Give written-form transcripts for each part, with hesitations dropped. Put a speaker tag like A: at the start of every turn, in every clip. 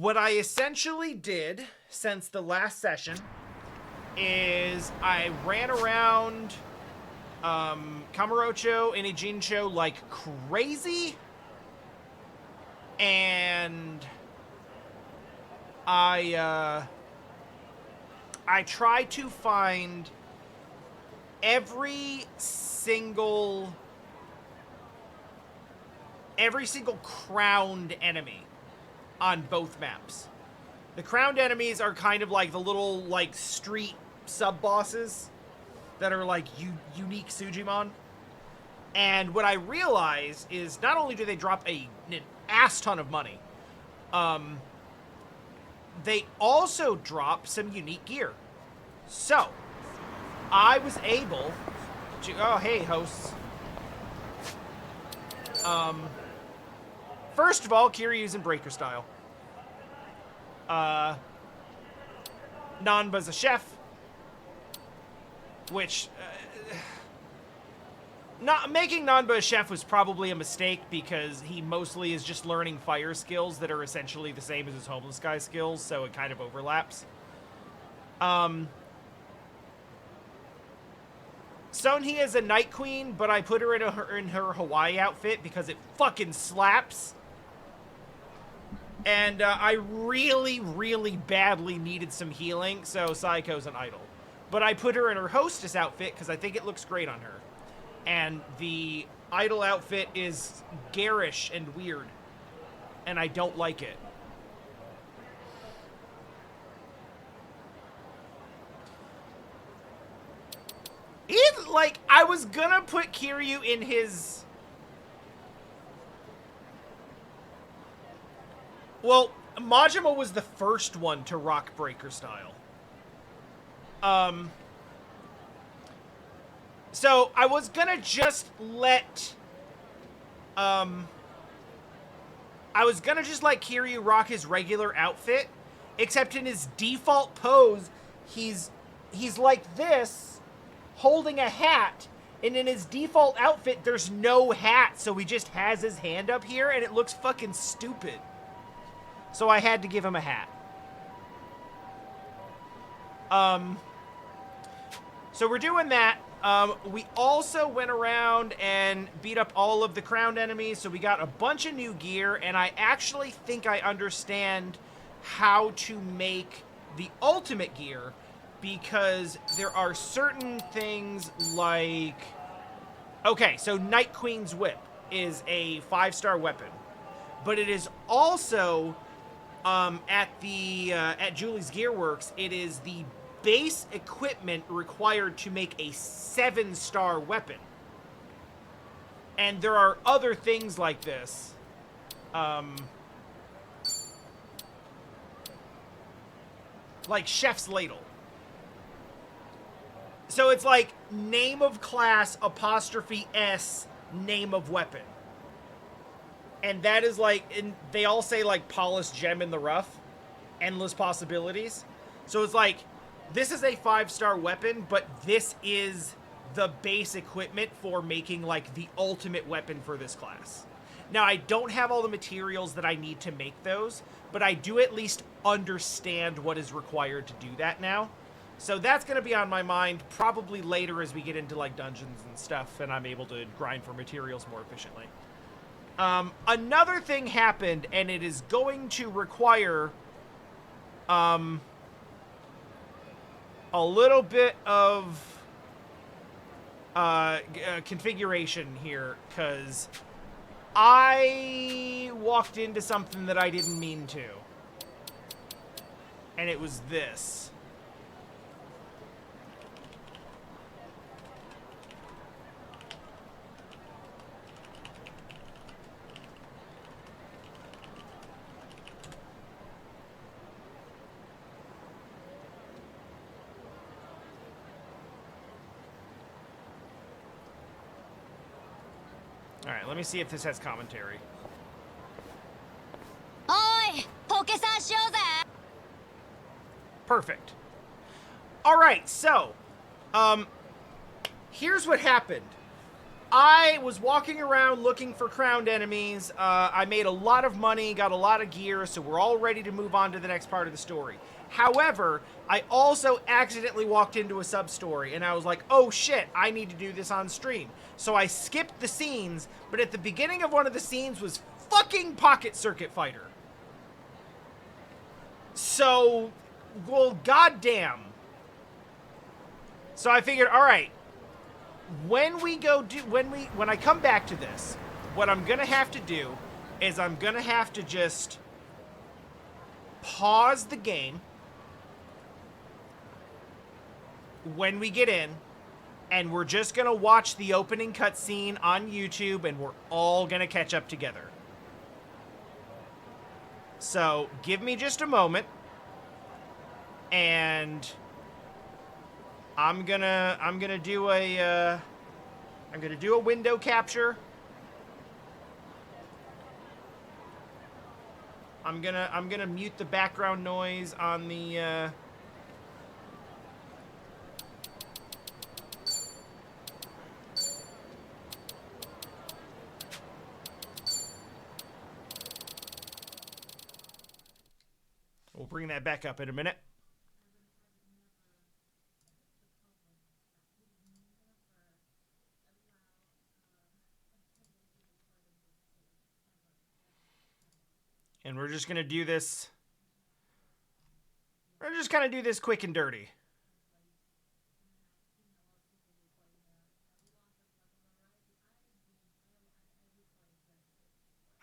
A: What I essentially did since the last session is I ran around Kamurocho and Ijincho like crazy, and I try to find every single crowned enemy on both maps. The crowned enemies are kind of like the little like street sub-bosses that are like unique Sujimon. And what I realize is not only do they drop an ass ton of money, they also drop some unique gear. So, I was able to... Oh, hey, hosts. First of all, Kiryu's in Breaker style. Nanba's a chef. Which... not making Nanba a chef was probably a mistake because he mostly is just learning fire skills that are essentially the same as his homeless guy skills, so it kind of overlaps. Sonhee is a Night Queen, but I put her in her Hawaii outfit because it fucking slaps. And I really, really badly needed some healing, so Saiko's an idol. But I put her in her hostess outfit because I think it looks great on her. And the idol outfit is garish and weird. And I don't like it. Like, I was gonna put Kiryu in his... Well, Majima was the first one to rock Breaker style. So, I was gonna just let... I was gonna just let Kiryu rock his regular outfit, except in his default pose, he's like this, holding a hat, and in his default outfit, there's no hat, so he just has his hand up here, and it looks fucking stupid. So I had to give him a hat. So we're doing that. We also went around and beat up all of the crowned enemies, so we got a bunch of new gear, and I actually think I understand how to make the ultimate gear, because there are certain things like... Okay, so Night Queen's Whip is a 5-star weapon, but it is also, at Julie's Gear Works, it is the base equipment required to make a 7-star weapon. And there are other things like this. Like Chef's Ladle. So it's like name of class apostrophe S name of weapon. And that is like, and they all say like polished gem in the rough. Endless possibilities. So it's like, this is a 5-star weapon, but this is the base equipment for making like the ultimate weapon for this class. Now, I don't have all the materials that I need to make those, but I do at least understand what is required to do that now. So that's going to be on my mind probably later as we get into like dungeons and stuff and I'm able to grind for materials more efficiently. Another thing happened, and it is going to require a little bit of configuration here, because I walked into something that I didn't mean to. And it was this. Alright, let me see if this has commentary.
B: Oi! Poke-san shou-zen!
A: Perfect. Alright, so, here's what happened. I was walking around looking for crowned enemies. I made a lot of money, got a lot of gear, so we're all ready to move on to the next part of the story. However, I also accidentally walked into a sub-story, and I was like, oh shit, I need to do this on stream. So I skipped the scenes, but at the beginning of one of the scenes was fucking Pocket Circuit Fighter. So, well, goddamn. So I figured, all right, when I come back to this, what I'm gonna have to do is I'm gonna have to just pause the game when we get in, and we're just gonna watch the opening cutscene on YouTube, and we're all gonna catch up together. So give me just a moment, and I'm gonna do a window capture. I'm gonna mute the background noise on the We'll bring that back up in a minute. And we're just going to do this. We're just going to do this quick and dirty.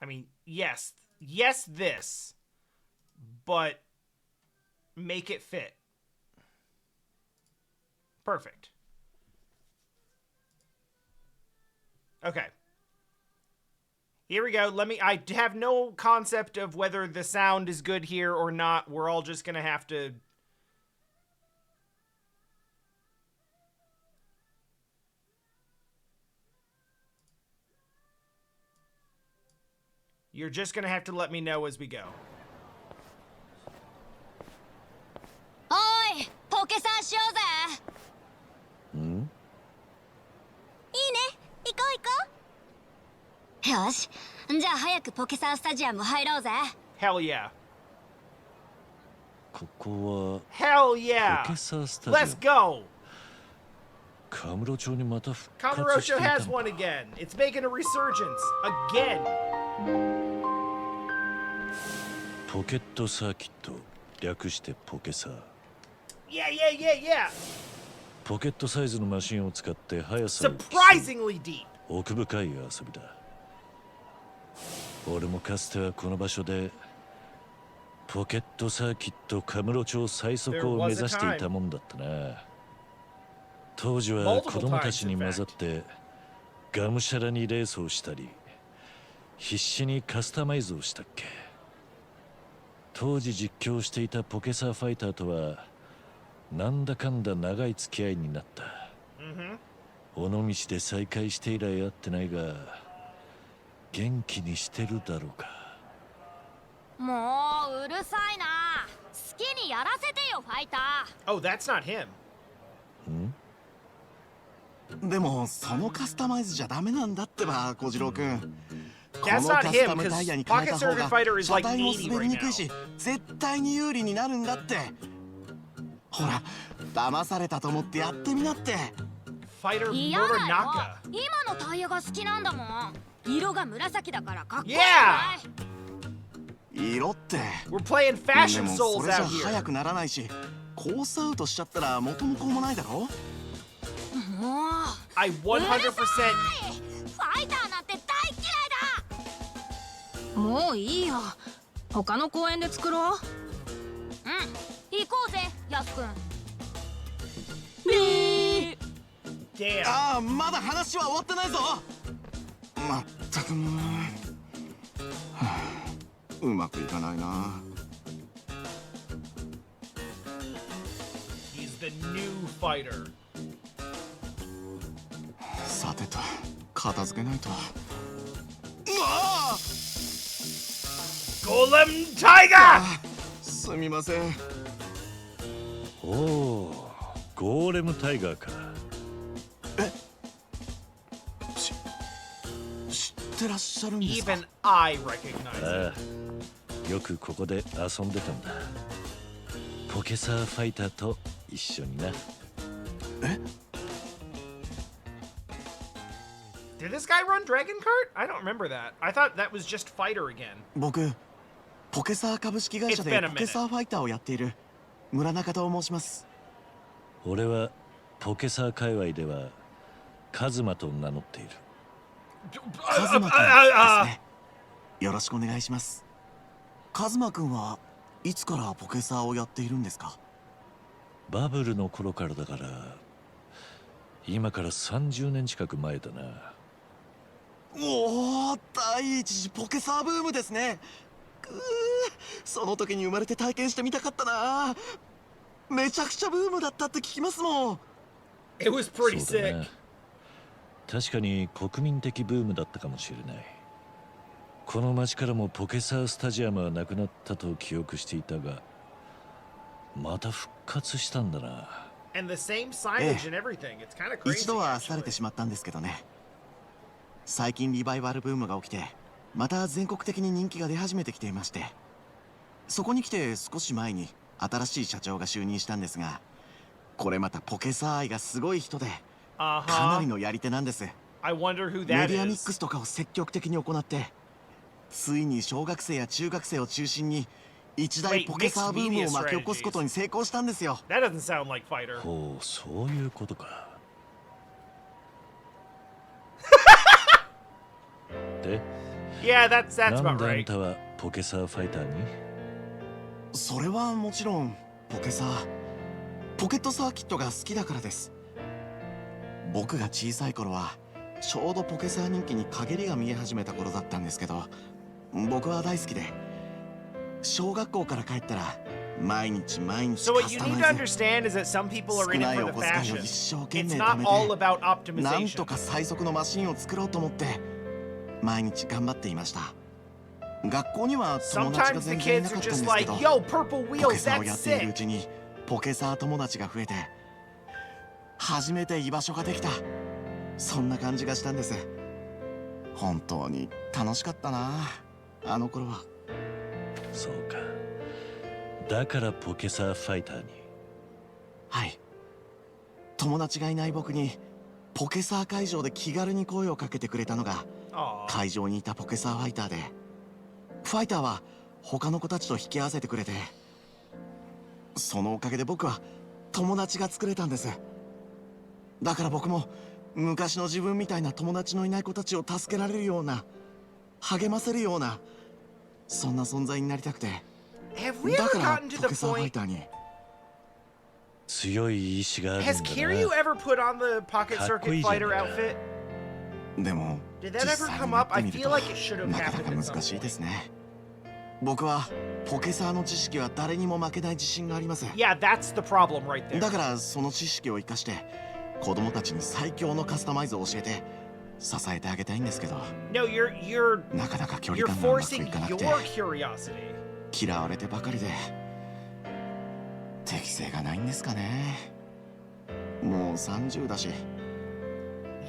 A: I mean, yes, this, but make it fit. Perfect. Okay. Here we go. I have no concept of whether the sound is good here or not. We're all just going to have to... You're just going to have to let me know as we go.
B: おーい、ポケさんしようぜ。いいね、行こう行こう。よし、じゃあ早くポケサースタジアム入ろうぜ。
A: Hell yeah.
C: ここは
A: Hell yeah.
C: ポケサースタジアム。
A: Let's go.
C: カムロ町にまた復活してい
A: Kamurocho
C: た
A: has one again. It's making a resurgence again.
C: ポケットサーキット、略してポケサー。
A: Yeah.
C: ポケットサイズのマシンを使って速さを競う
A: Surprisingly deep.
C: 奥深い遊びだ。俺もかつてはこの場所でポケットサーキットカムロ町最速を目指していたもんだったな。当時は子供たちに混ざってがむしゃらにレースをしたり必死にカスタマイズをしたっけ。当時実況していたポケサーファイターとはなんだかんだ長い付き合いになった。尾道で再会して以来会ってないが元気にしてるだろうか。
B: もううるさいな。好きにやらせてよファイター。
A: Oh, that's not him.
D: でもそのカスタマイズじゃダメなんだってば小次郎くん。こ
A: That's
D: の
A: not
D: カス
A: him
D: タムタイヤ
A: because
D: に変え
A: Pocket
D: た方
A: Circuit
D: が
A: Fighter is
D: 車
A: like
D: 体も
A: 80
D: 滑り
A: right
D: にくい
A: now.
D: し絶対に有利になるんだって。ほら騙されたと思ってやってみなって。
A: Fighter
B: 嫌だよ。
A: Muranaka.
B: 今のタイヤが好きなんだもん。色が紫だからかっこいいじ
A: Yeah!
B: ゃない。
D: 色って。
A: We're playing
D: で
A: Fashion
D: もそ
A: Souls
D: れじゃ
A: out
D: 速
A: here.
D: くならないしコースアウトしちゃったら元も子もないだろ。
B: もう
A: I 100%.
B: ファイターなんて大嫌いだ。もういいよ。他の公園で作ろう。行こうぜヤスくん。
A: Damn.
D: ああまだ話は終わってないぞ。まったくもう、はあ、うまくいかないな。
A: He's the new fighter.
D: さてと片付けないと。うわあ
A: Golem Tiger!
D: あすみません。
C: おお、ゴーレムタイガーか。
D: てらっしゃるんですか。
A: Even I recognize
C: あ
A: it.
C: あ、よくここで遊んでたんだ。ポケサーファイターと一緒にな。
D: え
A: Did this guy run Dragon Kart? I don't remember that. I thought that was just Fighter again.
D: 僕ポケサー株式会社
A: It's
D: で
A: been a
D: ポケサーファイターをやっている村中と申します。
C: 俺はポケサー界隈ではカズマと名乗っている。
D: カズマくんですね。よろしくお願いします。カズマくんはいつからポケサーをやっているんですか。
C: バブルの頃からだから今から30年近く前だな。
D: おお、第一次ポケサーブームですね。その時に生まれて体験してみたかったな。めちゃくちゃブームだったって聞きますもん。
A: It was pretty
C: そうだ
A: sick.
C: な。確かに国民的ブームだったかもしれない。この町からもポケサースタジアムはなくなったと記憶していたが、また復活したんだな。
A: And the same signage and everything. It's kind of crazy.
D: 一度は廃れ
A: actually.
D: てしまったんですけどね。最近リバイバルブームが起きてまた全国的に人気が出始めてきていまして、そこに来て少し前に新しい社長が就任したんですが、これまたポケサー愛がすごい人でかなり
A: Uh-huh.
D: のやり手なんです。
A: I wonder who
D: メ
A: that
D: ディアミック
A: is.
D: スとかを積極的に行って、ついに小学生や中学生を中心に一大
A: Wait,
D: ポケサーブーム
A: mixed
D: を
A: media
D: 巻き起こすことに成功したんですよ。
A: That doesn't sound like Fighter.
C: ほう、そういうことか。で、
A: Yeah, that's
C: なん
A: about
C: であん
A: right.
C: たはポケサーファイターに？
D: それはもちろんポケサー、ポケットサーキットが好きだからです。僕が小さい頃はちょうどポケサー人気に陰りが見え始めた頃だったんですけど、僕は大好きで、小学校から帰ったら毎日
A: So
D: カ
A: what
D: ス
A: you
D: タ
A: need
D: マ
A: to
D: イズ、
A: understand is that some people are
D: 少
A: in
D: な
A: it
D: い
A: for
D: お
A: the
D: 小遣いを
A: fashion.
D: 一生懸
A: It's
D: 命貯
A: not
D: め
A: all
D: て、
A: about
D: なん
A: optimization.
D: とか最速のマシンを作ろうと思って毎日頑張っていました。学校には友達が
A: Sometimes the
D: 全然いな
A: kids
D: か
A: are
D: ったんで
A: just
D: すけ
A: like,
D: ど、
A: yo, purple
D: ポ
A: wheels,
D: ケサーを
A: that's
D: やっているう
A: sick.
D: ちにポケサー友達が増えて、初めて居場所ができた、そんな感じがしたんです。本当に楽しかったな、あの頃は。
C: そうか。だからポケサーファイターに。
D: はい、友達がいない僕にポケサー会場で気軽に声をかけてくれたのが
A: Aw.
D: 会場にいたポケサーファイターで、ファイターは他の子たちと引き合わせてくれて、そのおかげで僕は友達が作れたんです。だから僕も昔の自分みたいな友達のいない子たちを助けられるような、励ませるような、そんな存在になりたくて、
A: Have we
D: だ
A: ever
D: から
A: gotten to
D: ポ
A: the
D: ケサーファイ
A: point?
D: ターに。
C: 強い意志があるん
A: Has
C: だ
A: Kiryu
C: な。
A: ever put on the Pocket
C: かっこい
A: Circuit
C: いじゃん
A: Fighter outfit?
D: でも
A: Did
D: 実
A: that ever
D: 際
A: come
D: にやっ
A: up?
D: て
A: I
D: みる
A: feel
D: と
A: like it should have
D: なかな
A: happened
D: か
A: at
D: 難
A: some
D: しいです
A: point.
D: ね。僕はポケサーの知識は誰にも負けない自信があります。
A: Yeah, that's the problem right there.
D: だからその知識を生かして子供たちに最強のカスタマイズを教えて支えてあげたいんですけど、
A: No, you're
D: なかなか距離
A: you're
D: 感がうまくい
A: forcing
D: かなくて
A: your curiosity.
D: 嫌われてばかりで、適性がないんですかね。もう30だし。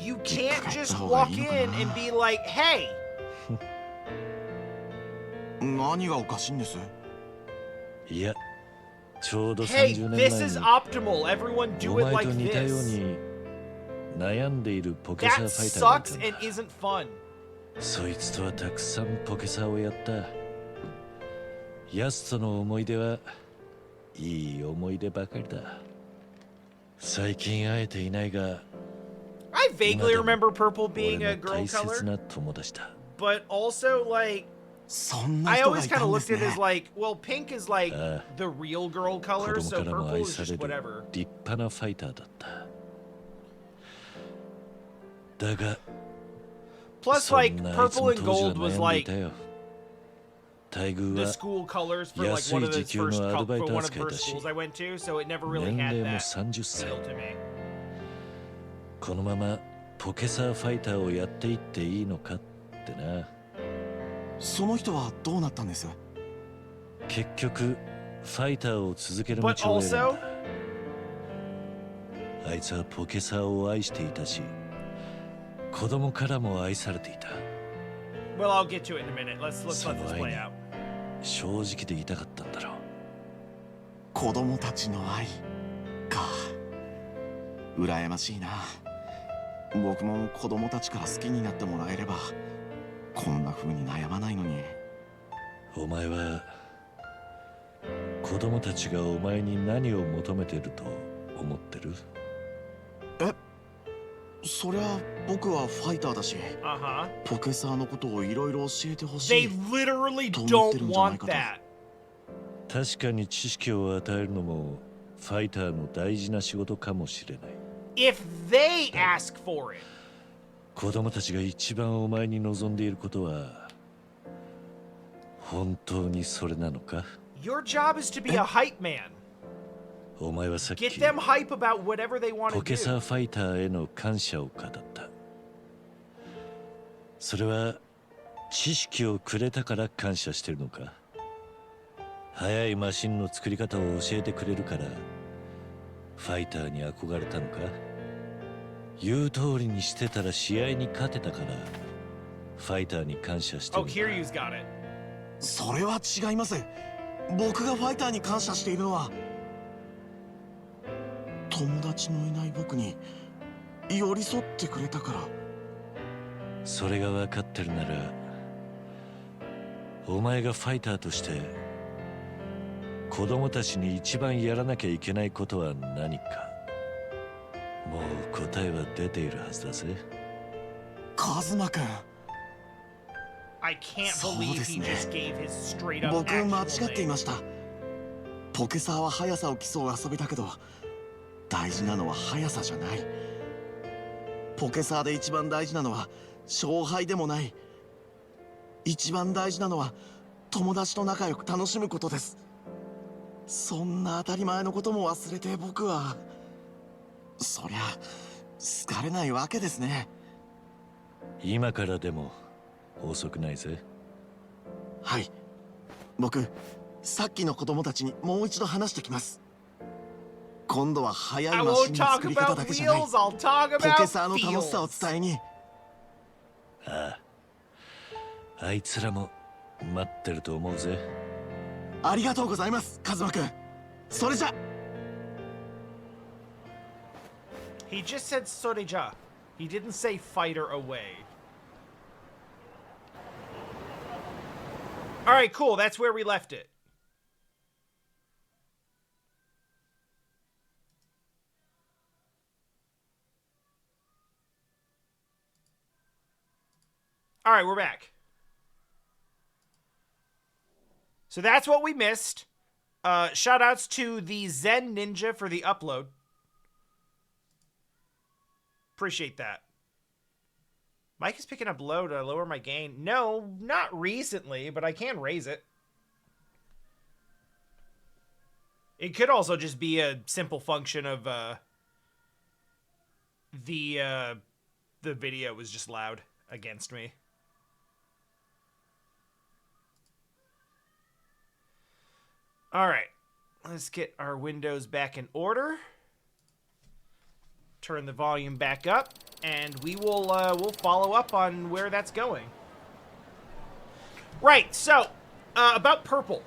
A: You can't just
D: Get
A: walk
D: the
A: in
D: hell
A: and be like, "Hey,
D: 何がおかしいんです？
C: いや、ちょうど
A: hey,
C: 30
A: this
C: 年
A: is
C: 前
A: optimal. Everyone
C: に
A: do
C: お
A: it
C: 前
A: like
C: と似たよう
A: this."
C: に悩んでいるポケサー
A: That
C: ファイターがい
A: sucks
C: たん
A: and
C: だ。
A: isn't fun.
C: そいつとはたくさんポケサーをやった。ヤスとの思い出はいい思い出ばかりだ。最近会えていないが、
A: I vaguely
C: 今でも
A: remember purple
C: 俺
A: being a
C: の
A: girl
C: 大
A: color,
C: 切な友達だ。
A: but also like
D: そんな
A: I
D: 人が
A: always
D: い
A: kind
D: た
A: of
D: んで
A: looked
D: す
A: at it
D: ね。
A: as like, well, pink is like the real girl
C: 子
A: color,
C: 供
A: so
C: からも
A: purple
C: 愛
A: is
C: され
A: just
C: る
A: whatever.
C: 立派なファイターだった。だが、
A: Plus,
C: そん
A: like
C: なあいつ
A: purple
C: も
A: and
C: 当時は
A: gold was
C: 悩んでい
A: like
C: たよ。待遇
A: the
C: は
A: school colors for like one of the
C: 安い時給の
A: first
C: アルバイト
A: for one of the
C: 扱いだ
A: first
C: し、
A: schools I went to, so it never really
C: 年
A: had
C: 齢も
A: that
C: 30歳。
A: appeal to me.
C: このままポケサーファイターをやっていっていいのかってな。
D: その人はどうなったんです？
C: 結局ファイターを続ける道
A: But
C: を選ん
A: also,
C: だ。あいつはポケサーを愛していたし、子供からも愛されていた。
A: Well, I'll get to it in a minute. Let's let this play out.
C: 正直でいたかったんだろう。
D: 子供たちの愛か。羨ましいな。僕も子供たちから好きになってもらえればこんな風に悩まないのに。
C: お前は子供たちがお前に何を求めてると思ってる？
D: え、そりゃ僕はファイターだし、ポケサーのことをいろいろ教えてほしい
A: They literally don't want that.
C: 確かに知識を与えるのもファイターの大事な仕事かもしれない。
A: If they ask for it.
C: 子供たちが一番お前に望んでいることは本当にそれなのか？
A: Your job is to be a hype man.
C: お前はさっき
A: Get them hype about whatever they want
C: ポ
A: to
C: ケサー
A: do.
C: ファイターへの感謝を語った。それは知識をくれたから感謝してるのか？速いマシンの作り方を教えてくれるからファイターに憧れたのか？言う通りにしてたら試合に勝てたからファイターに感謝してる
A: Oh,
C: のか？
A: Kiryu's got it.
D: それは違います。僕がファイターに感謝しているのは友達のいない僕に寄り添ってくれたから。
C: それが分かってるならお前がファイターとして子供たちに一番やらなきゃいけないことは何かもう答えは出ているはずだぜ。
D: カズマくん、
A: I can't believe he just gave his straight up
D: 僕
A: actual
D: 間違ってい
A: name.
D: ました。ポケサーは速さを競う遊びだけど大事なのは速さじゃない。ポケサーで一番大事なのは勝敗でもない。一番大事なのは友達と仲良く楽しむことです。そんな当たり前のことも忘れて僕はそりゃ好かれないわけですね。
C: 今からでも遅くないぜ。
D: はい、僕さっきの子供たちにもう一度話してきます。今度は速い
A: I
D: マシ
A: won't
D: ンの
A: talk
D: 作り方
A: about
D: だけじゃない
A: wheels, I'll talk
D: ポケ
A: about
D: サーの楽しさを
A: feels.
D: 伝えに。
C: ああ、あいつらも待ってると思うぜ。
D: ありがとうございますカズマくん。それじゃ。
A: He just said Soreja. He didn't say fighter away. Alright, cool. That's where we left it. Alright, we're back. So that's what we missed. Shoutouts to the Zen Ninja for the upload. Appreciate that. Mic is picking up low. Do I lower my gain? No, not recently, but I can raise it. It could also just be a simple function of the video was just loud against me. All right, let's get our windows back in order. Turn the volume back up, and we will we'll follow up on where that's going. Right, so about purple.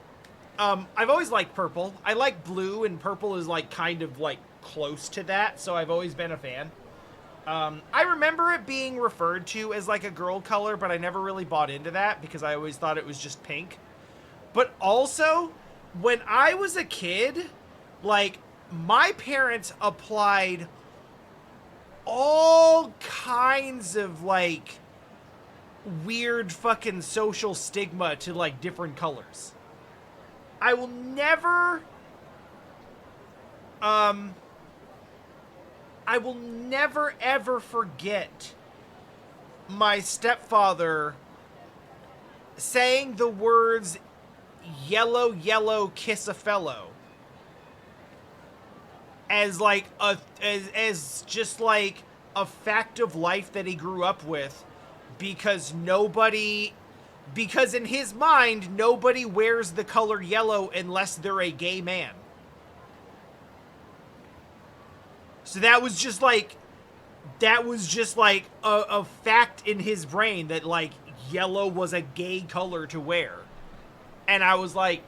A: I've always liked purple. I like blue, and purple is like kind of like close to that, so I've always been a fan. I remember it being referred to as like a girl color, but I never really bought into that because I always thought it was just pink. But also, when I was a kid, like, my parents applied all kinds of, like, weird fucking social stigma to, like, different colors. I will never ever forget my stepfather saying the words "yellow, yellow, kiss a fellow" as like as just like a fact of life that he grew up with, because in his mind nobody wears the color yellow unless they're a gay man. So that was just like a fact in his brain that, like, yellow was a gay color to wear. And I was like,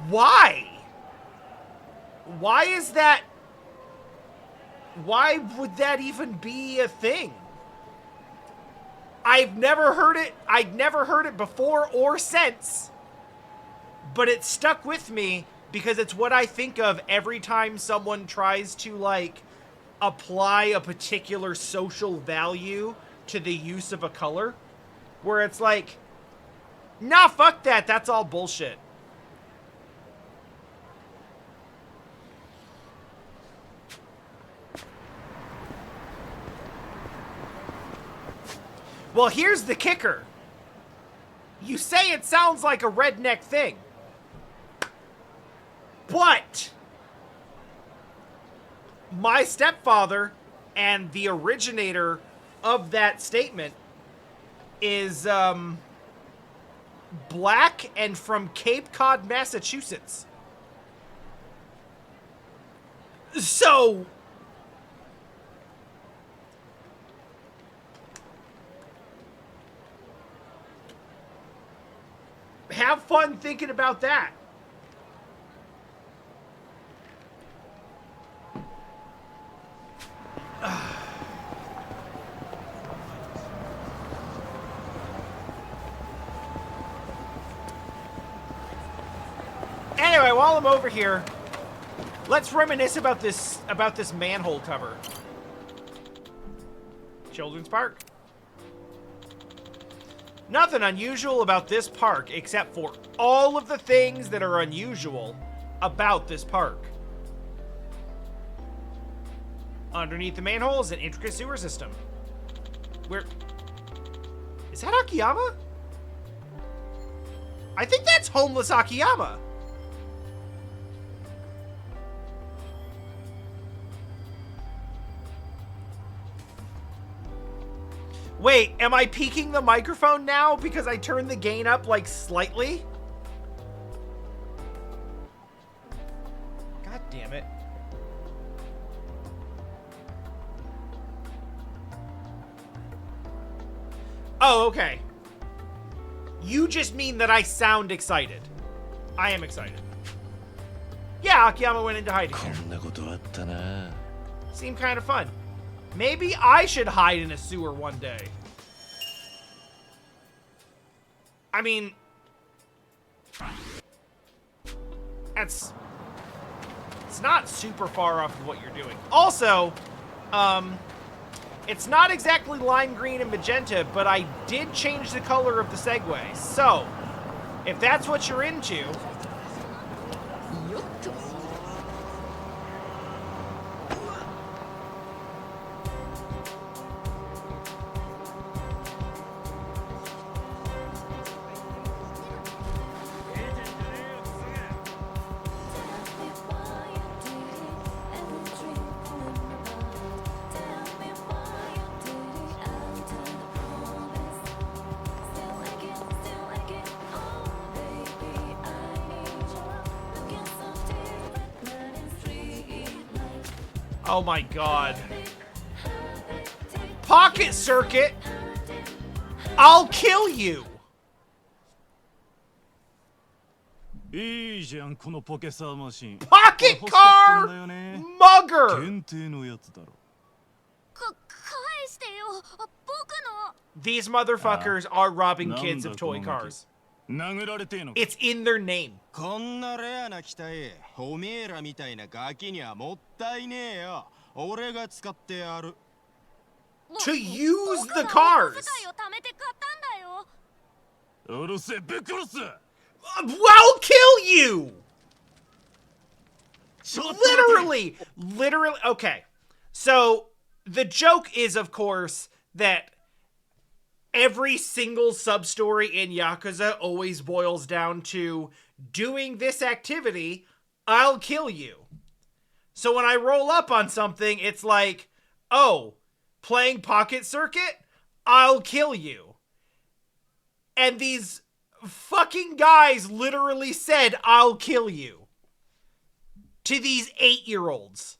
A: why? Why is that? Why would that even be a thing? I'd never heard it before or since. But it stuck with me because it's what I think of every time someone tries to, like, apply a particular social value to the use of a color. Where it's like, nah, fuck that. That's all bullshit. Well, here's the kicker. You say it sounds like a redneck thing. But my stepfather and the originator of that statement is black and from Cape Cod, Massachusetts. So have fun thinking about that. Anyway, while I'm over here, let's reminisce about this manhole cover. Children's Park. Nothing unusual about this park except for all of the things that are unusual about this park. Underneath the manhole is an intricate sewer system. Where... Is that Akiyama? I think that's homeless Akiyama. Wait, am I peaking the microphone now because I turned the gain up, like, slightly? God damn it. Oh, okay. You just mean that I sound excited. I am excited. Yeah, Akiyama went into hiding there. Seemed kind of fun. Maybe I should hide in a sewer one day. I mean... It's not super far off of what you're doing. Also, it's not exactly lime green and magenta, but I did change the color of the Segway. So, if that's what you're into... Oh my god. Pocket Circuit! I'll kill you! Pocket Car Mugger! These motherfuckers are robbing kids of toy cars. It's in their name. To use the cars. I'll kill you. Literally. Okay. So the joke is, of course, that every single sub-story in Yakuza always boils down to doing this activity, I'll kill you. So when I roll up on something, it's like, oh, playing Pocket Circuit? I'll kill you. And these fucking guys literally said, I'll kill you. To these 8-year-olds.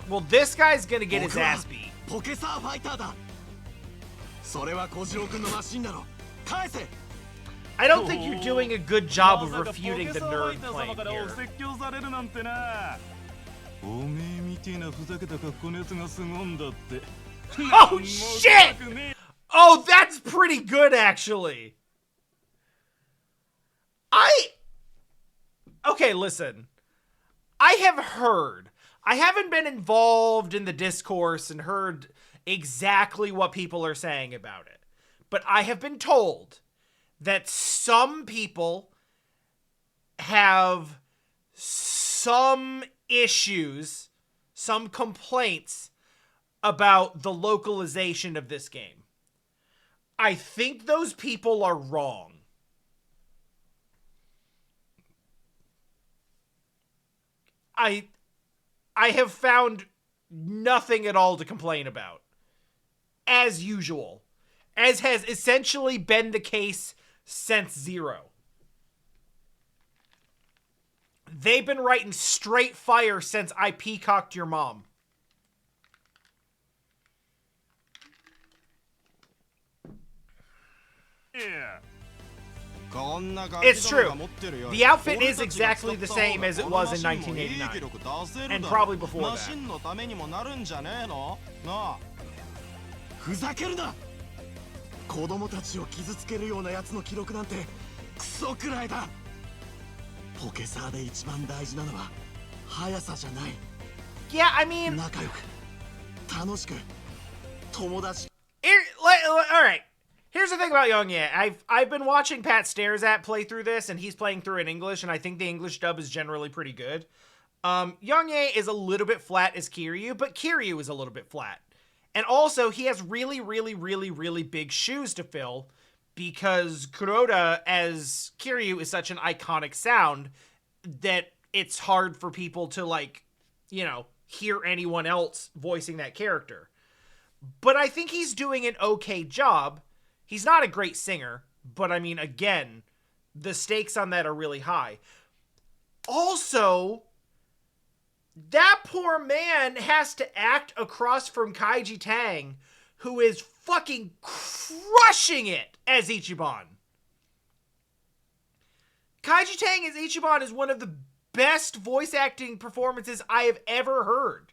A: Well, this guy's gonna get his ass beat.
D: ポケサーファイターだ。それは小次郎君のマシンだろ。返せ。
A: I don't think you're doing a good job of refuting the nerd claim here. Oh shit! Oh, that's pretty good actually. Okay, listen. I have heard. I haven't been involved in the discourse and heard exactly what people are saying about it. But I have been told that some people have some issues, some complaints about the localization of this game. I think those people are wrong. I have found nothing at all to complain about. As usual. As has essentially been the case since Zero. They've been writing straight fire since I peacocked your mom.
E: Yeah.
A: It's true. The outfit is exactly the same as it was in 1989. And probably before that.
D: ふざけるな。子供たちを傷つけるようなやつの記録なんてクソくらいだ。ポケサーで一番大事なのは速さじゃない。
A: Yeah, I mean...
D: 仲良く、楽しく、友達。
A: Alright. Here's the thing about Young Ye. I've been watching Pat Stares play through this, and he's playing through in English, and I think the English dub is generally pretty good. Young Ye is a little bit flat as Kiryu, but Kiryu is a little bit flat. And also, he has really, really, really, really big shoes to fill, because Kuroda as Kiryu is such an iconic sound that it's hard for people to, like, you know, hear anyone else voicing that character. But I think he's doing an okay job. He's not a great singer, but I mean, again, the stakes on that are really high. Also, that poor man has to act across from Kaiji Tang, who is fucking crushing it as Ichiban. Kaiji Tang as Ichiban is one of the best voice acting performances I have ever heard,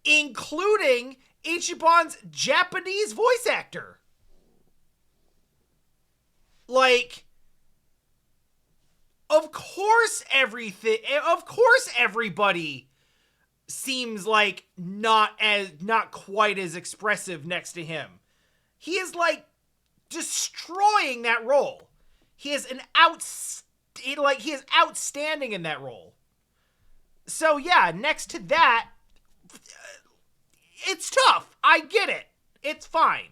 A: including Ichiban's Japanese voice actor. Like, of course everybody seems like not quite as expressive next to him. He is like destroying that role. He is outstanding in that role. So yeah, next to that, it's tough. I get it. It's fine.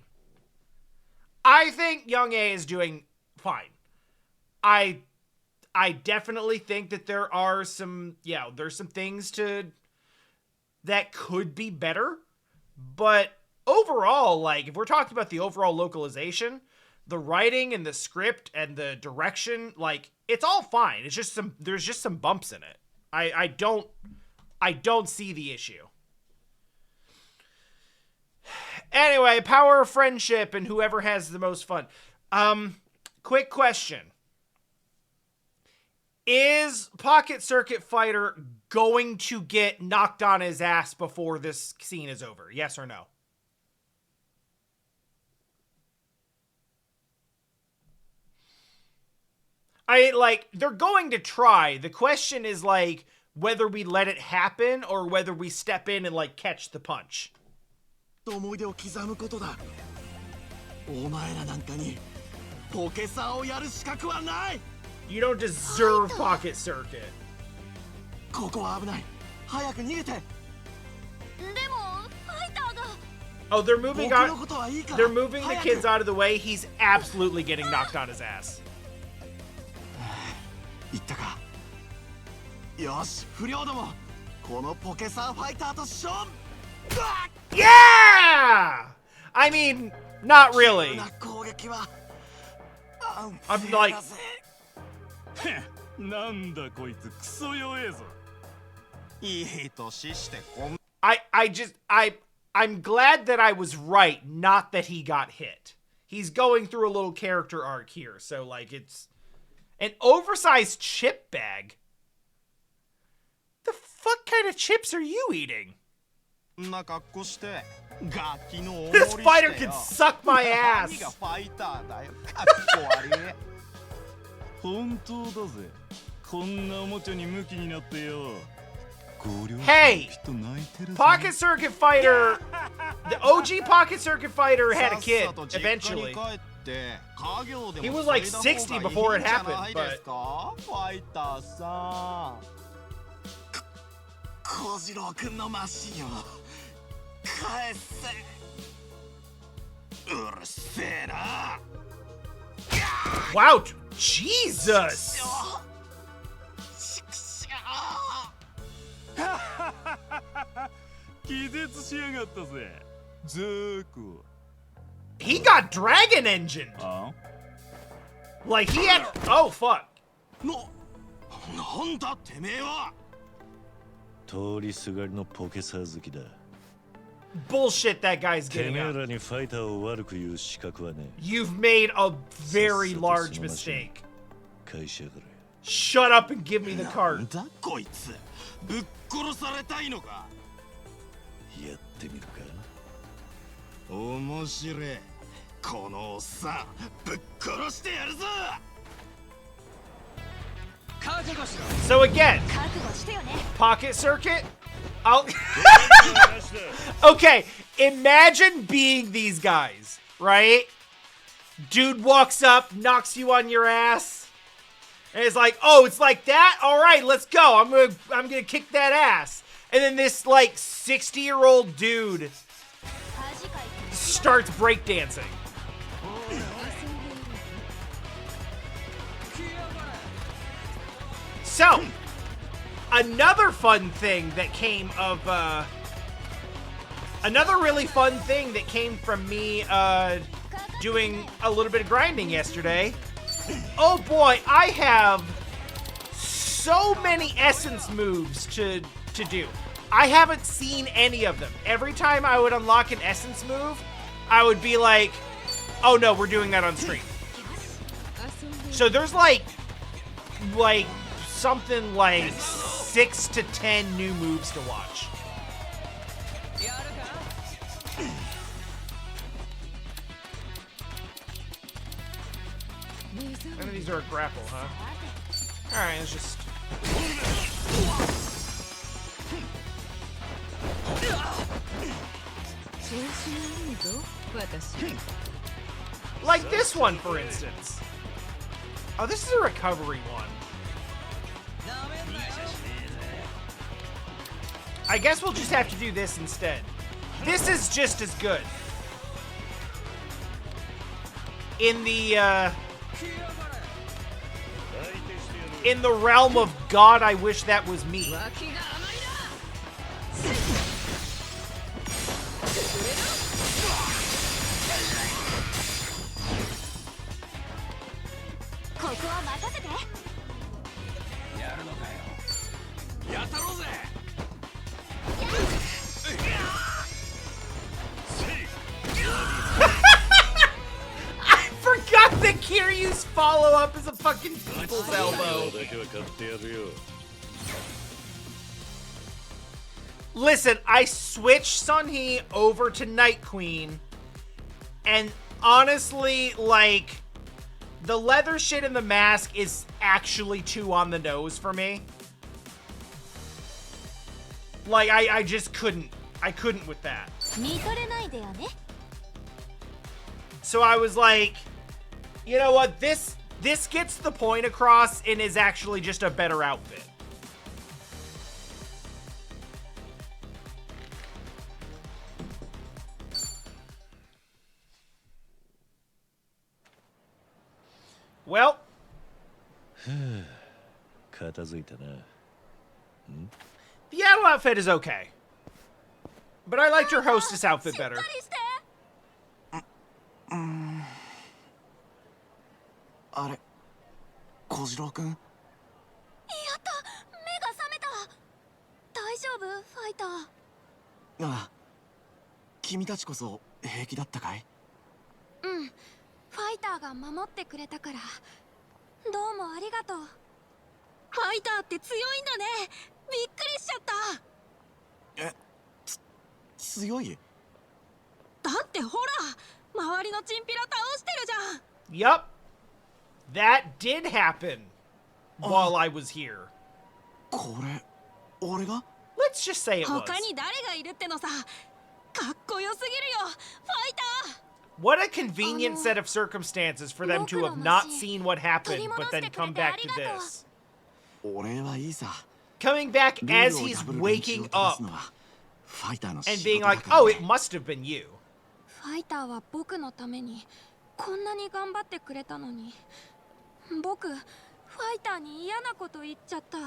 A: I think Young A is doing fine. I definitely think that there are there's some things that could be better, but overall, like, if we're talking about the overall localization, the writing and the script and the direction, like, it's all fine. It's just there's just some bumps in it. I don't see the issue. Anyway, power of friendship and whoever has the most fun. Quick question. Is Pocket Circuit Fighter going to get knocked on his ass before this scene is over? Yes or no? They're going to try. The question is, like, whether we let it happen or whether we step in and, like, catch the punch.
D: 思い出を刻むことだ。お前らなんかにポケサーをやる資格はない。
A: You don't deserve Pocket Circuit.
D: ここは危ない。早く逃げて。で
B: もファイターが。
A: Oh, they're moving the kids out of the way. He's absolutely getting knocked on his ass.
D: 言ったか。よし、不良ども。このポケサーファイターと勝負。
A: Yeah! I mean, not really. I'm like... I'm glad that I was right, not that he got hit. He's going through a little character arc here, so like it's an oversized chip bag. The fuck kind of chips are you eating? This fighter can suck my ass. Hey, Pocket Circuit Fighter, the OG Pocket Circuit Fighter had a kid eventually. He was like 60 before it happened, but...
D: 小次郎くんのマシンを返せ。うるせえな。
A: Wow, Jesus!
C: 気絶しやがったぜ。ザーコ。
A: He got Dragon Engine. Like he had. Oh fuck.
D: なんだてめえは。
C: 通りすがりのポケサー好きだ。
A: Bullshit that guy's
C: て
A: getting
C: めえ
A: up.
C: らにファイターを悪く言う資格はね。
A: You've made a very large mistake.
C: 返しやがれ。
A: Shut up and give me the
D: な
A: card.
D: んだこいつ。ぶっ殺されたいのか。
C: やってみるか。
D: 面白い。このおっさんぶっ殺してやるぞ。
A: So again, Pocket Circuit. I'll. Okay, imagine being these guys, right? Dude walks up, knocks you on your ass, and it's like, "Oh, it's like that. All right, let's go. I'm gonna kick that ass." And then this like 60-year-old dude starts breakdancing. So, another fun thing that came of, another really fun thing that came from me, doing a little bit of grinding yesterday. Oh boy, I have so many essence moves to do. I haven't seen any of them. Every time I would unlock an essence move, I would be like, oh no, we're doing that on stream. So there's like something like 6 to 10 new moves to watch. None of these are a grapple, huh? Alright, let's just... Like this one, for instance. Oh, this is a recovery one. I guess we'll just have to do this instead. This is just as good. In the realm of God, I wish that was me. I forgot that Kiryu's follow-up is a fucking people's elbow. Listen, I switched Sunhee over to Night Queen, and honestly, like, the leather shit in the mask is actually too on the nose for me. Like, I just couldn't. I couldn't with that. So I was like, you know what? This gets the point across and is actually just a better outfit. Well. The Yaddle outfit is okay. But I liked your hostess outfit better.
D: あれ、小次郎くん。
B: やった、目が覚めた。大
D: ああ、君たちこそ平気だったかい？
B: うん、ファイターが守ってくれたからどうもありがとう。ファイターって強いんだね。びっくりしちゃった。
D: え、強い？
B: だってほら、周りのチンピラ倒してるじ
A: Yup.
B: ゃん。
A: That did happen while I was here.
D: これ、俺が？
A: Let's just say it was.
B: 他に誰がいるってのさ。かっこよすぎるよ、ファイター。
A: What a convenient set of circumstances for them to have not seen what happened, but then come back to this.
D: 俺はいいさ。
A: Coming back as he's waking up and being like, oh, it must have been you.
B: ファイターは僕のためにこんなに頑張ってくれたのに、僕ファイターに嫌なこと言っちゃった。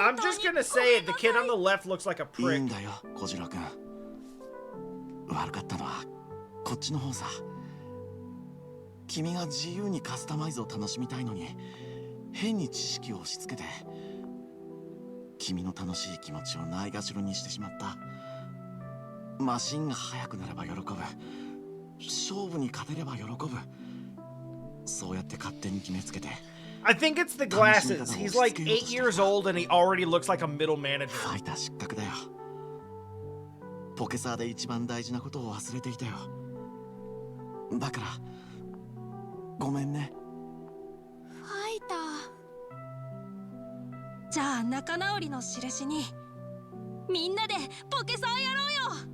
A: I'm just gonna say it, the kid on the left looks like a
D: いい
A: prick.
D: んだよ、小次郎くん。悪かったのはこっちの方さ。君が自由にカスタマイズを楽しみたいのに変に知識を押し付けて君の楽しい気持ちをないがしろにしてしまった。マシンが速くなれば喜ぶ、勝負に勝てれば喜ぶ、そうやって勝手に決めつけて。
A: I think it's the glasses. He's like 8 years old and he already looks like a middle manager.
D: ファイター失格だよ。ポケサーで一番大事なことを忘れていたよ。だからごめんね。
B: ファイター。じゃあ仲直りの印にみんなでポケサーやろうよ。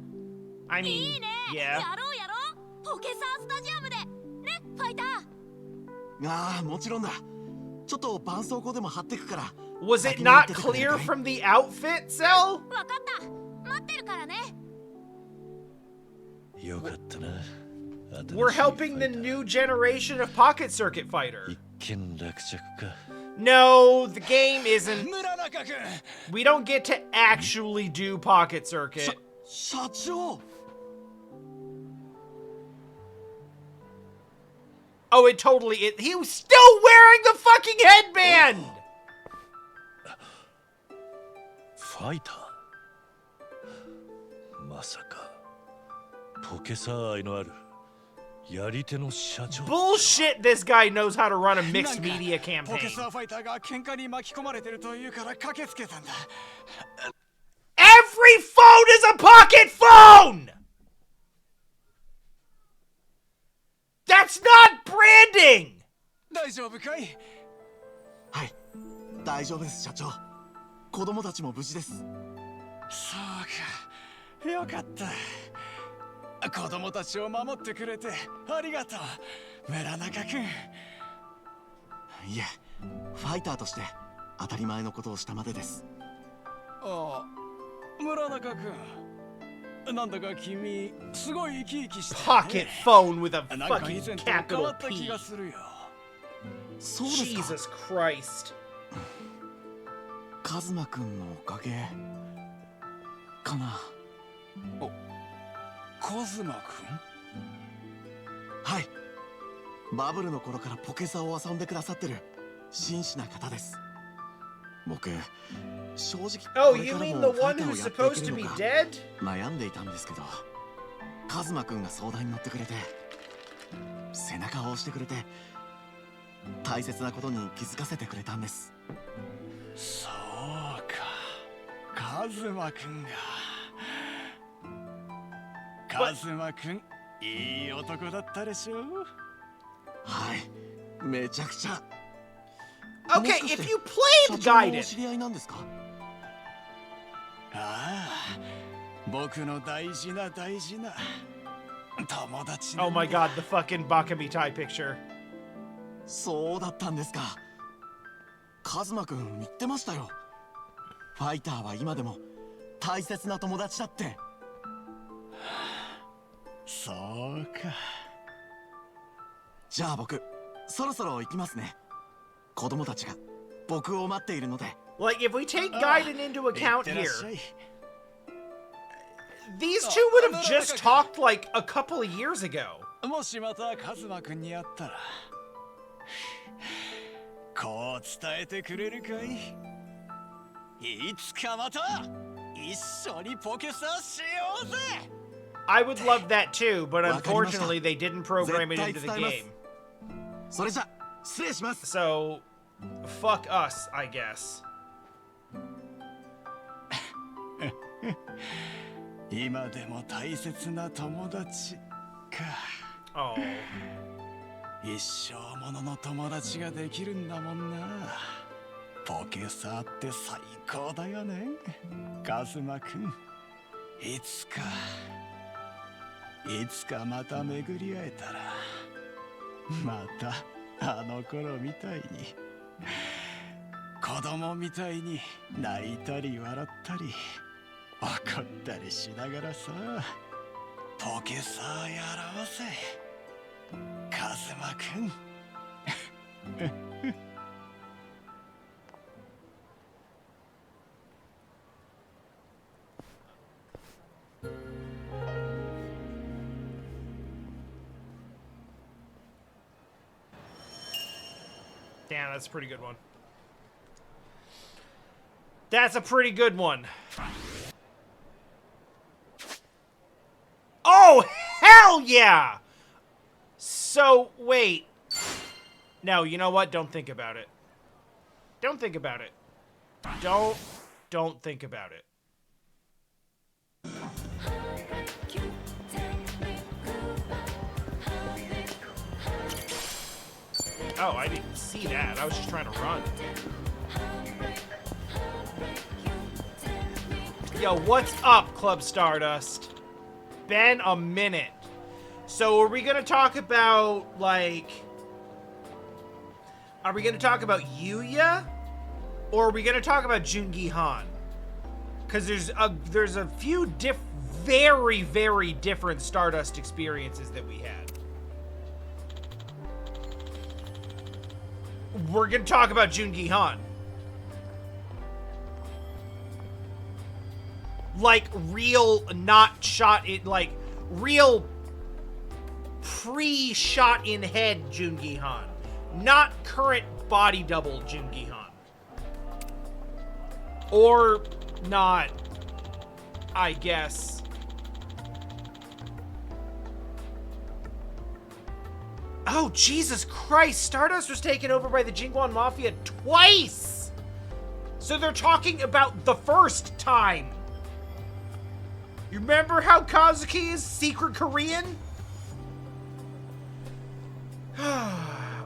A: I mean,
B: いいね。
A: yeah.
B: やろうやろう。ポケサースタジアムでね、ファイター。
D: ああ、もちろんだ。ちょっと絆創膏でも貼ってくから。
A: Was it not clear from the outfit, Cell?
B: わかった。待ってるからね。
C: よかったな。
A: We're helping the new generation of Pocket Circuit Fighter.
C: 一見落着か。
A: No, the game isn't. We don't get to actually do Pocket Circuit.
D: 社長。
A: Oh, it totally is. He was still wearing the fucking headband!
C: ファイター。まさかポケサー愛のあるやり手の社長。
A: Bullshit, this guy knows how to run a mixed media
E: ポ
A: campaign.
E: ケサーファイターが喧嘩に巻き込まれてるというから駆けつけたんだ。
A: Every phone is a pocket phone! That's not branding!
E: 大丈夫かい？
D: はい、大丈夫です社長。子供たちも無事です。
E: そうか、よかった。子供たちを守ってくれてありがとう、村中君。
D: いえ、ファイターとして当たり前のことをしたまでです。
E: ああ、村中君。なんだか君、すごい生き生きしてるね。
A: Pocket phone with a
E: なんか以
A: fucking
E: 前と変わ
A: capital
E: った気
A: P.
E: がするよ。
D: そうですか。
A: Jesus Christ.
D: カズマくんのおかげかな。
E: カズマ
D: はい、バブルの頃からポケサを遊んでくださってる真摯な方です。僕、正直
A: Oh,
D: これ
A: you
D: から
A: mean
D: も
A: the
D: ファ
A: one
D: イターを
A: who's
D: やってい
A: supposed
D: け
A: to
D: る
A: be
D: のか
A: dead?
D: 悩んでいたんですけど、カズマくんが相談に乗ってくれて、背中を押してくれて、大切なことに気づかせてくれたんです。
E: そうか、カズマくんが。カズマくん、いい男だったでしょ。
D: はい、めちゃくちゃ。
A: Okay, if you
D: 社
A: played
D: 長のお
A: Gaiden.
D: 知り合いなんですか？
E: ああ、僕の大事な大事な友達。
A: Oh my god, the fucking Bakamitai picture.
D: そうだったんですか。カズマくん言ってましたよ。ファイターは今でも大切な友達だって。
E: そうか。
D: じゃあ僕、そろそろ行きますね。子供たちが僕を待っているので。
A: Like, if we take Gaiden into
E: いっ
A: account
E: てらっ
A: here,
E: しゃい。
A: these two would have just talked like a couple of years ago.
E: もしまたカズマくんに会ったら、こう伝えてくれるかい？いつかまた
A: I would love that too, but unfortunately they didn't program it into the game.
D: それじゃ失礼します。
A: So, fuck us, I guess.
E: 今でも大切な友達か。
A: Oh.
E: 一生ものの友達ができるんだもんな。ポケサーって最高だよね。カズマくん、いつかまた巡り会えたら、またあの頃みたいに子供みたいに泣いたり笑ったり怒ったりしながらさ、ポケサーやろうぜ、カズマくん。
A: Damn, that's a pretty good one. That's a pretty good one. Oh, hell yeah! So, wait. No, you know what? Don't think about it. Don't think about it. Don't think about it. Oh, I didn't see that. I was just trying to run. Yo, what's up, Club Stardust? Been a minute. So, are we gonna talk about, like... Are we gonna talk about Yuya? Or are we gonna talk about Jungi Han? Because there's a few very, very different Stardust experiences that we had. We're gonna talk about Jungi Han. Like real, not shot in, like real pre-shot in head Jungi Han, not current body double Jungi Han, or not, I guess. Oh, Jesus Christ, Stardust was taken over by the Jingwan Mafia twice! So they're talking about the first time. You remember how Kazuki is secret Korean?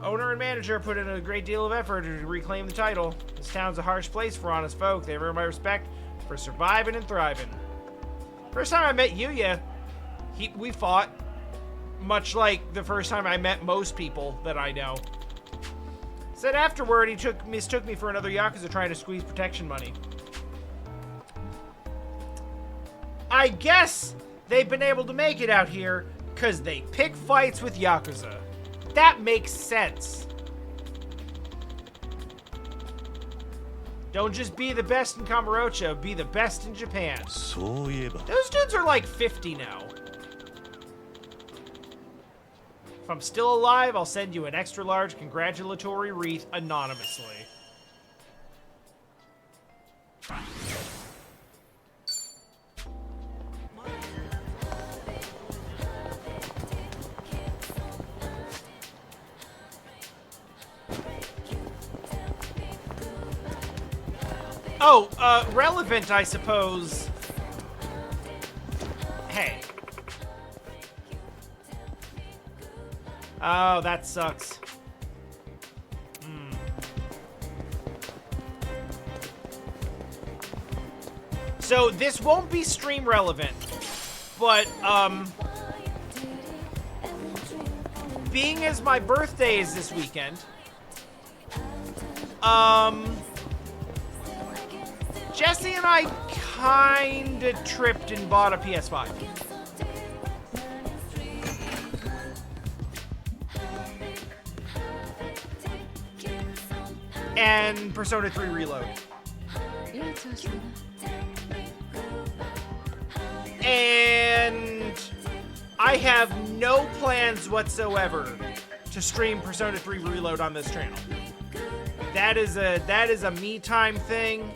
A: Owner and manager put in a great deal of effort to reclaim the title. This town's a harsh place for honest folk. They earn my respect for surviving and thriving. First time I met Yuya, we fought. Much like the first time I met most people that I know. Said afterward he mistook me for another Yakuza trying to squeeze protection money. I guess they've been able to make it out here because they pick fights with Yakuza. That makes sense. Don't just be the best in Kamurocho, be the best in Japan. Those dudes are like 50 now. If I'm still alive, I'll send you an extra large congratulatory wreath anonymously. Oh, relevant, I suppose. Hey. Oh, that sucks. So this won't be stream relevant, but being as my birthday is this weekend, Jesse and I kinda tripped and bought a PS5. And Persona 3 Reload. And I have no plans whatsoever to stream Persona 3 Reload on this channel. That is a me time thing.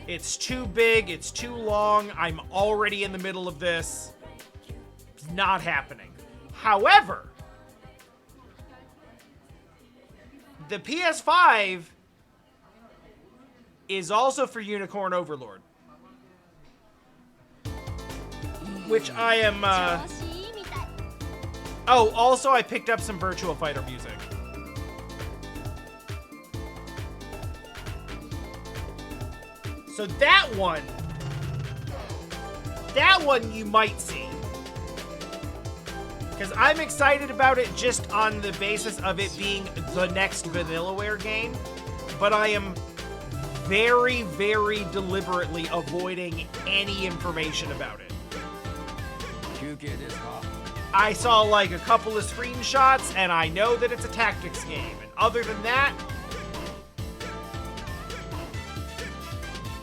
A: It's too big, it's too long, I'm already in the middle of this. It's not happening. However, the PS5 is also for Unicorn Overlord. Which I am, Oh, also I picked up some Virtua Fighter music. So that one you might see. Because I'm excited about it just on the basis of it being the next Vanillaware game. But I am very, very deliberately avoiding any information about it. I saw like a couple of screenshots and I know that it's a tactics game. And other than that,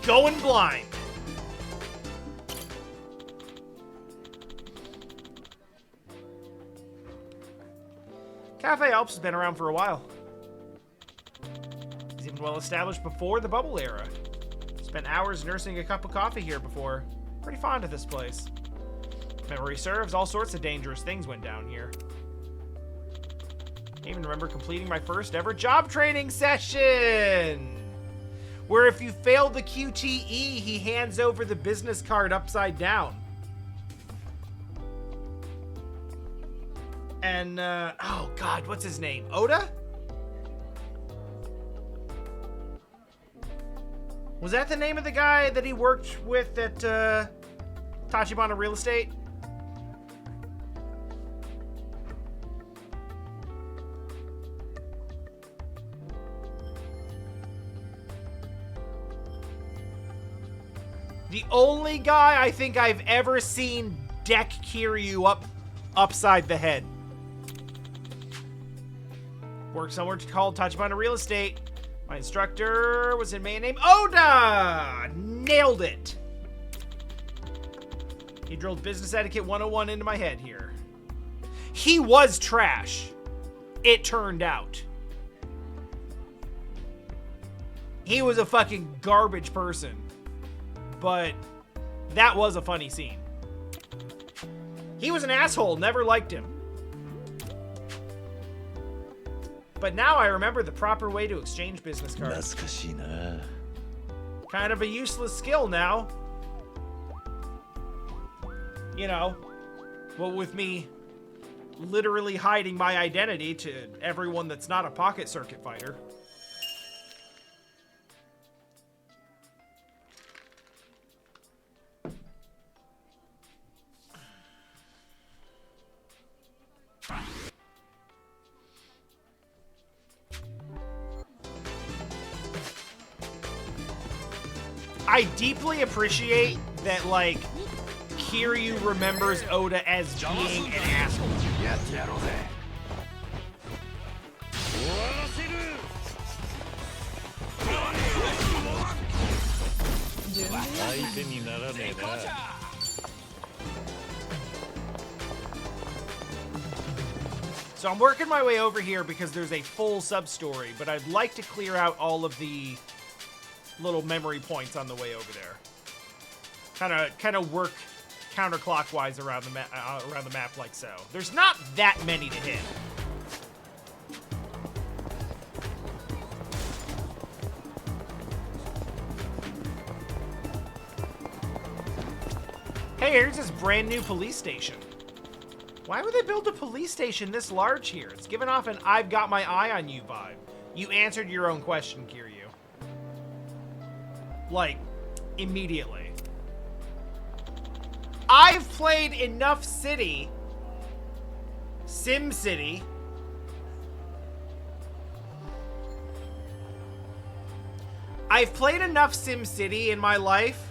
A: going blind. Cafe Alps has been around for a while. It's even well established before the bubble era. Spent hours nursing a cup of coffee here before. Pretty fond of this place. Memory serves, all sorts of dangerous things went down here. I even remember completing my first ever job training session, where if you fail the QTE, he hands over the business card upside down. And, oh god, what's his name? Oda? Was that the name of the guy that he worked with at, Tachibana Real Estate? The only guy I think I've ever seen deck Kiryu upside the head. Worked somewhere called Tachibana Real Estate. My instructor was a man named Oda! Nailed it! He drilled Business Etiquette 101 into my head here. He was trash. It turned out. He was a fucking garbage person. But that was a funny scene. He was an asshole, never liked him. But now I remember the proper way to exchange business cards. Kind of a useless skill now. You know, well, with me literally hiding my identity to everyone that's not a pocket circuit fighter. I deeply appreciate that, like, Kiryu remembers Oda as being an asshole. So I'm working my way over here because there's a full sub-story, but I'd like to clear out all of the little memory points on the way over there. Kind of work counterclockwise around the map like so. There's not that many to hit. Hey, here's this brand new police station. Why would they build a police station this large here? It's giving off an I've got my eye on you vibe. You answered your own question, Kiryu. Like, immediately. I've played enough Sim City. I've played enough Sim City in my life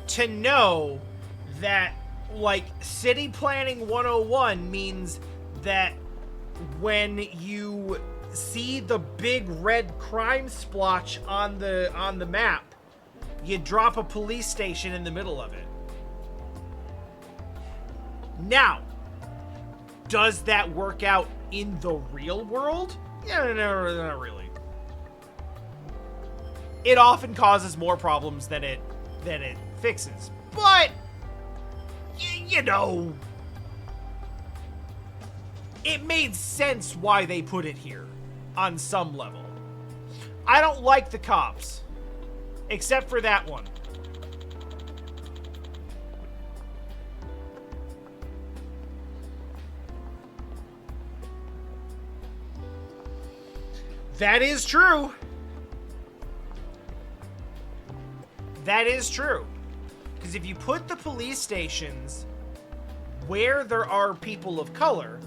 A: to know that, like, City Planning 101 means that when you see the big red crime splotch on the map, you drop a police station in the middle of it. Now, does that work out in the real world? Yeah, no, not really. it often causes more problems than it fixes. But you know, it made sense why they put it here on some level. I don't like the cops, except for that one. That is true. That is true. Because if you put the police stations where there are people of color,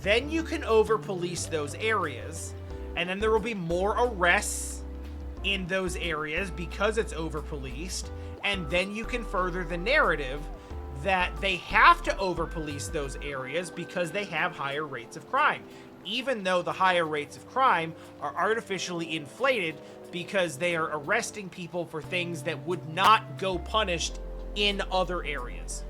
A: then you can over-police those areas, and then there will be more arrests in those areas because it's over-policed, and then you can further the narrative that they have to over-police those areas because they have higher rates of crime, even though the higher rates of crime are artificially inflated because they are arresting people for things that would not go punished in other areas.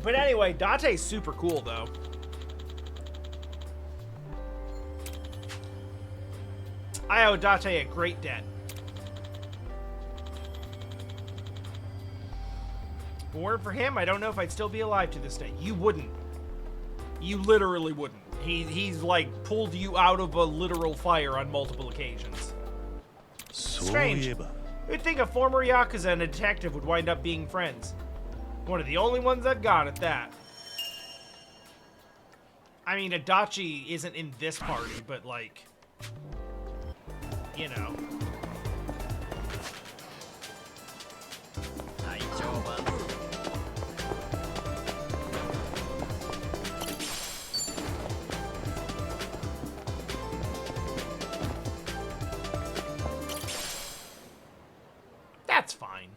A: But anyway, Date's super cool, though. I owe Date a great debt. If it weren't for him, I don't know if I'd still be alive to this day. You wouldn't. You literally wouldn't. He's like pulled you out of a literal fire on multiple occasions. Strange. You'd think a former Yakuza and a detective would wind up being friends. One of the only ones I've got at that. I mean, Adachi isn't in this party, but like, you know. That's fine.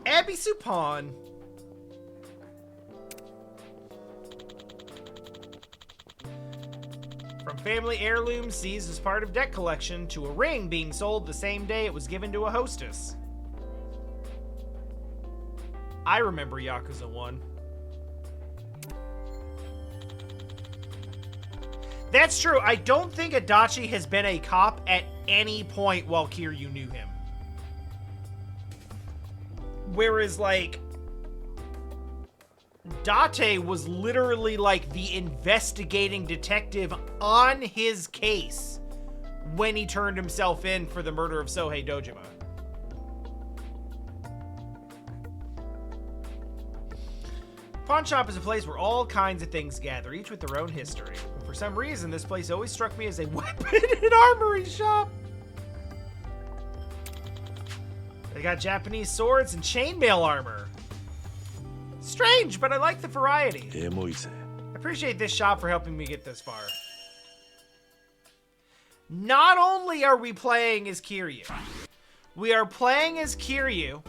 A: Abby Supon. From family heirloom seized as part of debt collection to a ring being sold the same day it was given to a hostess. I remember Yakuza 1. That's true. I don't think Adachi has been a cop at any point while Kiryu knew him. Whereas, like, Date was literally, like, the investigating detective on his case when he turned himself in for the murder of Sohei Dojima. Pawn shop is a place where all kinds of things gather, each with their own history. And for some reason, this place always struck me as a weapon and armory shop. They got Japanese swords and chainmail armor. Strange, but I like the variety. I appreciate this shop for helping me get this far. Not only are we playing as Kiryu, we are playing as Kiryu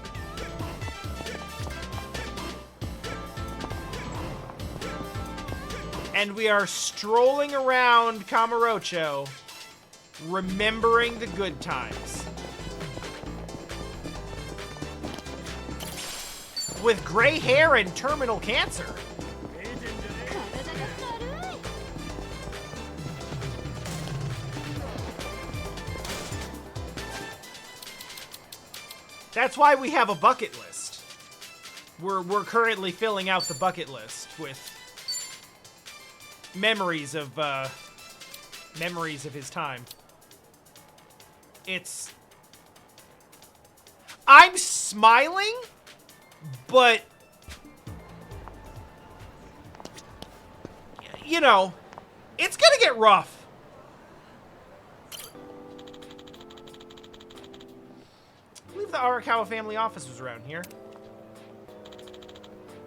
A: and we are strolling around Kamurocho, remembering the good times. With gray hair and terminal cancer. That's why we have a bucket list. We're currently filling out the bucket list with memories of his time. I'm smiling, but you know, it's gonna get rough. I believe the Arakawa family office was around here.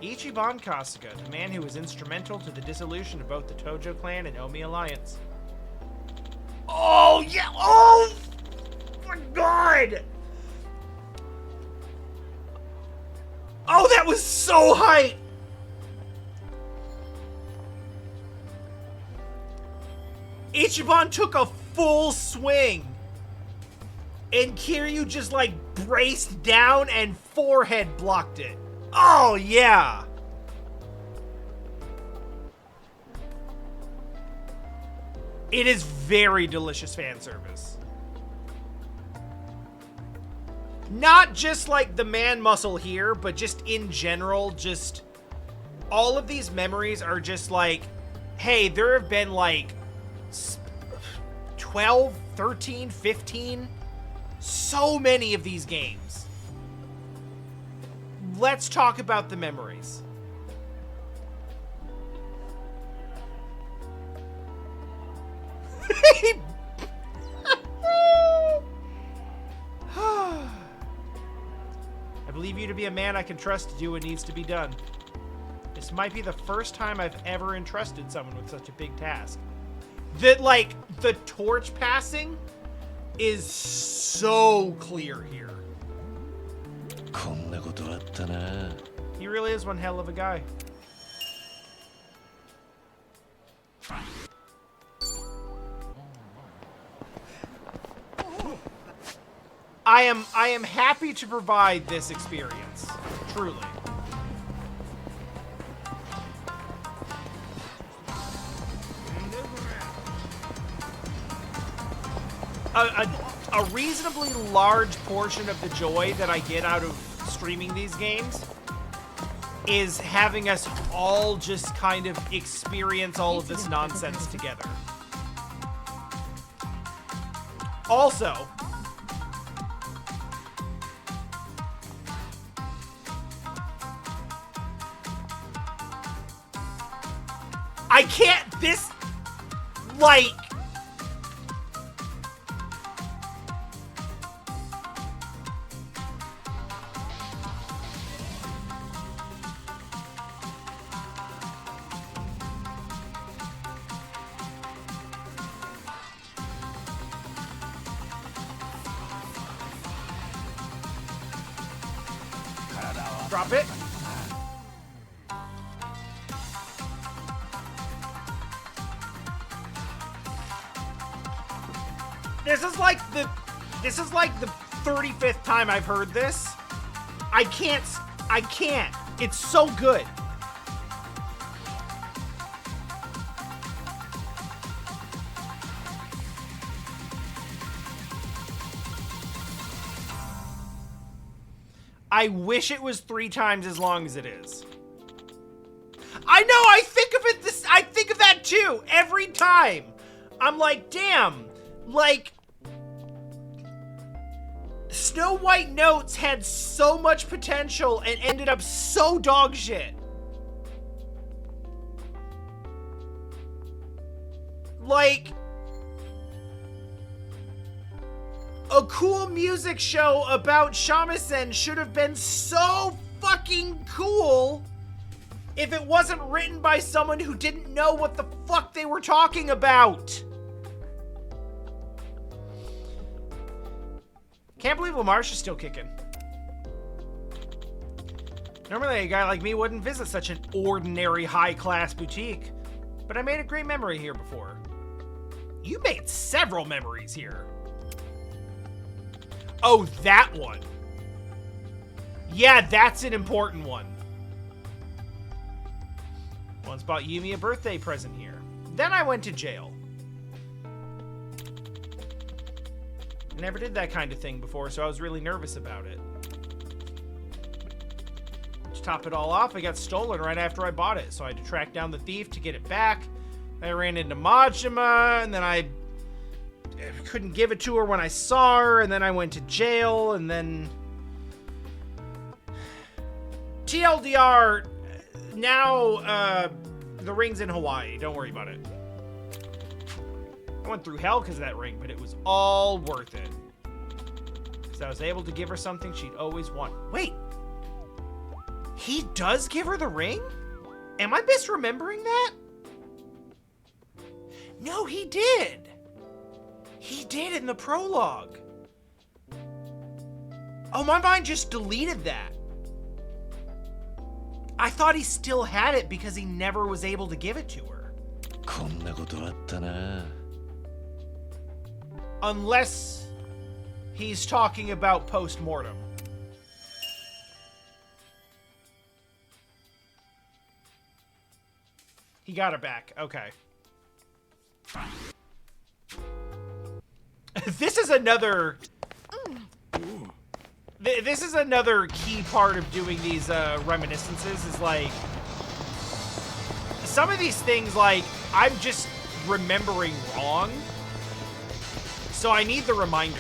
A: Ichiban Kasuga, the man who was instrumental to the dissolution of both the Tojo clan and Omi alliance. Oh, yeah! Oh, my God! Oh, that was so hype! Ichiban took a full swing And Kiryu just like braced down and forehead blocked it. Oh yeah. It is very delicious fan service. Not just like the man muscle here, but just in general, just all of these memories are just like, hey, there have been like 12, 13, 15, so many of these games. Let's talk about the memories. I believe you to be a man I can trust to do what needs to be done. This might be the first time I've ever entrusted someone with such a big task. That, like, the torch passing is so clear here. He really is one hell of a guy. I am happy to provide this experience, truly. A reasonably large portion of the joy that I get out of streaming these games is having us all just kind of experience all of this nonsense together. Also, I can't, this, like, drop it. This is like the 35th time I've heard this. I can't. It's so good. I wish it was 3 times as long as it is. I know, I think of that too, every time. I'm like, damn, like, Snow White Notes had so much potential and ended up so dog shit. Like, a cool music show about shamisen should have been so fucking cool if it wasn't written by someone who didn't know what the fuck they were talking about. Can't believe Lamarche is still kicking. Normally a guy like me wouldn't visit such an ordinary high-class boutique, but I made a great memory here before. You made several memories here. Oh, that one. Yeah, that's an important one. Once bought Yumi a birthday present here. Then I went to jail. Never did that kind of thing before, so I was really nervous about it. To top it all off, I got stolen right after I bought it, so I had to track down the thief to get it back. I ran into Majima, and then I couldn't give it to her when I saw her, and then I went to jail, and then... TLDR, now, the ring's in Hawaii. Don't worry about it. I went through hell because of that ring, but it was all worth it. Because I was able to give her something she'd always wanted. Wait! He does give her the ring? Am I misremembering that? No, he did! He did in the prologue. Oh, my mind just deleted that. I thought he still had it because he never was able to give it to her. Unless... He's talking about post-mortem. He got her back. Okay. This is another... This is another key part of doing these reminiscences, is like... Some of these things, like, I'm just remembering wrong. So I need the reminder.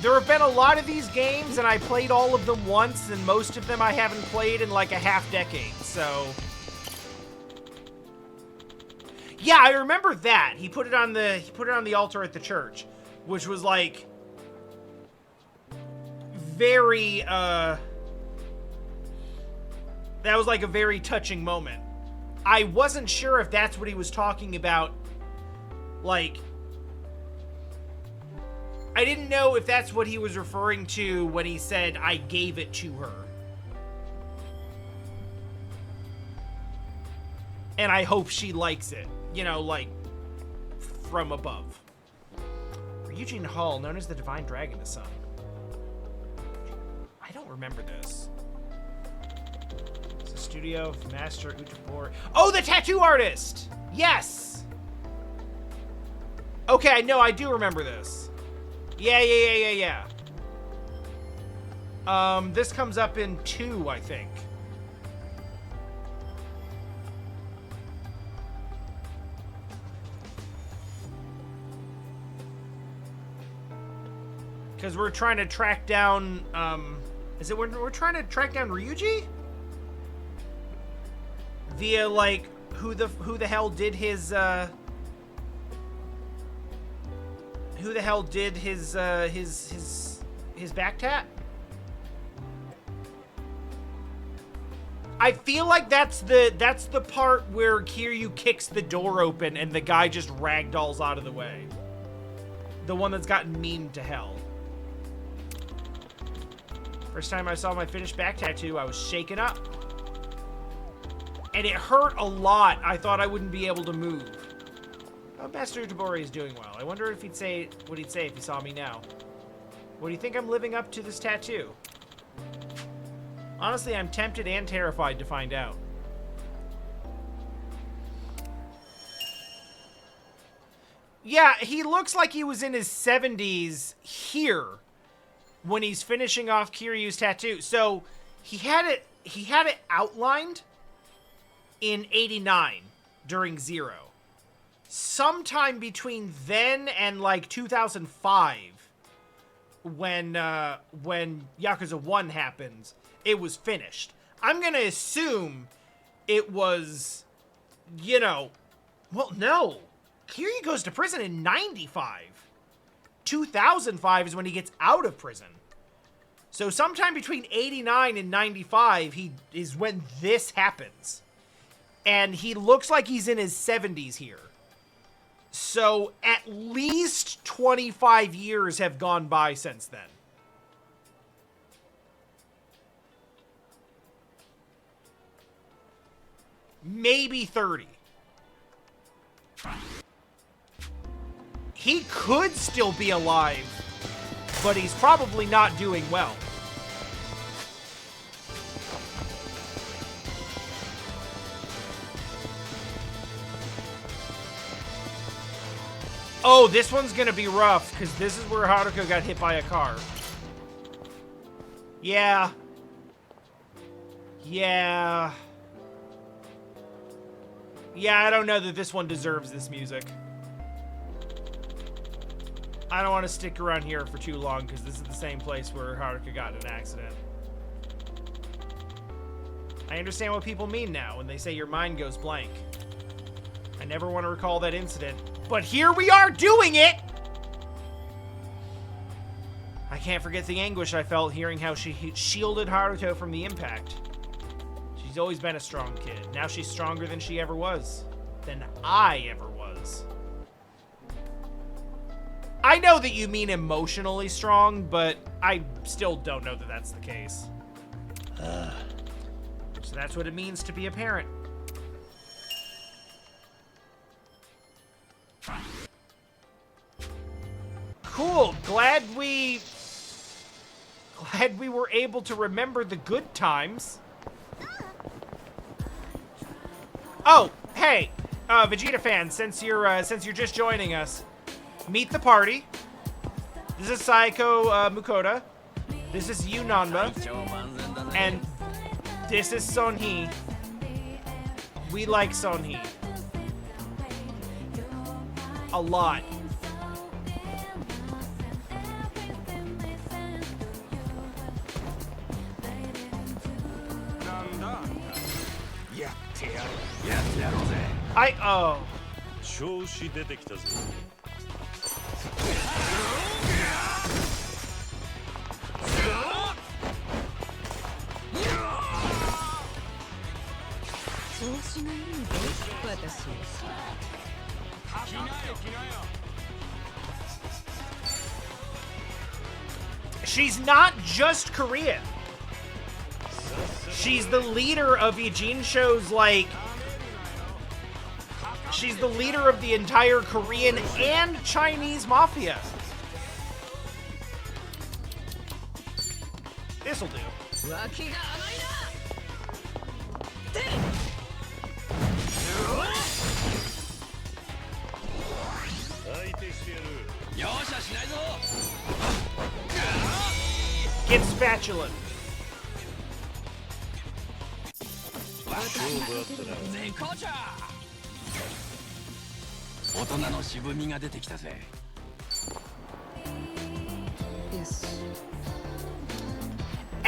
A: There have been a lot of these games, and I played all of them once, and most of them I haven't played in like a half decade, so... Yeah, I remember that. He put it on the altar at the church, which was like very that was like a very touching moment. I wasn't sure if that's what he was talking about. Like, I didn't know if that's what he was referring to when he said, I gave it to her. And I hope she likes it. You know, like, from above. Ryujin Hall, known as the Divine Dragon of Sun. I don't remember this. It's a studio of Master Utabori. Oh, the tattoo artist! Yes! Okay, no, I do remember this. Yeah. This comes up in 2, I think. Because we're trying to track down, is it we're trying to track down Ryuji? Via, like, who the hell did his, who the hell did his back tat? I feel like that's the part where Kiryu kicks the door open and the guy just ragdolls out of the way. The one that's gotten memed to hell. First time I saw my finished back tattoo, I was shaken up. And it hurt a lot. I thought I wouldn't be able to move. Oh, Master Utabori is doing well. I wonder if what he'd say if he saw me now. What do you think I'm living up to this tattoo? Honestly, I'm tempted and terrified to find out. Yeah, he looks like he was in his 70s here when he's finishing off Kiryu's tattoo. So he had it outlined in 89 during Zero. Sometime between then and like 2005, when Yakuza 1 happens, it was finished. I'm gonna assume it was, you know, well, no. Kiryu goes to prison in 95. 2005 is when he gets out of prison. So sometime between 89 and 95 is when this happens. And he looks like he's in his 70s here. So at least 25 years have gone by since then. Maybe 30. He could still be alive, but he's probably not doing well. Oh, this one's gonna be rough, because this is where Haruka got hit by a car. Yeah. Yeah, I don't know that this one deserves this music. I don't want to stick around here for too long, because this is the same place where Haruka got in an accident. I understand what people mean now when they say your mind goes blank. I never want to recall that incident, but here we are doing it! I can't forget the anguish I felt hearing how she shielded Haruto from the impact. She's always been a strong kid. Now she's stronger than she ever was. Than I ever was. I know that you mean emotionally strong, but I still don't know that that's the case. So that's what it means to be a parent. Cool. Glad we were able to remember the good times. Oh, hey, Vegeta fan, since you're just joining us, meet the party. This is Saiko Mukoda. This is Yu Nanba. And this is Sonhee. We like Sonhee. A lot. Oh.
C: 調子出てきたぞ。
B: 調子がいいんで私。
A: She's not just Korean. She's the leader of Ijincho's, like... She's the leader of the entire Korean and Chinese mafia. This'll do. Get spatula.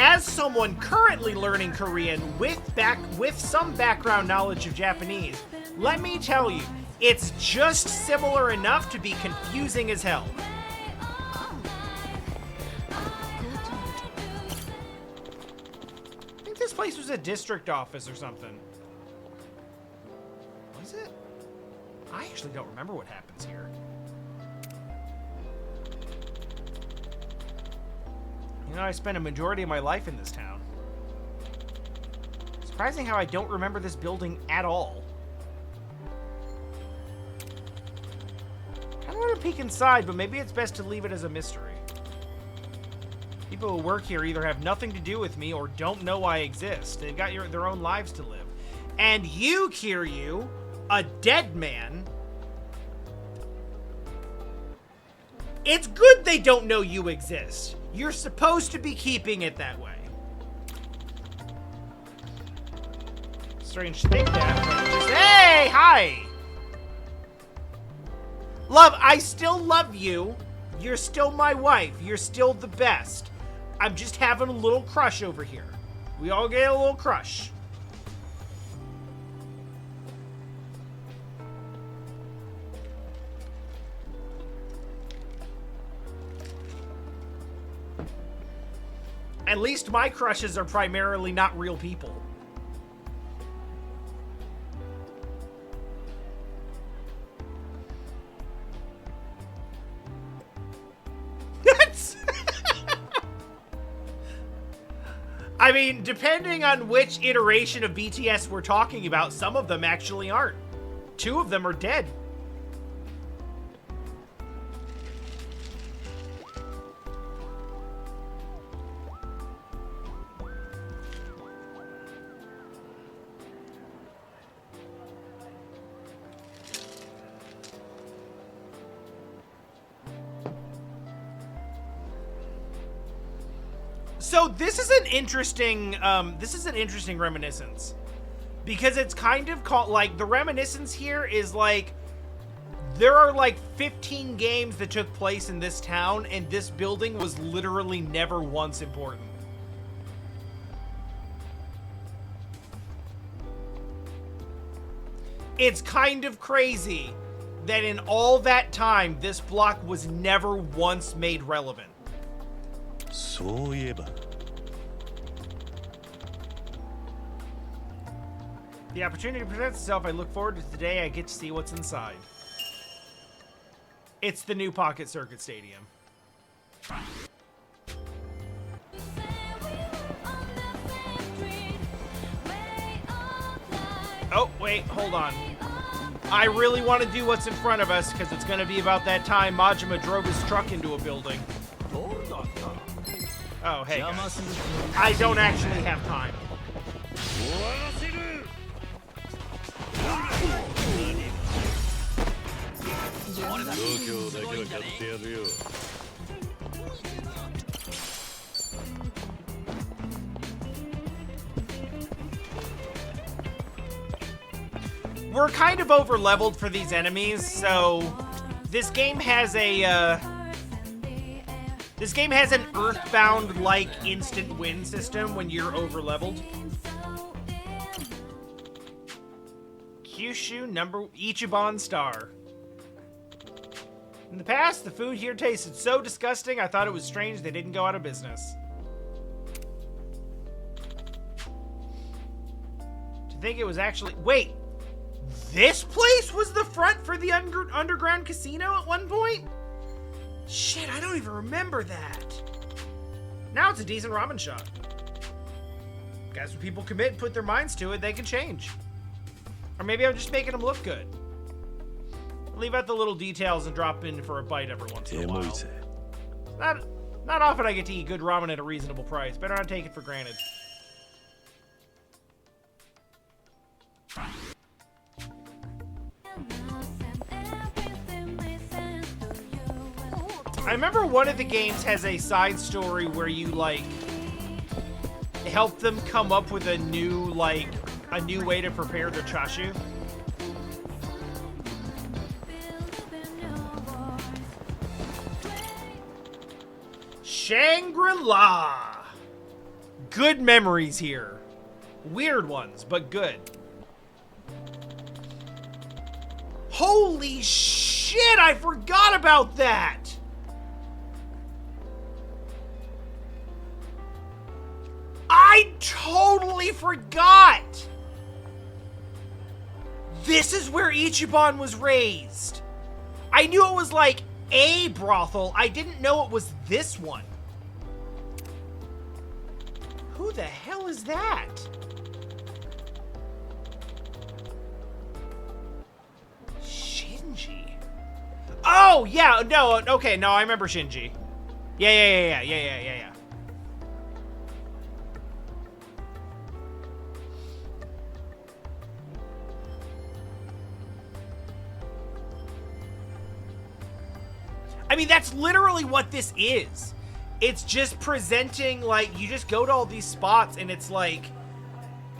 A: As someone currently learning Korean with some background knowledge of Japanese, let me tell you, it's just similar enough to be confusing as hell. I think this place was a district office or something. Was it? I actually don't remember what happens here. You know, I spent a majority of my life in this town. Surprising how I don't remember this building at all. I want to peek inside, but maybe it's best to leave it as a mystery. People who work here either have nothing to do with me or don't know I exist. They've got their own lives to live. And you, Kiryu, a dead man... It's good they don't know you exist. You're supposed to be keeping it that way. Strange to think that, but just, hey, hi! Love, I still love you. You're still my wife. You're still the best. I'm just having a little crush over here. We all get a little crush. At least my crushes are primarily not real people. I mean, depending on which iteration of BTS we're talking about, some of them actually aren't. 2 of them are dead. So this is an interesting reminiscence, because it's kind of called, like, the reminiscence here is like there are like 15 games that took place in this town, and this building was literally never once important. It's kind of crazy that in all that time, this block was never once made relevant.
C: そういえば
A: The opportunity presents itself. I look forward to the day I get to see what's inside. It's the new Pocket Circuit Stadium. Oh, wait, hold on. I really want to do what's in front of us, because it's going to be about that time Majima drove his truck into a building. Oh, hey guys. I don't actually have time. We're kind of over-leveled for these enemies, so this game has a, this game has an Earthbound-like instant win system when you're over-leveled. Kyushu Ichiban Star. In the past, the food here tasted so disgusting, I thought it was strange they didn't go out of business. To think it was actually... Wait! This place was the front for the underground casino at one point? Shit, I don't even remember that. Now it's a decent ramen shop. Guys, when people commit and put their minds to it, they can change. Or maybe I'm just making them look good. Leave out the little details and drop in for a bite every once in a while. Not often I get to eat good ramen at a reasonable price. Better not take it for granted. I remember one of the games has a side story where you, like, help them come up with a new way to prepare their chashu. Shangri-La! Good memories here. Weird ones, but good. Holy shit, I forgot about that! I totally forgot! This is where Ichiban was raised. I knew it was like a brothel. I didn't know it was this one. Who the hell is that? Shinji. Oh, yeah, no, okay, no, I remember Shinji. Yeah. I mean, that's literally what this is. It's just presenting, like, you just go to all these spots and it's like,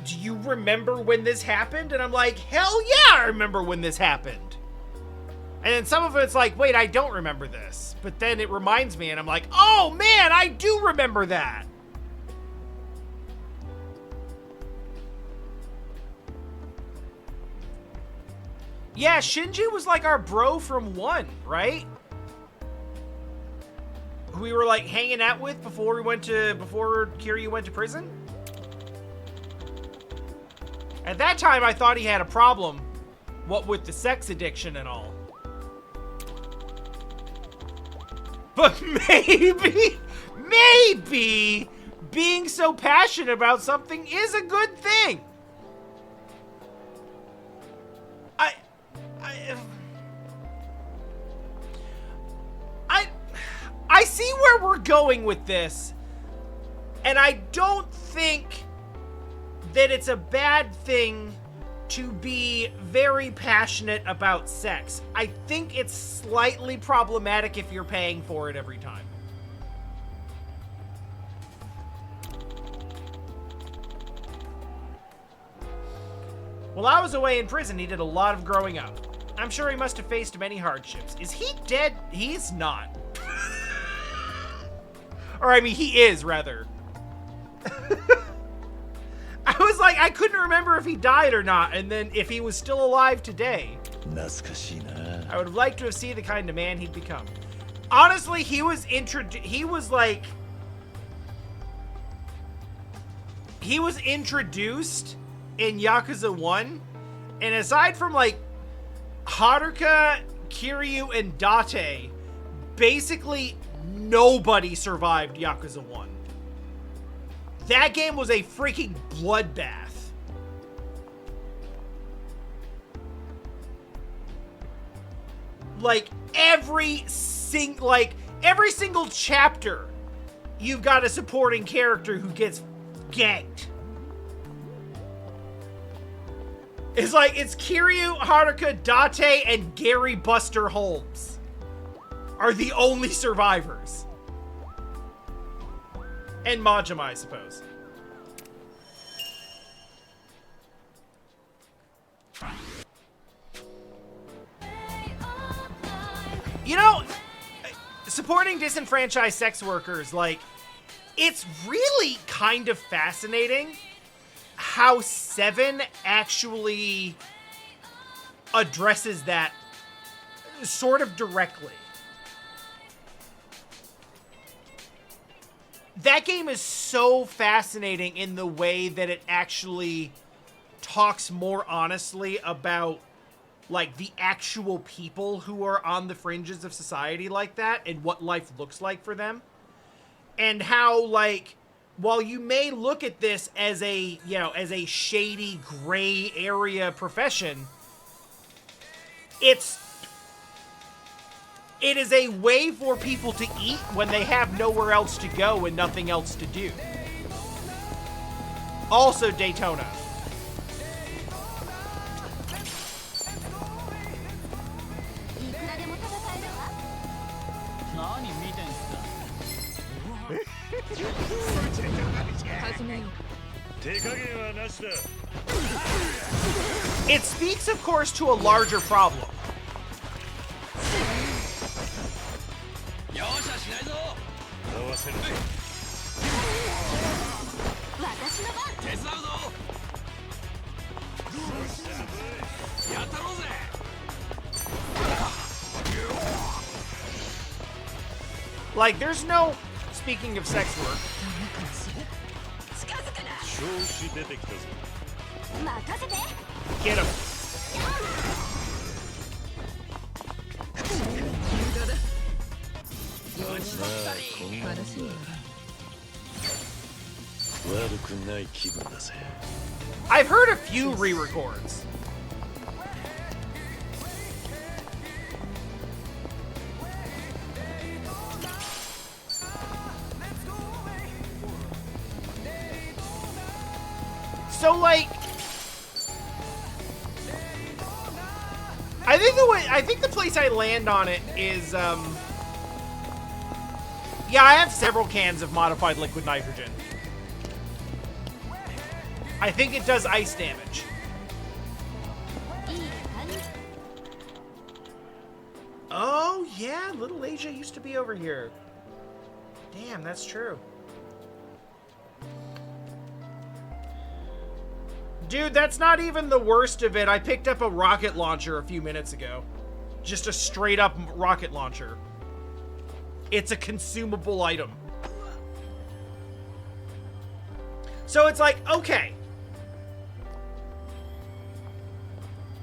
A: do you remember when this happened? And I'm like, hell yeah, I remember when this happened. And then some of it's like, wait, I don't remember this. But then it reminds me and I'm like, oh man, I do remember that. Yeah, Shinji was like our bro from 1, right? Who we were like hanging out with before Kiryu went to prison? At that time, I thought he had a problem, what with the sex addiction and all. But maybe being so passionate about something is a good thing. I see where we're going with this, and I don't think that it's a bad thing to be very passionate about sex. I think it's slightly problematic if you're paying for it every time. While I was away in prison, he did a lot of growing up. I'm sure he must have faced many hardships. Is he dead? He's not. Or, I mean, he is, rather. I was like, I couldn't remember if he died or not, and then if he was still alive today. I would have liked to have seen the kind of man he'd become. Honestly, he was introduced in Yakuza 1, and aside from, like, Haruka, Kiryu, and Date, basically nobody survived Yakuza 1. That game was a freaking bloodbath. Like, every single chapter, you've got a supporting character who gets ganked. It's like, it's Kiryu, Haruka, Date, and Gary Buster Holmes are the only survivors. And Majima, I suppose. You know, supporting disenfranchised sex workers, like, it's really kind of fascinating how 7 actually addresses that sort of directly. That game is so fascinating in the way that it actually talks more honestly about, like, the actual people who are on the fringes of society like that and what life looks like for them. And how, like, while you may look at this as a, you know, as a shady gray area profession, it is a way for people to eat when they have nowhere else to go and nothing else to do. Also Daytona. It speaks, of course, to a larger problem. Like, there's no, speaking of sex work, get him. I've heard a few re-records. So, like, I think the place I land on it is, yeah, I have several cans of modified liquid nitrogen. I think it does ice damage. Oh, yeah, Little Asia used to be over here. Damn, that's true. Dude, that's not even the worst of it. I picked up a rocket launcher a few minutes ago. Just a straight up rocket launcher. It's a consumable item. So it's like, okay.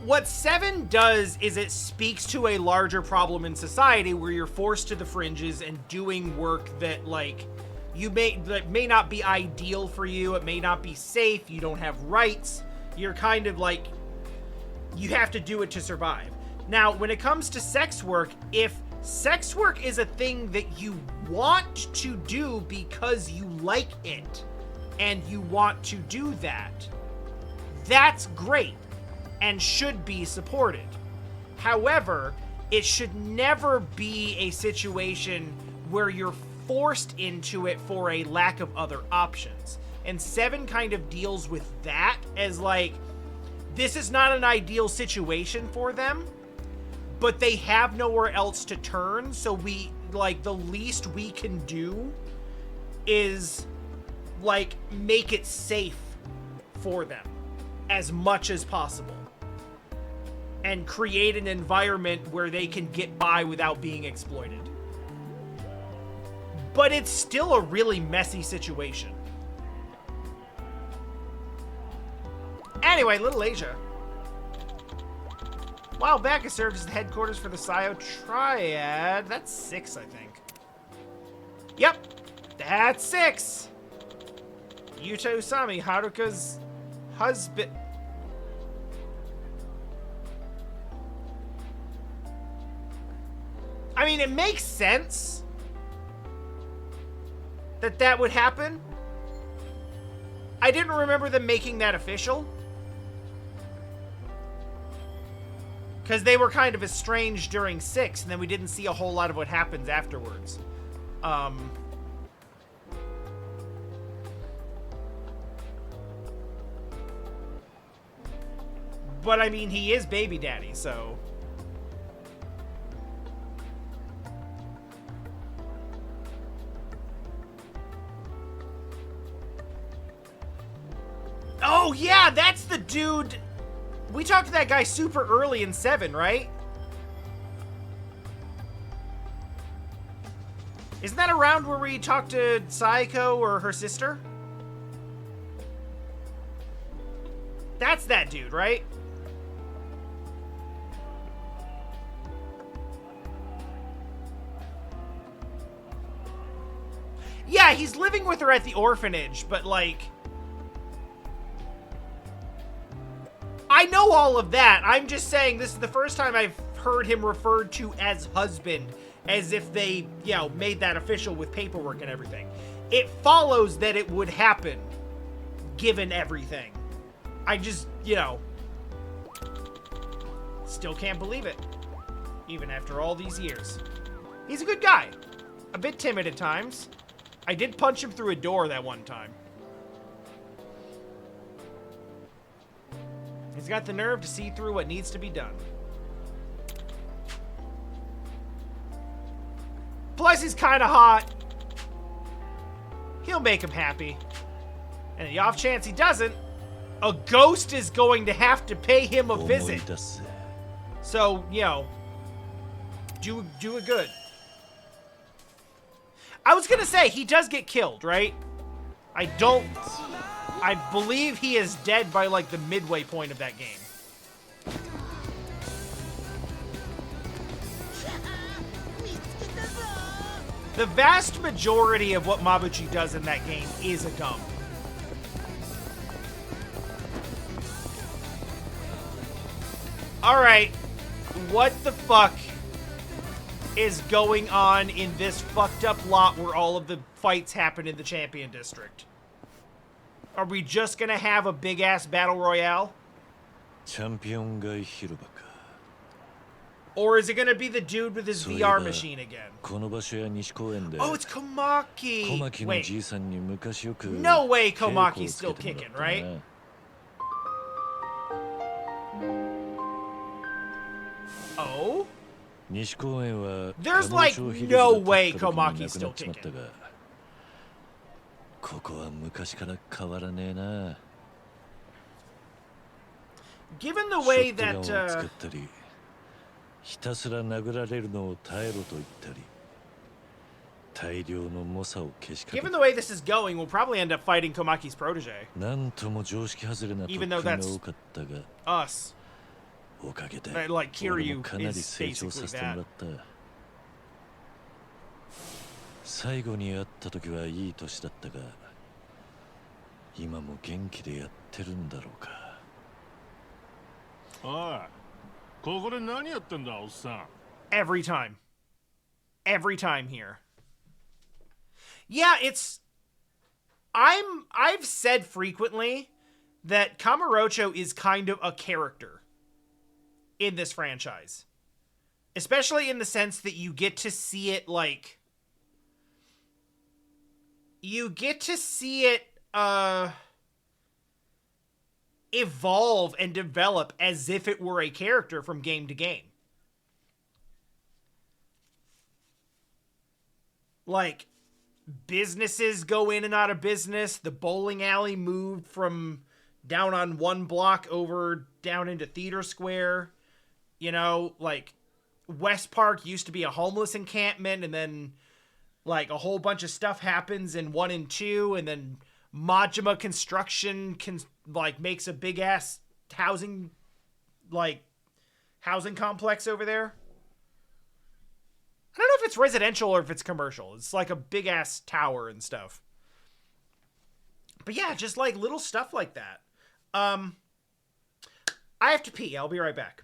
A: What 7 does is it speaks to a larger problem in society where you're forced to the fringes and doing work that, like, that may not be ideal for you. It may not be safe. You don't have rights. You're kind of like, you have to do it to survive. Now, when it comes to sex work, if sex work is a thing that you want to do because you like it and you want to do that, that's great and should be supported. However, it should never be a situation where you're forced into it for a lack of other options. And 7 kind of deals with that as, like, this is not an ideal situation for them, but they have nowhere else to turn, so we, like, the least we can do is, like, make it safe for them as much as possible and create an environment where they can get by without being exploited. But it's still a really messy situation. Anyway, Little Asia. A while back, it served as the headquarters for the Sayo Triad. That's 6, I think. Yep, that's 6. Yuta Usami, Haruka's husband. I mean, it makes sense that that would happen. I didn't remember them making that official, because they were kind of estranged during 6, and then we didn't see a whole lot of what happens afterwards. But I mean, he is baby daddy, so... Oh, yeah, that's the dude... We talked to that guy super early in 7, right? Isn't that around where we talked to Saiko or her sister? That's that dude, right? Yeah, he's living with her at the orphanage, but like... I know all of that. I'm just saying this is the first time I've heard him referred to as husband, as if they, you know, made that official with paperwork and everything. It follows that it would happen, given everything. I just, you know, still can't believe it, even after all these years. He's a good guy. A bit timid at times. I did punch him through a door that one time. He's got the nerve to see through what needs to be done. Plus, he's kind of hot. He'll make him happy. And the off chance he doesn't, a ghost is going to have to pay him a visit. So, you know, do it good. I was gonna say, he does get killed, right? I believe he is dead by, like, the midway point of that game. The vast majority of what Mabuchi does in that game is a dump. Alright, what the fuck is going on in this fucked up lot where all of the fights happen in the Champion District? Are we just gonna have a big-ass battle royale? Or is it gonna be the dude with his VR machine again? Oh, it's Komaki! Wait. No way Komaki's still kicking, right? Oh? There's like no way Komaki's still kicking. Given the way that, given the way this is going, we'll probably end up fighting Komaki's protege. Even though that's us. Like, Kiryu is basically that.
C: 最後に会った時はいい年だったが、今も元気でやってるんだろうか。
F: おい、ここで何やってんだ、おっさん。
A: Every time. Every time here. Yeah, it's... I've said frequently that Kamurocho is kind of a character in this franchise. Especially in the sense that you get to see it, like... You get to see it, evolve and develop as if it were a character from game to game. Like, businesses go in and out of business. The bowling alley moved from down on one block over down into Theater Square. You know, like, West Park used to be a homeless encampment, and then, like, a whole bunch of stuff happens in 1 and 2, and then Majima Construction makes a big-ass housing housing complex over there. I don't know if it's residential or if it's commercial. It's like a big ass tower and stuff. But yeah, just like little stuff like that. I have to pee. I'll be right back.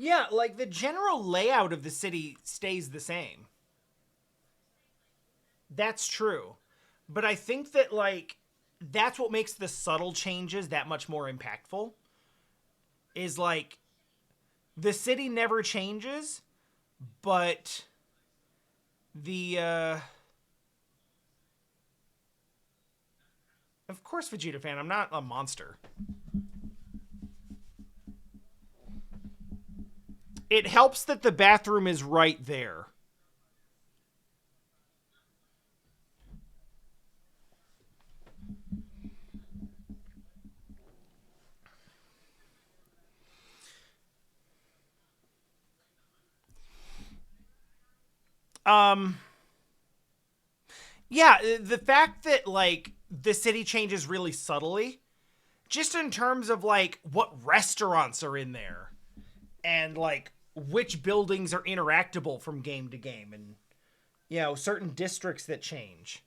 A: Yeah, like the general layout of the city stays the same. That's true. But I think that, like, that's what makes the subtle changes that much more impactful. Is, like, the city never changes, but the, Of course, Vegeta fan, I'm not a monster. It helps that the bathroom is right there. Yeah, the fact that, like, the city changes really subtly, just in terms of, like, what restaurants are in there, and, like, which buildings are interactable from game to game, and, you know, certain districts that change.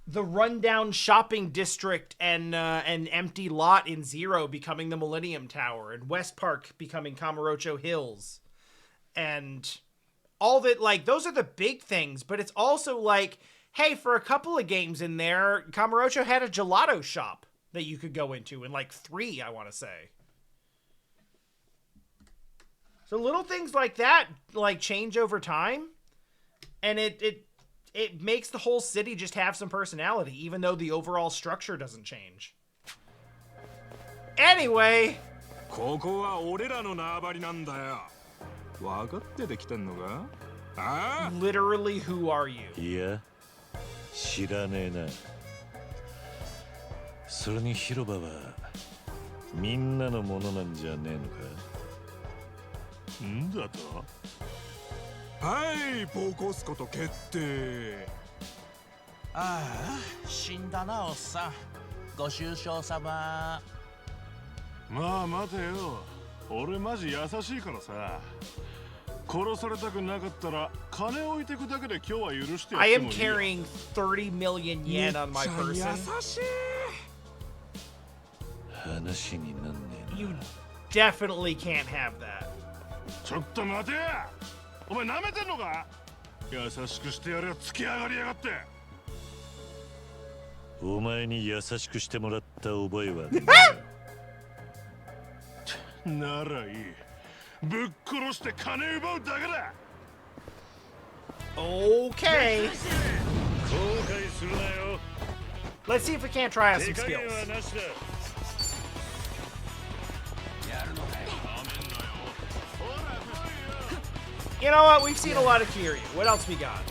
A: The rundown shopping district and an empty lot in Zero becoming the Millennium Tower, and West Park becoming Kamurocho Hills, and all that, like, those are the big things, but it's also like, hey, for a couple of games in there, Kamurocho had a gelato shop that you could go into, and like 3, I want to say. So little things like that, like, change over time, and it makes the whole city just have some personality, even though the overall structure doesn't change. Anyway.
G: ここは俺らの縄張りなんだよ。分かってて来てんのか?
A: Literally, who are you?
C: いや、知らねえな。それに広場はみんなのものなんじゃねえのか。
G: んだと？はい、ボコスこと決定。
H: ああ、死んだなおっさん。ご愁傷様。
F: まあ待てよ。俺マジ優しいからさ。殺されたくなかったら金置いてくだけで今日は許してやってもいいよ。
A: I am carrying 30 million yen on my person.
G: 優しい。
C: 話になんねえな。
A: You definitely can't have that.
F: ちょっと待てや。お前舐めてんのか？優しくしてやれよ、突き上がりやがって。
C: お前に優しくしてもらった覚えは
F: ならいい。ぶっ殺して金奪うだけだ。
A: Okay.
C: 後悔するなよ。
A: Let's see if we can't try out some skills. You know what? We've seen a lot of Kiryu. What else we got?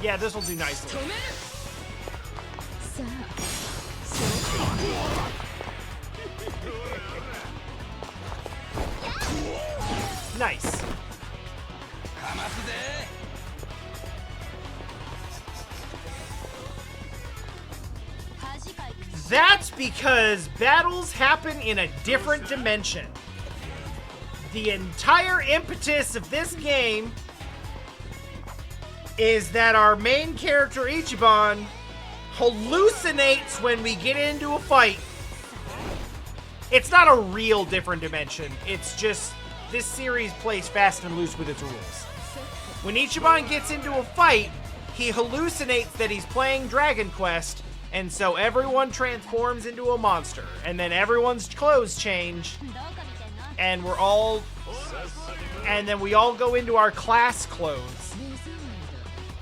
A: Yeah, this will do nicely. Nice. because battles happen in a different dimension. The entire impetus of this game is that our main character Ichiban hallucinates when we get into a fight. It's not a real different dimension. It's just this series plays fast and loose with its rules. When Ichiban gets into a fight, he hallucinates that he's playing Dragon Quest, and so everyone transforms into a monster, and then everyone's clothes change, and then we all go into our class clothes.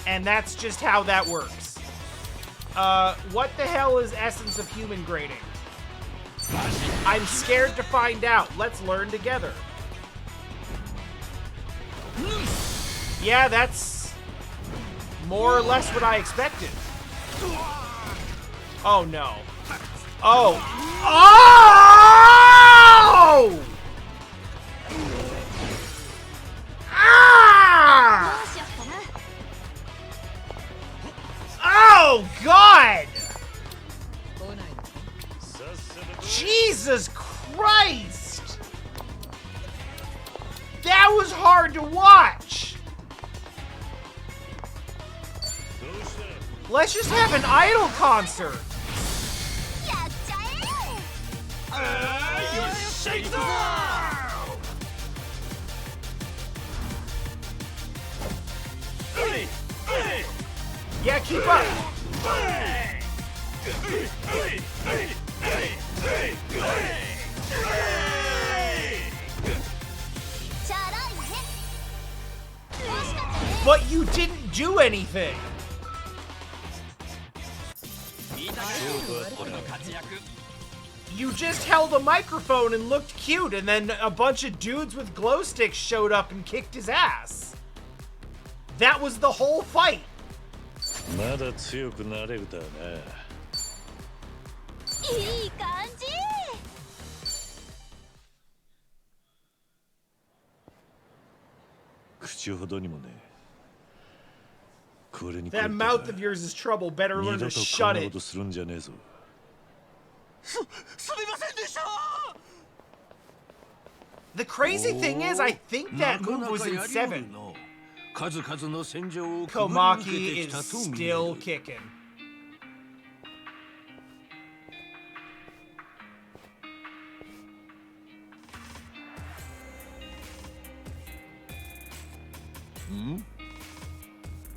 A: And that's just how that works. What the hell is Essence of Human Grading? I'm scared to find out. Let's learn together. Yeah, that's more or less what I expected. Oh, no. Oh. Oh! Ah! Oh, God! Jesus Christ! That was hard to watch! Let's just have an idol concert! Yeah, keep up! But you didn't do anything! You just held a microphone and looked cute, and then a bunch of dudes with glow sticks showed up and kicked his ass. That was the whole fight.
C: まだ強くなれるだな。
B: いい感じ。
C: 口ほどにもね。これに
A: That mouth of yours is trouble. Better learn to shut it.
C: するんじゃねえぞ。
H: すみませんでした。
A: The crazy thing is, I think that move was in 7.
H: 数々の戦場をくぐり抜
A: Komaki
H: けて
A: is
H: きたと見え
A: still
H: る。
A: kicking.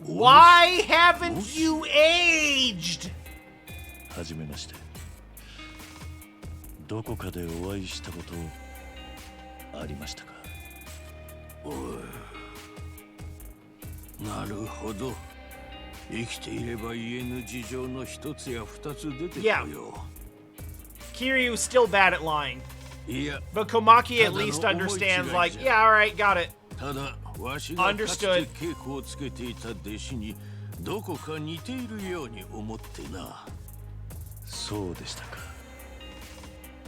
A: Why haven't you aged?
C: はじめまして。どこかでお会いしたことありましたか？
H: おい。なるほど。生きていれば言えぬ事情の一つや二つ出てくるよ。
A: Kiryu is still bad at lying.
H: いや。
A: But Komaki at least understands, like, yeah, alright, got it.
H: ただ、わしがかつて稽古をつけていた弟子にどこか似ているように思ってな。
C: そうでしたか。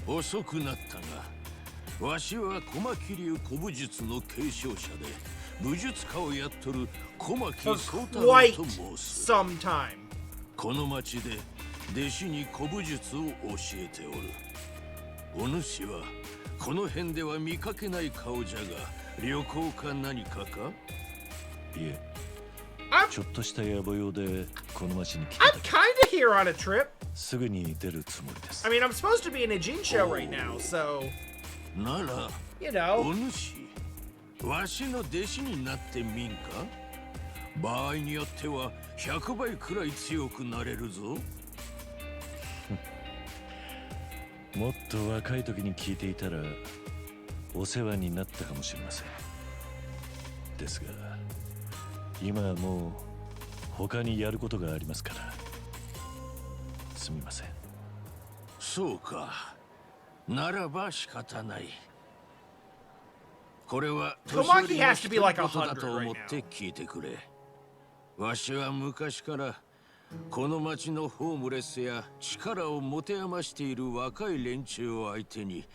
H: 遅くなったが、わしは小牧流古武術の継承者で武術家をやっとる小牧宗太郎と申す。この町で弟子に古武術を教えておる。お主はこの辺では見かけない顔じゃが、旅行か何かか？
C: いえ。ちょっとした野暮用でこの町に来て。
A: I'm kind of here on a trip.
C: すぐに出るつもりです。
A: I mean, I'm supposed to be in a Jin show right now, so.
H: なら、
A: you know.
H: お主、わしの弟子になってみんか？場合によっては100倍くらい強くなれるぞ。
C: もっと若い時に聞いていたらお世話になったかもしれません。ですが、今はもう他にやることがありますから。すみません。
H: そうか。ならば仕方ない。これは年寄りの一人言だと思って聞いてくれ。わしは昔からこの町のホームレスや力を持て余している若い連中を相手に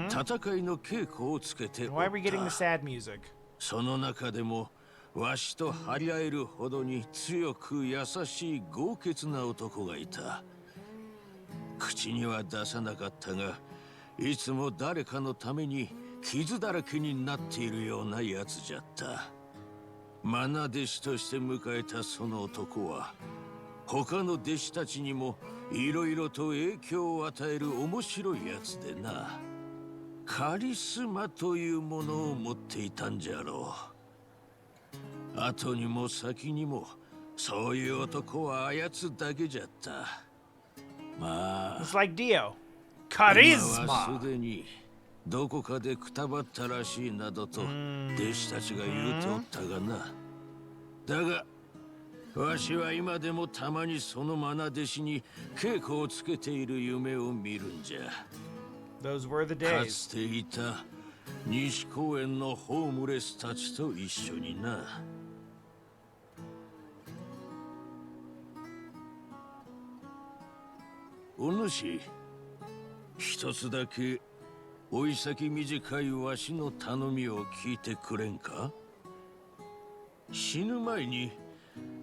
H: 戦いの稽古をつけておった。その中でもわしと張り合えるほどに強く優しい豪傑な男がいた。口には出さなかったが、いつも誰かのために傷だらけになっているようなやつじゃった。愛弟子として迎えたその男は、他の弟子たちにもいろいろと影響を与える面白いやつでな。カリスマというものを持っていたんじゃろう。後にも先にもそういう男はあやつだけじゃった。まあ、
A: It's like Dio.
H: 今は
A: Charisma.
H: すでにどこかでくたばったらしいなどと弟子たちが言うておったがな。だがわしは今でもたまにその愛弟子に稽古をつけている夢を見るんじゃ。
A: Those were the
H: か
A: days.
H: つていた西公園のホームレスたちと一緒にな。お主、一つだけおい先短いわしの頼みを聞いてくれんか。死ぬ前に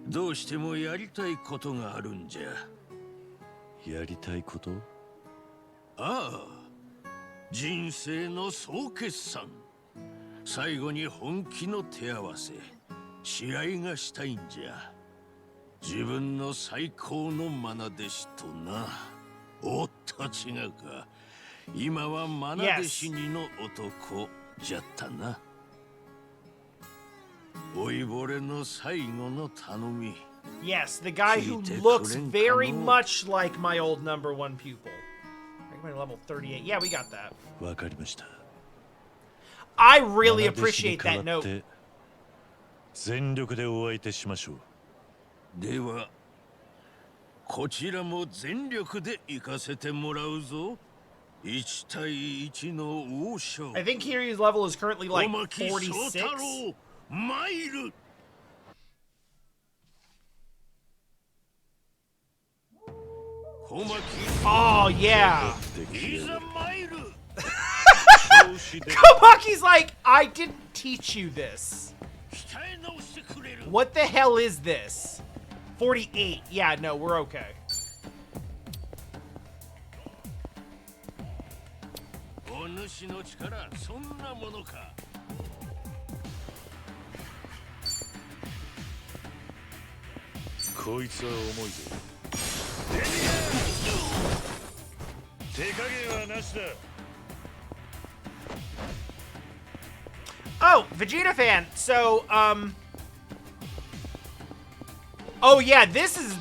H: どうしてもやりたいことがあるんじゃ。
C: やりたいこと？
H: ああ、人生の総決算。最後に本気の手合わせ、試合がしたいんじゃ。自分の最高の愛弟子とな。おっと違うか。今は愛弟子にの男じゃったな。老いぼれの最後の頼み。
A: Yes, the guy who looks very much like my old number one pupil. Recommended level 38. Yeah, we got that.
C: わかりました。
A: I really appreciate that note.
C: 全力でお相手しましょう。
H: では、こちらも全力で行かせてもらうぞ。1対1の王将。
A: I think Kiryu's level is currently like
H: 小牧祥太
A: 46.
H: 郎、参る。小牧。
A: Oh, yeah.
H: いざ参る。
A: Komaki's like, I didn't teach you this.
H: 鍛え直してくれる。
A: What the hell is this? 48. Yeah, no, we're okay.
H: お主の力、そんなものか。
C: こいつは重いぞ。手加減はなしだ。
A: Oh, Vegeta fan. So, oh yeah, this is.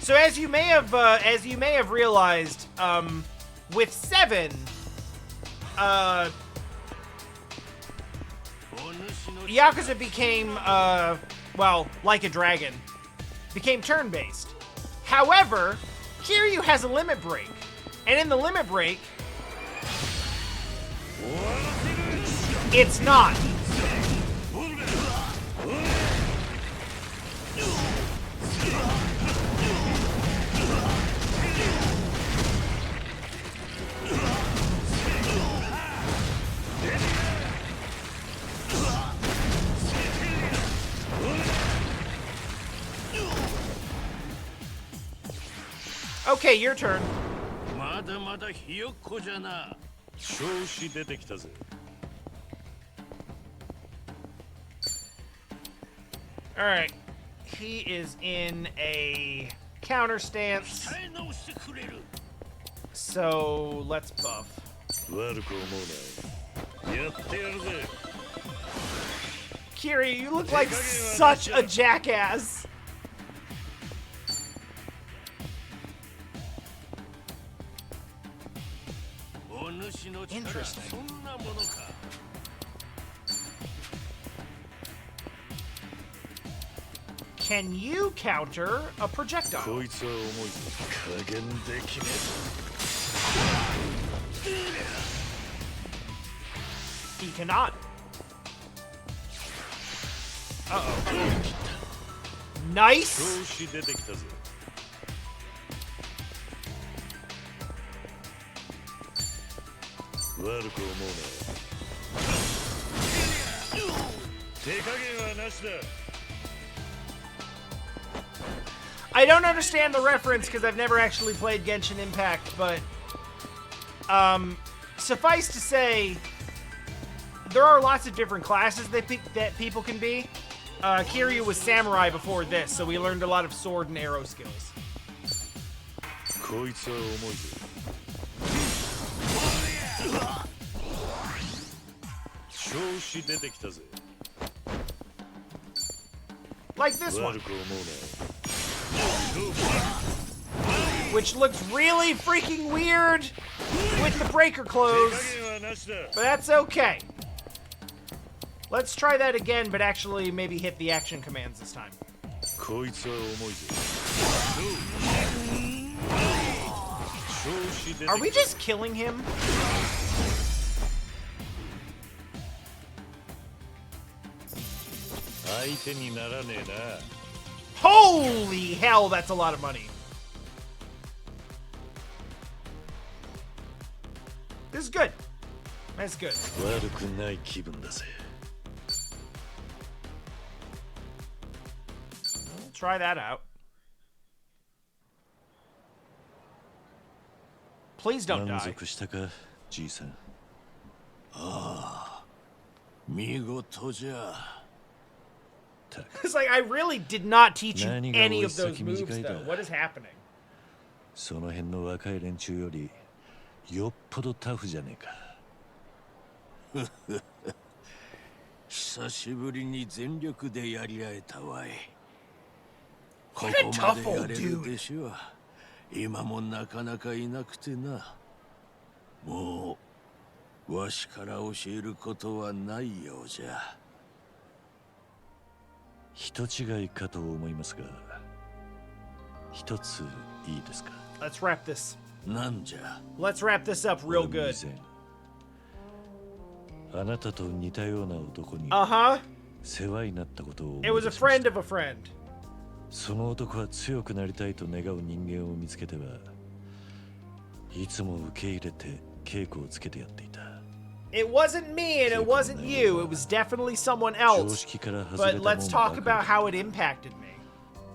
A: So as you may have realized, with 7, Yakuza became, well, like a dragon, became turn-based. However, Kiryu has a limit break, and in the limit break, it's not. Okay, your turn.
H: まだまだひよっこじゃな。
C: 調子出てきたぜ。
A: All right. He is in a counter stance.
H: 鍛え直してくれる。
A: So let's buff.
C: 悪く思うな。やってやるぜ。
A: Kiryu, you look like such a jackass. Interesting. Can you counter a projectile?
C: こいつは重いぞ。加減できねえ。
A: He cannot. Uh-oh. Nice.
C: 調子出てきたぜ。悪く思うな。手加減はなしだ。
A: I don't understand the reference because I've never actually played Genshin Impact, but suffice to say, there are lots of different classes that people can be. Kiryu was samurai before this, so we learned a lot of sword and arrow skills. Like this one. Which looks really freaking weird with the breaker clothes, but that's okay. Let's try that again, but actually maybe hit the action commands this time. Are we just killing him? Holy hell, that's a lot of money. This is good. That's good. Try that out. Please don't die. It's like I really did not teach you any of those moves though. What is happening?
C: その辺の若い連中よりよっぽどタフじゃねえか。
H: 久しぶりに全力でやり合えたわい。こ
A: What a
H: こま
A: tough
H: でや
A: old
H: れる
A: dude.
H: 弟子は今もなかなかいなくてな。もうわしから教えることはないようじゃ。
C: 人違いかと思いますが、一ついいですか。
A: Let's wrap this.
H: なんじゃ。
A: Let's wrap this up real good.
C: あなたと似たような男に
A: Uh-huh.
C: 世話になったことを思い
A: It was
C: 出
A: a
C: しまし
A: friend
C: た。
A: of a friend.
C: その男は強くなりたいと願う人間を見つけてはいつも受け入れて稽古をつけてやっていた。
A: It wasn't me and it wasn't you. It was definitely someone
C: 常
A: else.
C: 識から外
A: But
C: れたも
A: let's
C: ん
A: talk
C: ば
A: about
C: か
A: how it impacted me.
C: り。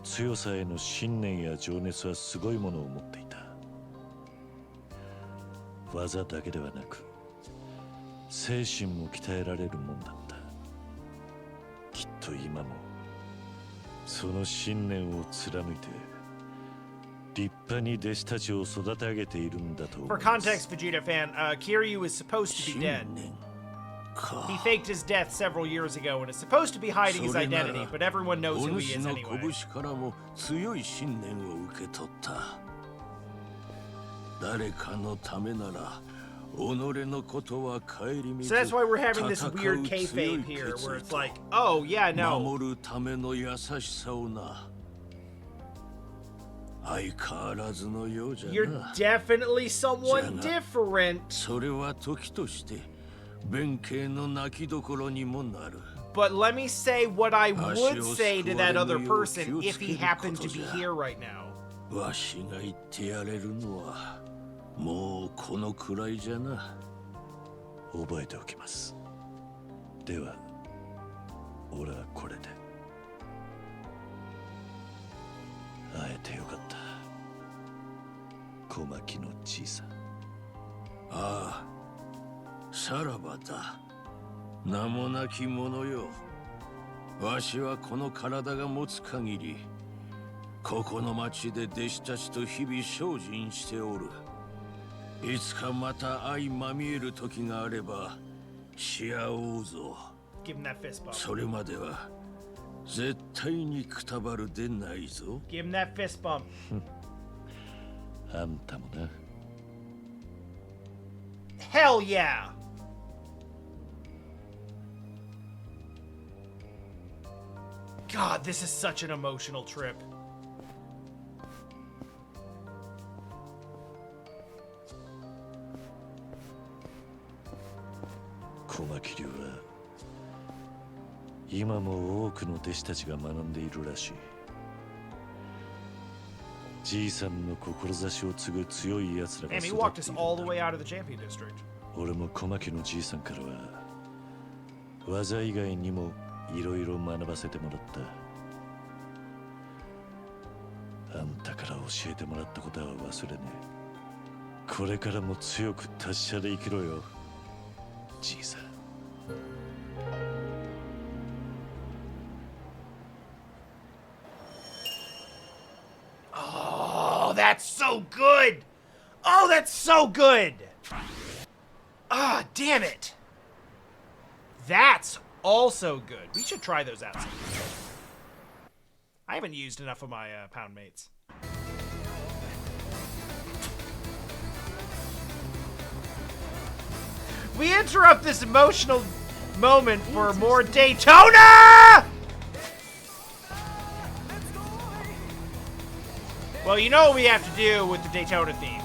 C: 強さへの信念や情熱はすごいものを持っていた。技だけではなく精神も鍛えられるもんだった。きっと今もその信念を貫いて立派に弟子たちを育て上げているんだと思い
A: For
C: ます。
A: context, Vegeta fan, Kiryu is supposed to be dead.
H: 信念か。
A: He faked his death several years ago and is supposed to be hiding his
H: それなら
A: identity, but everyone knows
H: お
A: who he
H: 主
A: is
H: の
A: anyway.
H: 拳からも強い信念を受け取った。誰かのためなら己のことは顧みず
A: So that's why we're having this
H: 戦う
A: weird
H: 強い
A: kayfabe here
H: 決
A: where
H: 意
A: it's
H: と
A: like, oh, yeah, no.
H: 守るための優しさをな。相変わらずのようじゃ
A: You're
H: な。
A: definitely someone
H: Jenna.
A: different.
H: それは時として弁慶の泣きどころにもなる。
A: But let me say what I would
H: Ashio
A: say to that other
H: square
A: person
H: no
A: if he happened to be
H: kotoja.
A: here right now.
H: わしが言ってやれるのはもうこのくらいじゃな。
C: 覚えておきます。では俺はこれで。会えてよかった。小牧のじいさん。
H: ああ、さらばだ。名もなき者よ。わしはこの体が持つ限り、ここの町で弟子たちと日々精進しておる。いつかまた相まみえる時があれば、し合おうぞ。
A: Give him that fist bump.
H: それまでは絶対にくたばるでないぞ。
A: Give him that fist bump.
C: あんたもな。
A: Hell yeah! God, this is such an emotional trip.
C: Komaki流は今も多くの弟子たちが学んでいるらしい。じいさんの志を継ぐ強い奴らが
A: And he
C: 育
A: walked
C: って
A: us
C: い
A: all
C: る
A: the
C: んだ。
A: way out of the champion district.
C: 俺も小牧のじいさんからは技以外にもいろいろ学ばせてもらった。んたから教えてもらったことは忘れねえ。これからも強く達者で生きろよ、じいさん。
A: Oh, that's so good! Oh, that's so good! Ah, damn it! That's also good. We should try those out sometime. I haven't used enough of my pound mates. We interrupt this emotional moment for more Daytona! Well, you know what we have to do with the Daytona theme.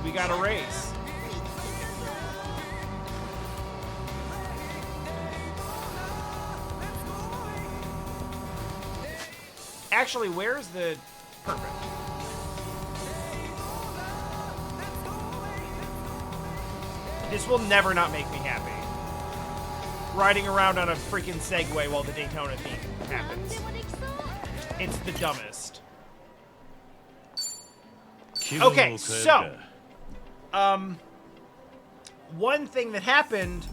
A: We got a race. Actually, where's the... Perfect. This will never not make me happy. Riding around on a freaking Segway while the Daytona theme happens. It's the dumbest. Okay, so... one thing that happened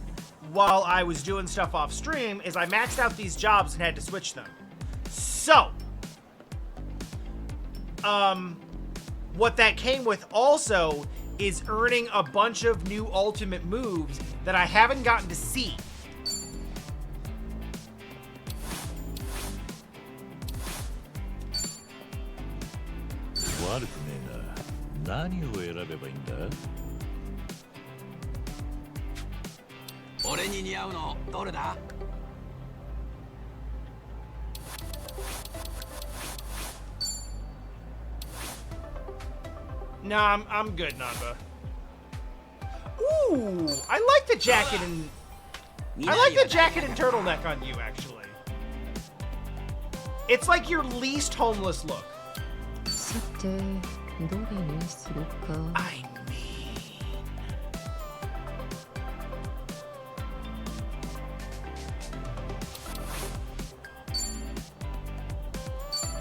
A: while I was doing stuff off stream is I maxed out these jobs and had to switch them. So... what that came with also is earning a bunch of new ultimate moves that I haven't gotten to see. Nah, I'm good, Nanba. Ooh, I like the jacket and turtleneck on you, actually. It's like your least homeless look. I mean...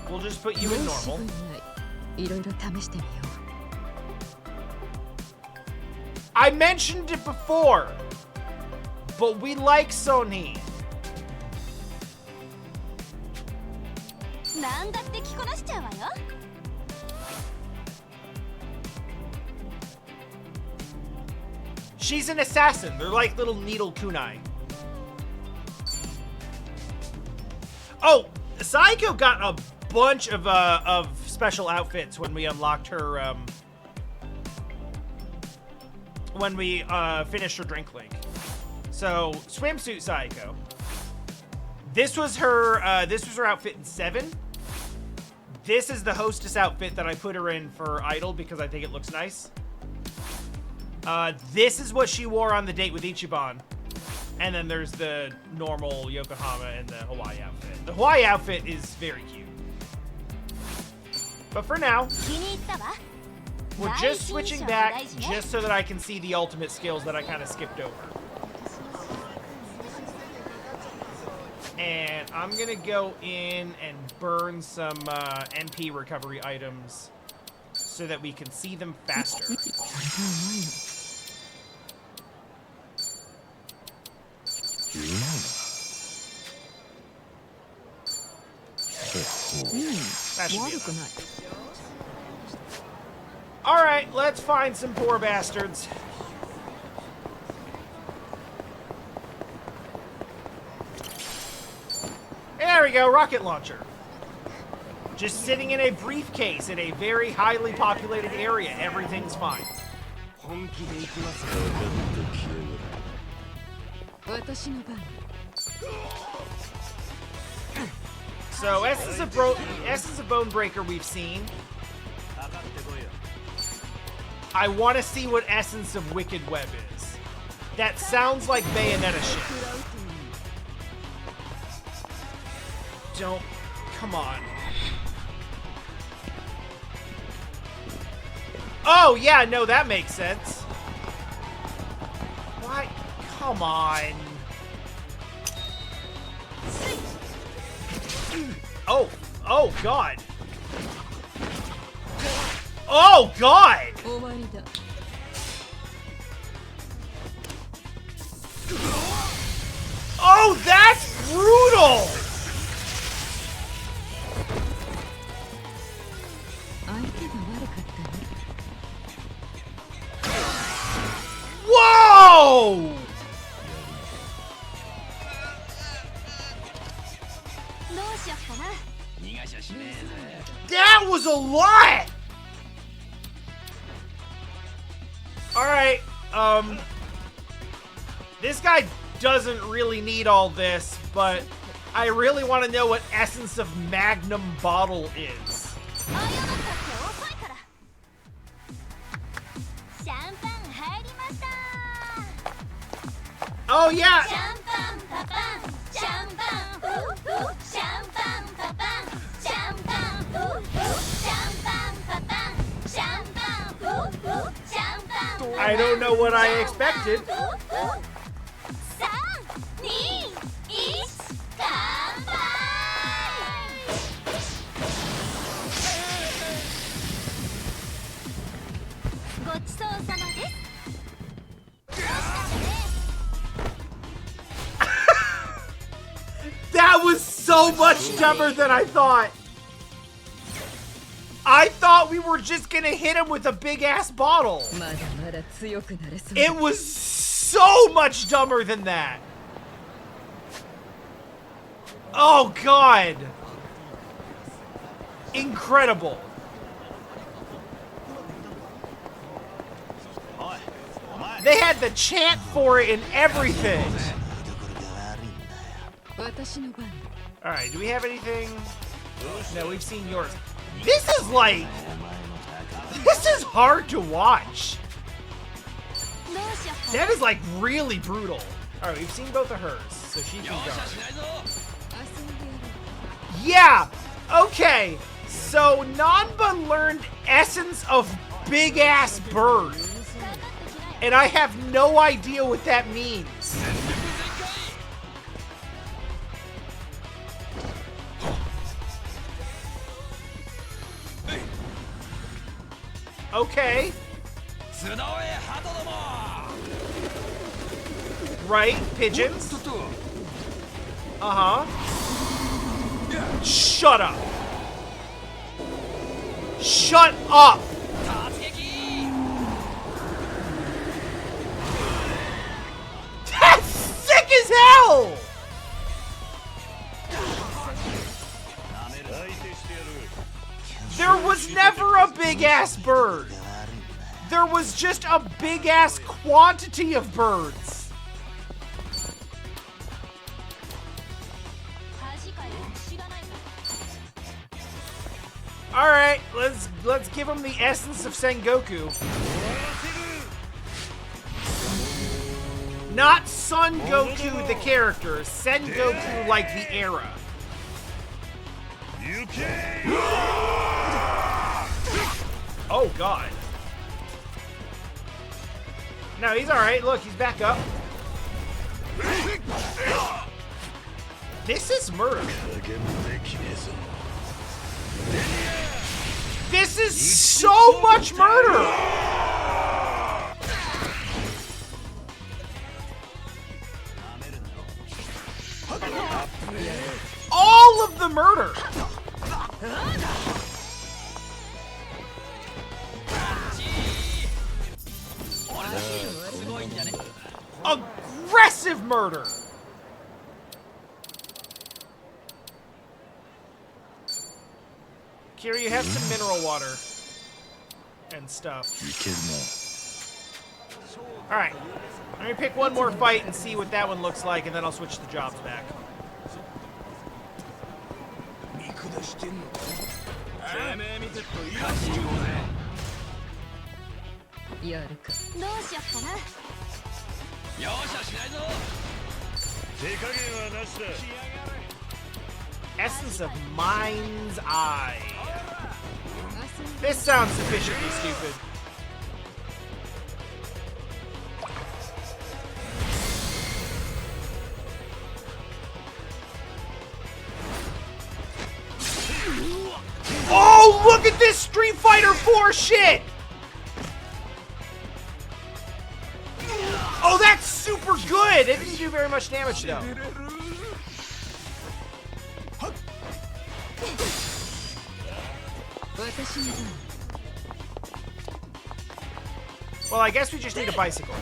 A: We'll just put you in normal. I mentioned it before, but we like Sony. She's an assassin. They're like little needle kunai. Oh, Saiko got a bunch of special outfits when we unlocked her, when we finished her drink link. So, swimsuit Saiko. This was her outfit in 7. This is the hostess outfit that I put her in for Idol because I think it looks nice. This is what she wore on the date with Ichiban. And then there's the normal Yokohama and the Hawaii outfit. The Hawaii outfit is very cute. But for now, we're just switching back just so that I can see the ultimate skills that I kind of skipped over. And I'm going to go in and burn some MP recovery items so that we can see them faster. That should be enough. Alright, let's find some poor bastards. There we go, rocket launcher. Just sitting in a briefcase in a very highly populated area. Everything's fine. So, Essence of Bone Breaker we've seen. I want to see what Essence of Wicked Web is. That sounds like Bayonetta shit. Don't... Come on. Oh, yeah, no, that makes sense. What? Come on. Oh, oh, God. Oh, God! Oh, that's brutal! Whoa! That was a lot! Alright, this guy doesn't really need all this, but I really want to know what Essence of Magnum Bottle is. Oh, yeah! I don't know what I expected. That was so much dumber than I thought. I thought we were just gonna hit him with a big ass bottle. It was so much dumber than that. Oh God. Incredible. They had the chant for it and everything. Alright, do we have anything? No, we've seen yours. This is like... This is hard to watch. That is like really brutal. Alright, we've seen both of hers, so she can go. Yeah! Okay, so Nanba learned Essence of Big Ass Bird. And I have no idea what that means. Okay. Right, pigeons. Uh-huh. Shut up. Shut up. That's sick as hell. There was never a big-ass bird. There was just a big-ass quantity of birds. All right, let's give him the essence of Sengoku. Not Son Goku the character, Sengoku like the era. Oh God. No, he's alright. Look, he's back up. This is murder. This is so much murder! All of the murder! Aggressive murder! Kiryu, you have some mineral water and stuff. Alright, let me pick one more fight and see what that one looks like, and then I'll switch the jobs back. Essence of Mind's Eye. This sounds sufficiently stupid. Look at this Street Fighter 4 shit! Oh, that's super good! It didn't do very much damage, though. Well, I guess we just need a bicycle.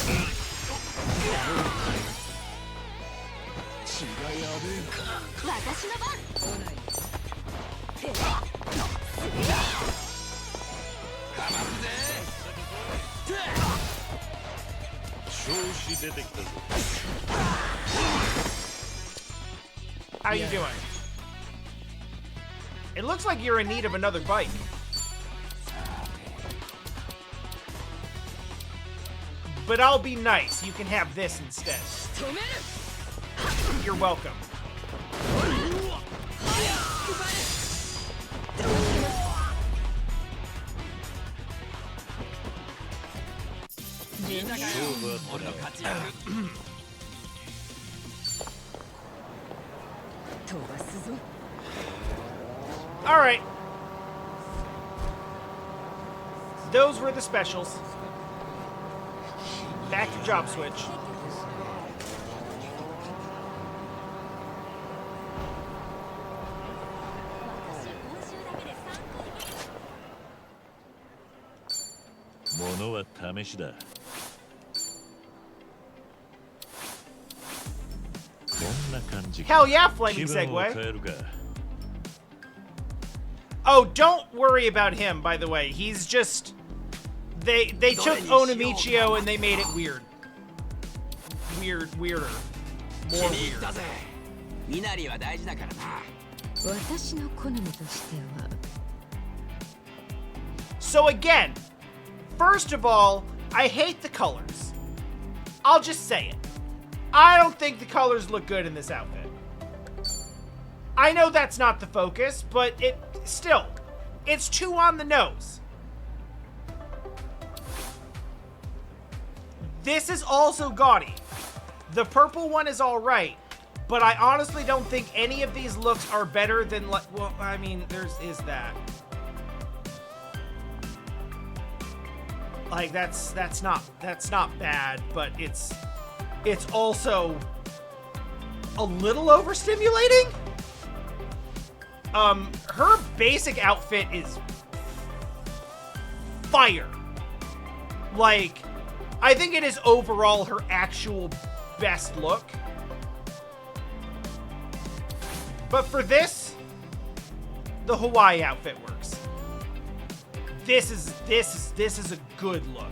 A: How you doing? It looks like you're in need of another bike. But I'll be nice. You can have this instead. You're welcome. All right. Those were the specials. Back to job switch. Hell yeah, flaming segue. Oh, don't worry about him, by the way. He's just... They took Onamichio and they made it weird. Weirder. More weird. So again, first of all, I hate the colors. I'll just say it. I don't think the colors look good in this outfit. I know that's not the focus, but it's too on the nose. This is also gaudy. The purple one is all right, but I honestly don't think any of these looks are better than, well, I mean, is that. Like, that's not bad, but it's also a little overstimulating. Her basic outfit is fire. Like, I think it is overall her actual best look. But for this, the Hawaii outfit works. This is a good look.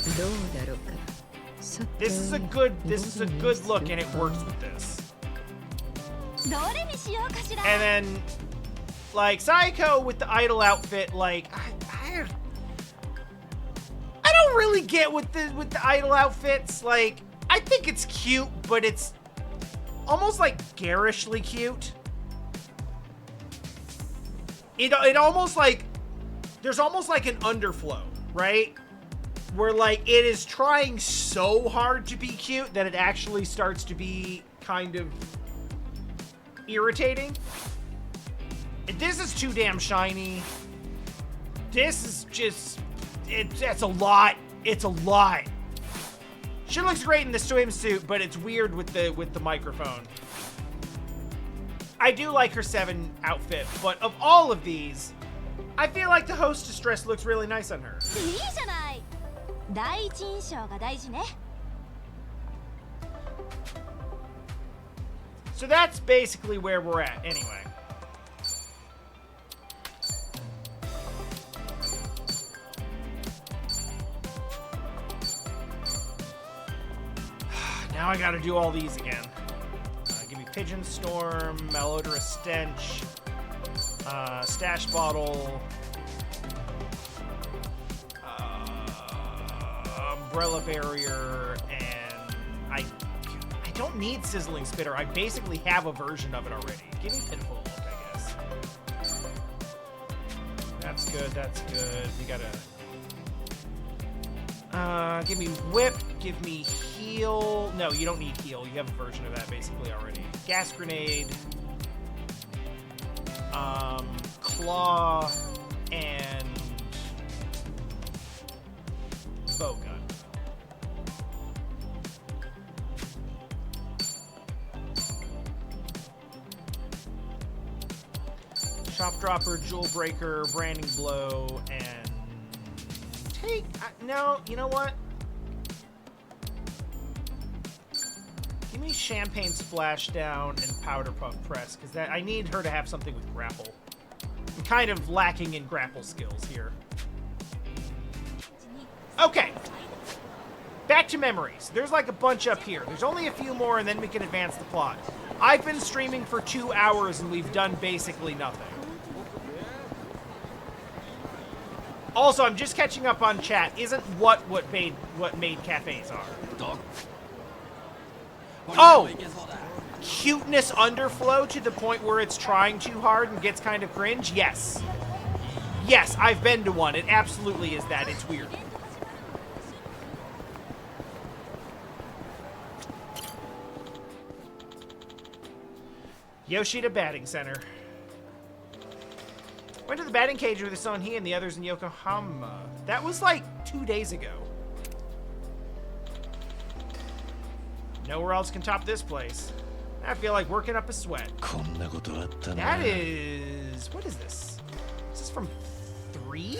A: This is a good look, and it works with this. And then, like, Saiko with the idol outfit, like, I don't really get with the idol outfits. Like, I think it's cute, but it's almost like garishly cute. It almost like, there's almost like an underflow, right? Where, like, it is trying so hard to be cute that it actually starts to be kind of irritating. This is too damn shiny. This is just, it's a lot. It's a lot. She looks great in the swimsuit, but it's weird with the microphone. I do like her 7 outfit, but of all of these, I feel like the hostess dress looks really nice on her. So that's basically where we're at, anyway. Now I gotta do all these again. Give me Pigeon Storm, Malodorous Stench, Stash Bottle, Umbrella Barrier, and I don't need Sizzling Spitter. I basically have a version of it already. Give me Pitiful Look, I guess. That's good, that's good. We gotta... give me Whip, give me Heal. No, you don't need Heal. You have a version of that basically already. Gas Grenade, Claw, and Chop Dropper, Jewel Breaker, Branding Blow, and take... no, you know what? Give me Champagne Splashdown and Powder Puff Press, because I need her to have something with grapple. I'm kind of lacking in grapple skills here. Okay. Back to memories. There's like a bunch up here. There's only a few more, and then we can advance the plot. I've been streaming for 2 hours, and we've done basically nothing. Also, I'm just catching up on chat. Isn't what made cafes are? Oh! Cuteness underflow to the point where it's trying too hard and gets kind of cringe? Yes. Yes, I've been to one. It absolutely is that. It's weird. Yoshida Batting Center. Went to the batting cage with Sonhee and the others in Yokohama. That was like 2 days ago. Nowhere else can top this place. I feel like working up a sweat. That is... what is this? Is this from 3?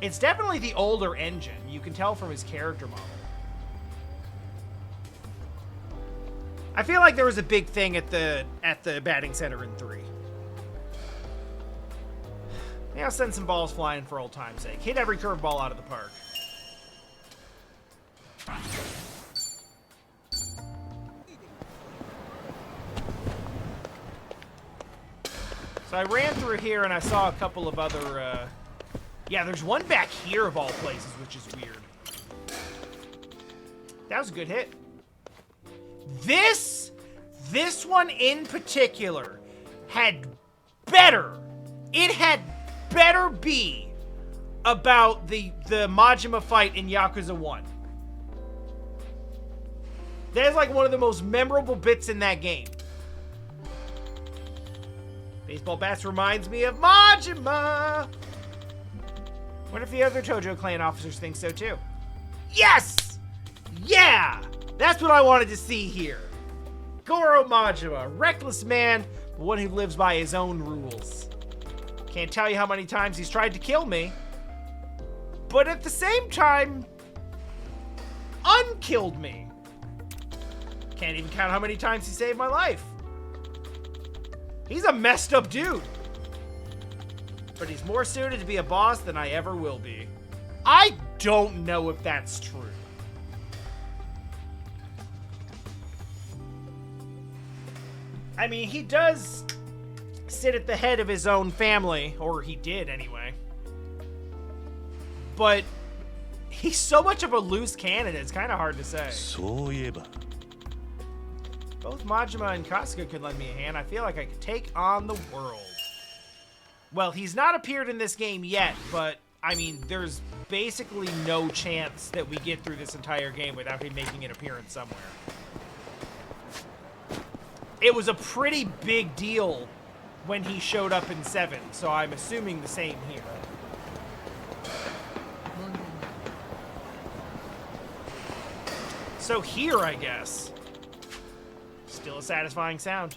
A: It's definitely the older engine. You can tell from his character model. I feel like there was a big thing at the batting center in 3. Maybe I'll send some balls flying for old time's sake. Hit every curveball out of the park. So I ran through here and I saw a couple of other, yeah, there's one back here of all places, which is weird. That was a good hit. This one in particular had better, it had better be about the Majima fight in Yakuza 1. That is like one of the most memorable bits in that game. Baseball bats reminds me of Majima. What if the other Tojo clan officers think so too? Yes! Yeah! That's what I wanted to see here. Goro Majima, reckless man, but one who lives by his own rules. Can't tell you how many times he's tried to kill me, but at the same time, unkilled me. Can't even count how many times he saved my life. He's a messed up dude. But he's more suited to be a boss than I ever will be. I don't know if that's true. I mean, he does sit at the head of his own family, or he did anyway. But he's so much of a loose cannon, it's kind of hard to say. Both Majima and Kasuga could lend me a hand. I feel like I could take on the world. Well, he's not appeared in this game yet, but, I mean, there's basically no chance that we get through this entire game without him making an appearance somewhere. It was a pretty big deal when he showed up in 7, so I'm assuming the same here. So here, I guess. Still a satisfying sound.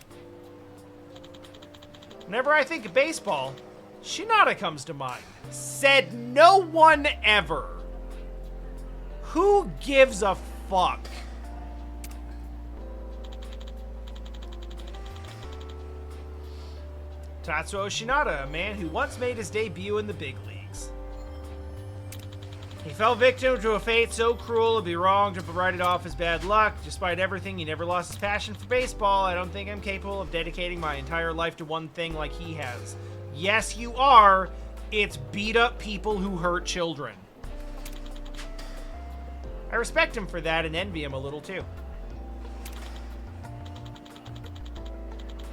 A: Whenever I think of baseball, Shinada comes to mind. Said no one ever. Who gives a fuck? Tatsuo Shinada, a man who once made his debut in the big leagues. He fell victim to a fate so cruel it'd be wrong to write it off as bad luck. Despite everything, he never lost his passion for baseball. I don't think I'm capable of dedicating my entire life to one thing like he has. Yes, you are. It's beat up people who hurt children. I respect him for that and envy him a little too.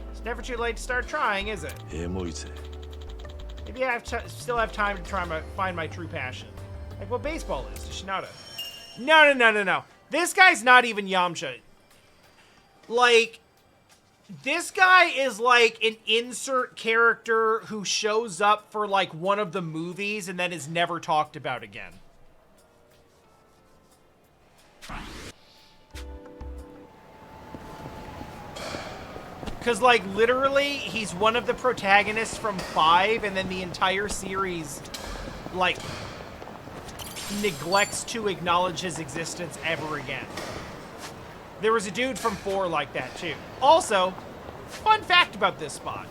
A: It's never too late to start trying, is it? Maybe I still have time to try to find my true passion. Like what baseball is to Shinada. No. This guy's not even Yamcha. Like, this guy is like an insert character who shows up for like one of the movies and then is never talked about again. Because, like, literally, he's one of the protagonists from 5, and then the entire series, like, neglects to acknowledge his existence ever again. There was a dude from 4 like that, too. Also, fun fact about this spot.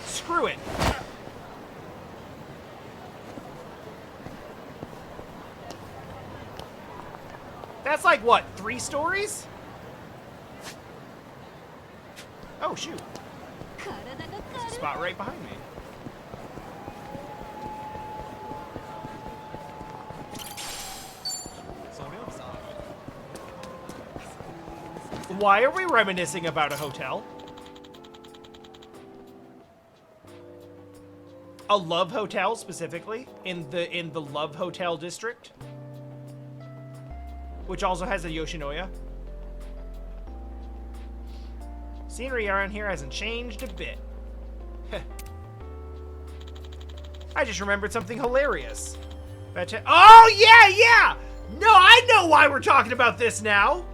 A: Screw it. That's like, what, 3 stories? Oh, shoot. There's a spot right behind me. Why are we reminiscing about a hotel? A love hotel, specifically, in the Love Hotel district, which also has a Yoshinoya. Scenery around here hasn't changed a bit. I just remembered something hilarious. Oh, yeah! No, I know why we're talking about this now!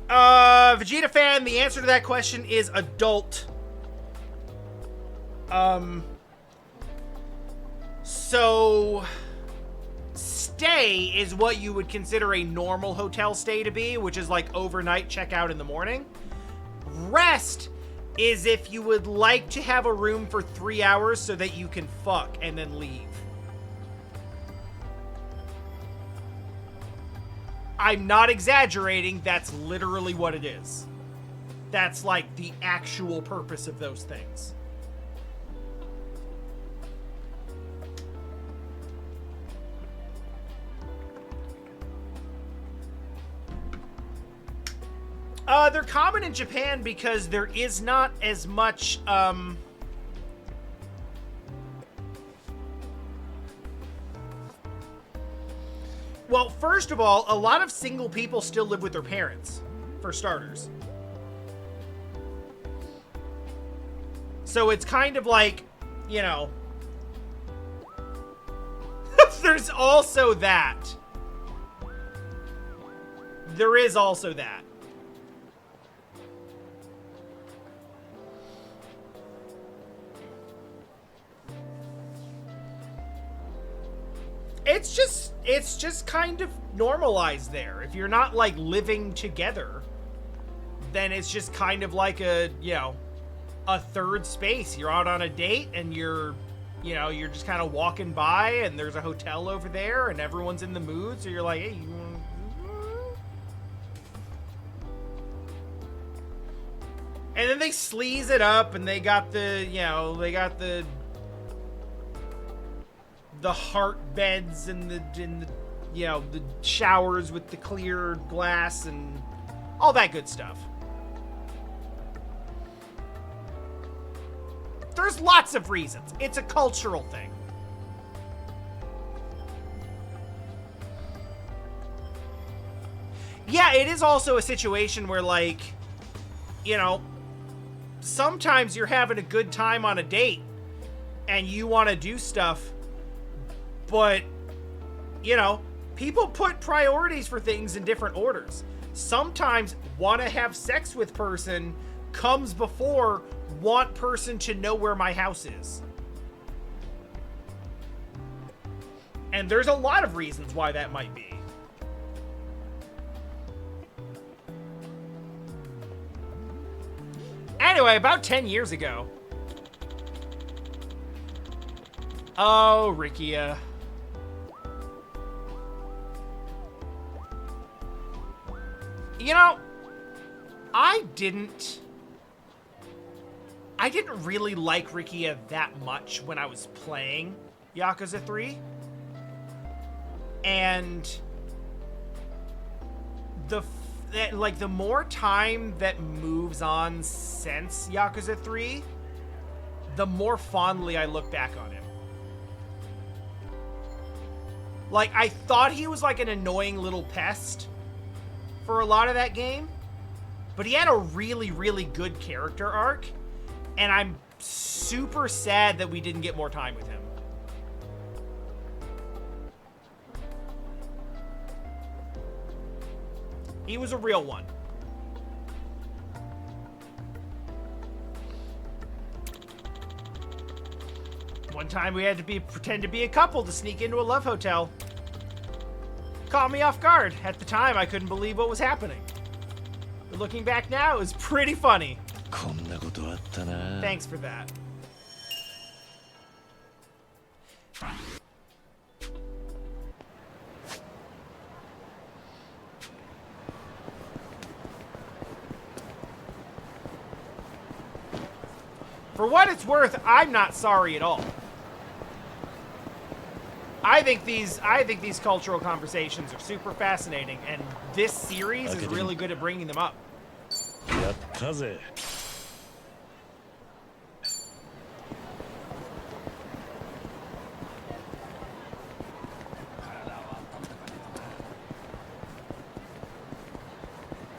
A: Vegeta fan, the answer to that question is adult. So... stay is what you would consider a normal hotel stay to be, which is like overnight checkout in the morning. Rest is if you would like to have a room for 3 hours so that you can fuck and then leave. I'm not exaggerating, that's literally what it is. That's like the actual purpose of those things. They're common in Japan because there is not as much, well, first of all, a lot of single people still live with their parents, for starters. So it's kind of like, you know, there's also that. There is also that. It's just kind of normalized there. If you're not, like, living together, then it's just kind of like a, you know, a third space. You're out on a date and you're just kind of walking by and there's a hotel over there and everyone's in the mood. So you're like, hey, you want... And then they sleaze it up and they got the, you know, the heart beds and the you know, the showers with the clear glass and all that good stuff. There's lots of reasons. It's a cultural thing. Yeah, it is also a situation where, like, you know, sometimes you're having a good time on a date and you want to do stuff, but, you know, people put priorities for things in different orders. Sometimes want to have sex with person comes before want person to know where my house is. And there's a lot of reasons why that might be. Anyway, about 10 years ago. Oh, Rikia. You know, I didn't really like Rikia that much when I was playing Yakuza 3. And the more time that moves on since Yakuza 3, the more fondly I look back on him. Like, I thought he was like an annoying little pest for a lot of that game, but he had a really, really good character arc, and I'm super sad that we didn't get more time with him. He was a real one. One time we had to pretend to be a couple to sneak into a love hotel. Caught me off guard. At the time, I couldn't believe what was happening. But looking back now, it was pretty funny. Thanks for that. For what it's worth, I'm not sorry at all. I think these cultural conversations are super fascinating, and this series is really good at bringing them up.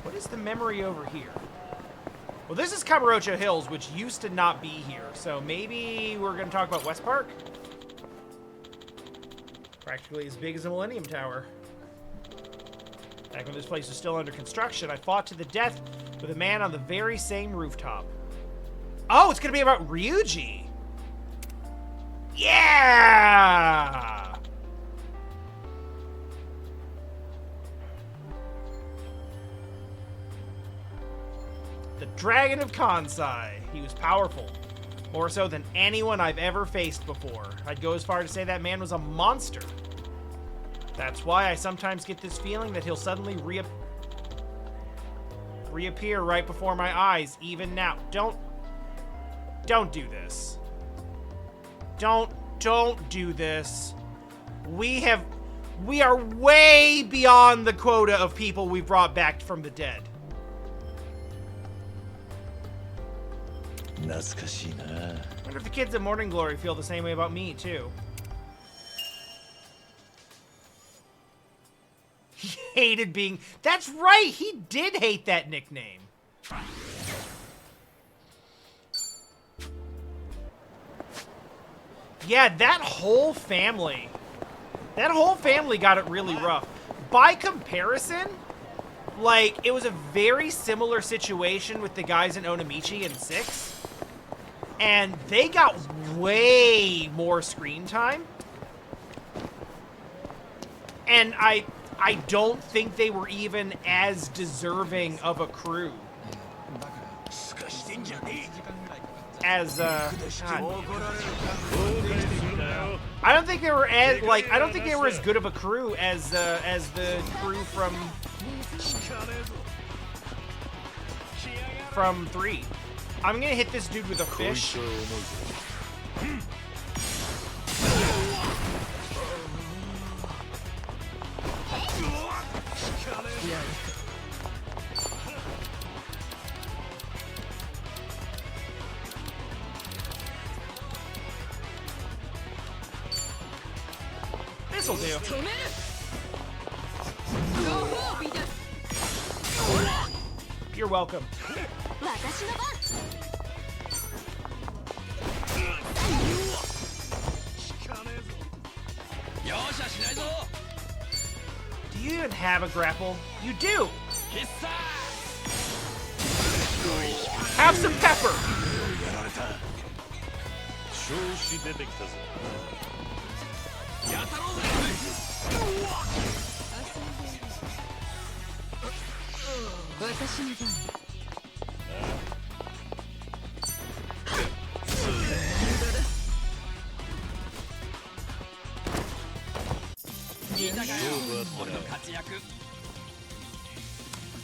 A: What is the memory over here? Well, this is Kamurocho Hills, which used to not be here, so maybe we're going to talk about West Park? Practically as big as a Millennium Tower. Back when this place was still under construction, I fought to the death with a man on the very same rooftop. Oh, it's going to be about Ryuji! Yeah! The Dragon of Kansai. He was powerful. More so than anyone I've ever faced before. I'd go as far to say that man was a monster. That's why I sometimes get this feeling that he'll suddenly reappear right before my eyes, even now. Don't do this. Don't do this. We are way beyond the quota of people we brought back from the dead. I wonder if the kids at Morning Glory feel the same way about me, too. He hated being... That's right! He did hate that nickname. Yeah, that whole family got it really rough. By comparison, like, it was a very similar situation with the guys in Onamichi in 6. And they got way more screen time. And I don't think they were even as deserving of a crew as I don't think they were as as good of a crew as the crew from 3. I'm gonna hit this dude with a fish. This'll do. You're welcome. Do you even have a grapple? You do! Have some pepper!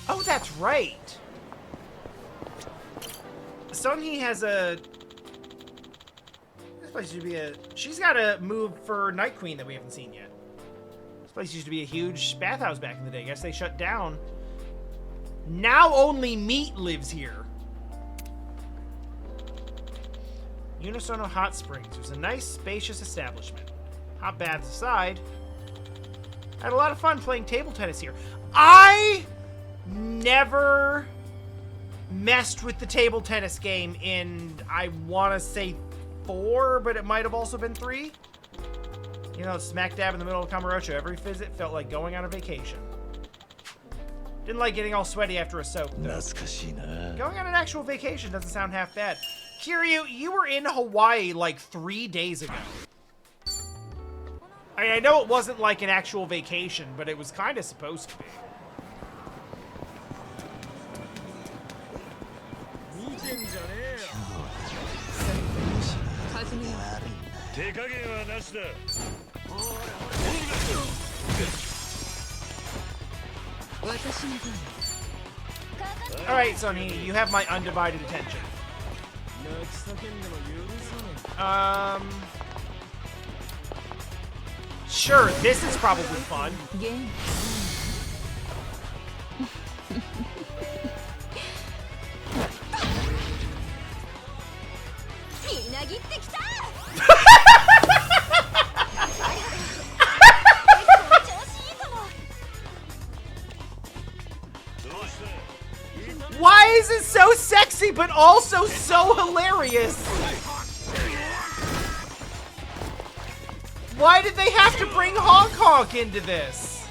A: Oh, that's right. Songhee has a... This place used to be a... She's got a move for Night Queen that we haven't seen yet. This place used to be a huge bathhouse back in the day. I guess they shut down. Now only meat lives here. Unisono Hot Springs. It was a nice, spacious establishment. Hot baths aside, I had a lot of fun playing table tennis here. I never messed with the table tennis game in, I want to say 4, but it might have also been 3. You know, smack dab in the middle of Kamurocho. Every visit felt like going on a vacation. Didn't like getting all sweaty after a soak, though.
C: 懐かしいな。
A: Going on an actual vacation doesn't sound half bad. Kiryu, you were in Hawaii like 3 days ago. I mean, I know it wasn't like an actual vacation, but it was kind of supposed to be. Alright, Sonny, you have my undivided attention. Sure, this is probably fun. Why is it so sexy but also so hilarious? Why did they have to bring Hong Kong into this?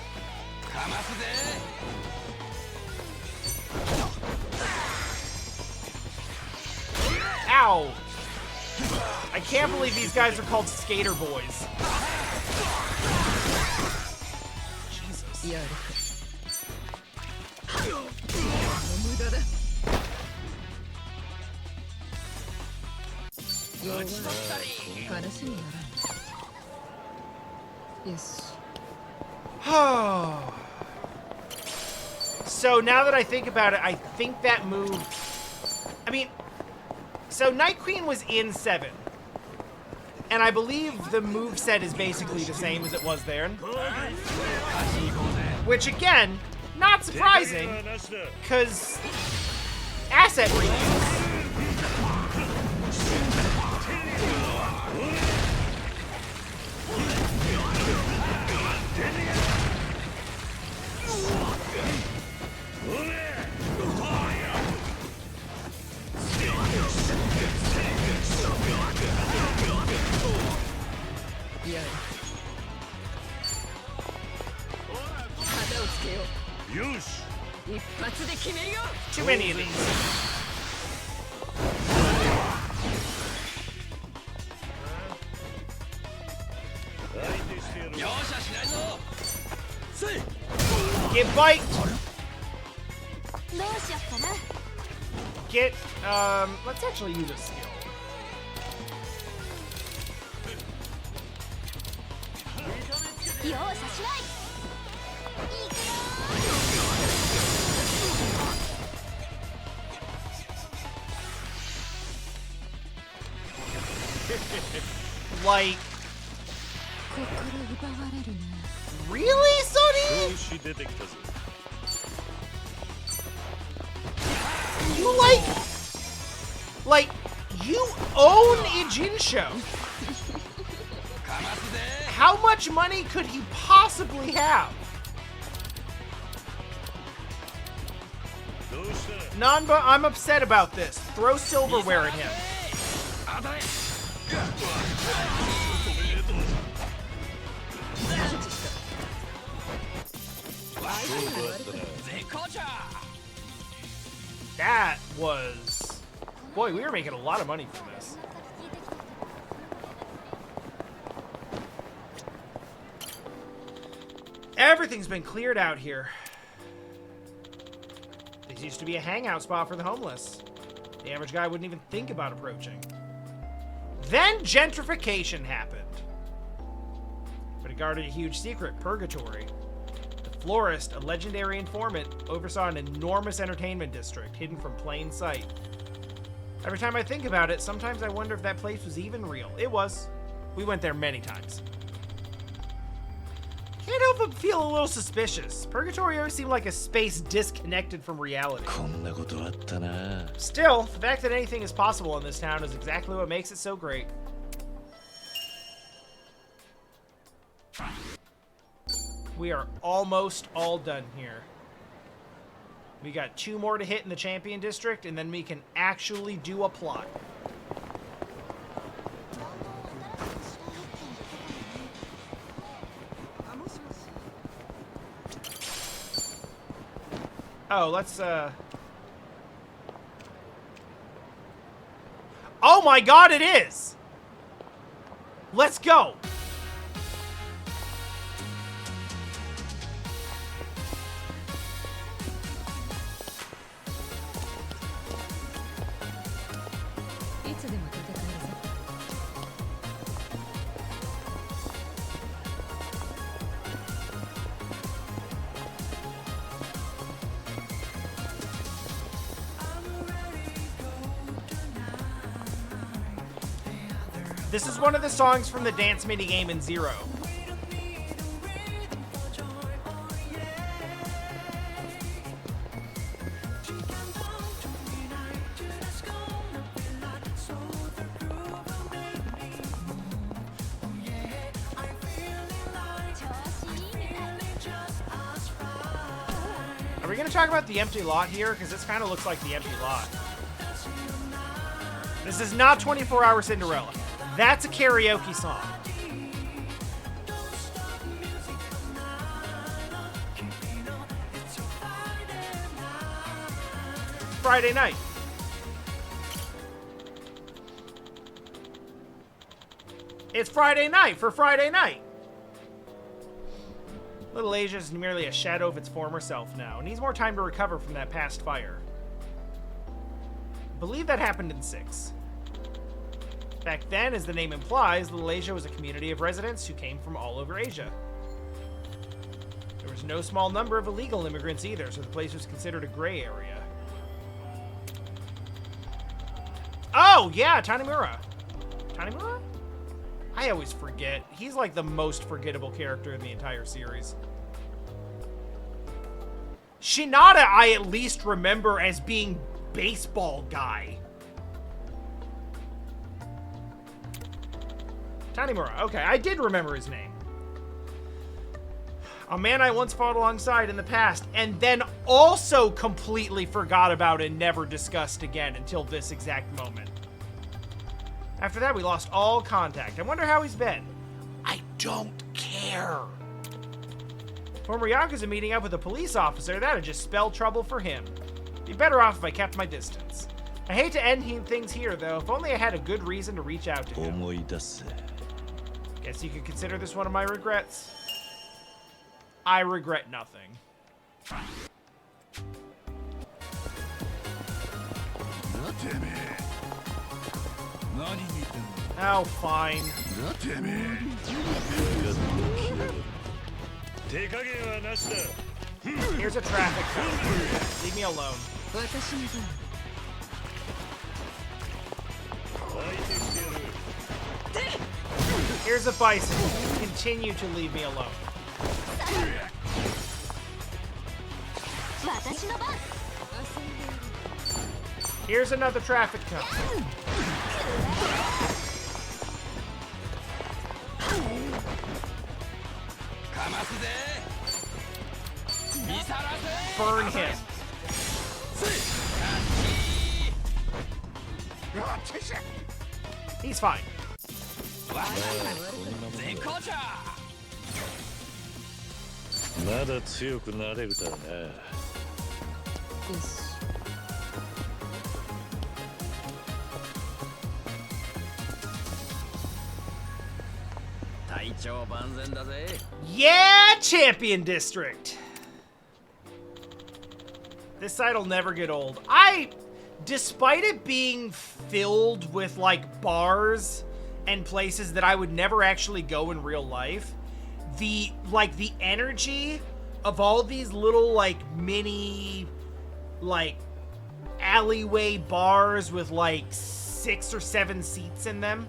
A: Ow. I can't believe these guys are called skater boys. Jesus. So now that I think about it, I think that move... I mean, so Night Queen was in 7. And I believe the moveset is basically the same as it was there. Which, again, not surprising, because asset reuse. Too many of these. Get bite. Get, let's actually use a skill. Like, really, Sonny? You like, you own Ijincho. How much money could he possibly have? Nanba, I'm upset about this. Throw silverware at him. That was... Boy, we were making a lot of money from this. Everything's been cleared out here. This used to be a hangout spot for the homeless. The average guy wouldn't even think about approaching. Then gentrification happened. But it guarded a huge secret, purgatory. The florist, a legendary informant, oversaw an enormous entertainment district hidden from plain sight. Every time I think about it, sometimes I wonder if that place was even real. It was. We went there many times. Can't help but feel a little suspicious. Purgatory always seemed like a space disconnected from reality. Still, the fact that anything is possible in this town is exactly what makes it so great. We are almost all done here. We got 2 more to hit in the Champion District, and then we can actually do a plot. Oh, let's, Oh my god, it is! Let's go! This is one of the songs from the dance minigame in Zero. Are we going to talk about the empty lot here? Because this kind of looks like the empty lot. This is not 24-Hour Cinderella. That's a karaoke song. Friday night. It's Friday night for Friday night. Little Asia is merely a shadow of its former self now. It needs more time to recover from that past fire. I believe that happened in 6. Back then, as the name implies, Little Asia was a community of residents who came from all over Asia. There was no small number of illegal immigrants either, so the place was considered a gray area. Oh, yeah, Tanimura. Tanimura? I always forget. He's like the most forgettable character in the entire series. Shinada, I at least remember as being baseball guy. Tanimura. Okay, I did remember his name. A man I once fought alongside in the past, and then also completely forgot about and never discussed again until this exact moment. After that, we lost all contact. I wonder how he's been. I don't care. Former Yakuza meeting up with a police officer, that'd just spell trouble for him. Be better off if I kept my distance. I hate to end things here, though. If only I had a good reason to reach out to him. Guess you could consider this one of my regrets. I regret nothing. Oh, fine. Here's a traffic cone. Leave me alone. Here's a bicycle. Continue to leave me alone. Here's another traffic cone. Burn him. He's fine. Yeah, Champion District. This site'll never get old. Despite it being filled with like bars and places that I would never actually go in real life, the energy of all these little like mini like alleyway bars with like 6 or 7 seats in them,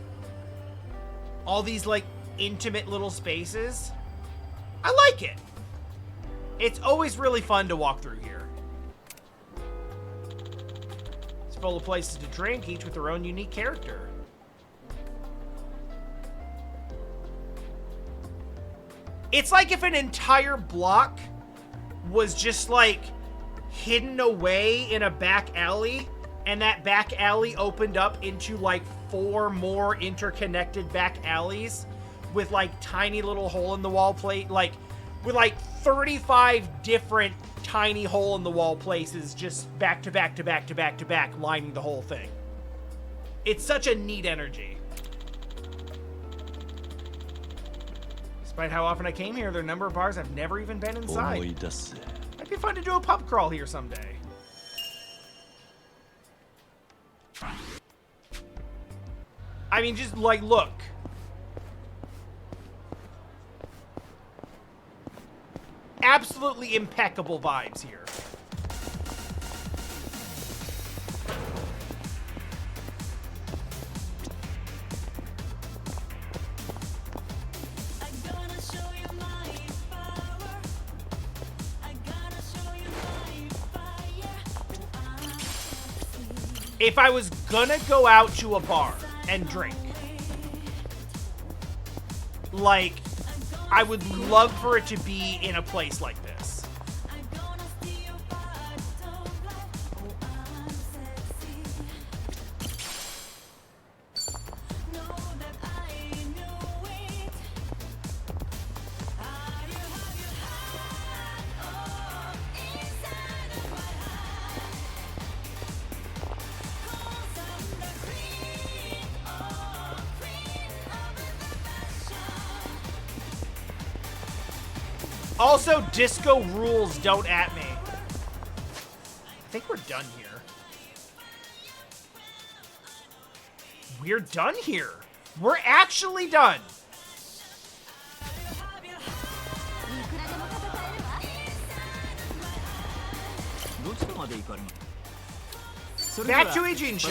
A: all these like intimate little spaces, I like it. It's always really fun to walk through here. It's full of places to drink, each with their own unique character. It's like if an entire block was just like hidden away in a back alley, and that back alley opened up into like 4 more interconnected back alleys with like tiny little hole in the wall plate, like with like 35 different tiny hole-in-the-wall places just back to back to back to back to back, lining the whole thing. It's such a neat energy. Despite how often I came here, there are a number of bars I've never even been inside. Might be fun to do a pub crawl here someday. I mean, just like, look. Absolutely impeccable vibes here. If I was gonna go out to a bar and drink, like, I would love for it to be in a place like this. Also, disco rules, don't at me. I think we're done here. We're done here. We're actually done. Back to Ijin Show.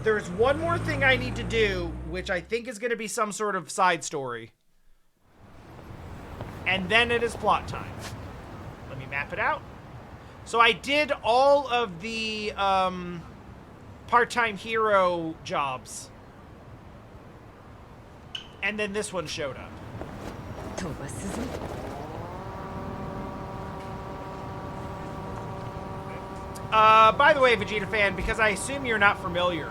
A: There's one more thing I need to do, which I think is going to be some sort of side story. And then it is plot time. Let me map it out. So I did all of the part-time hero jobs. And then this one showed up. By the way, Vegeta fan, because I assume you're not familiar,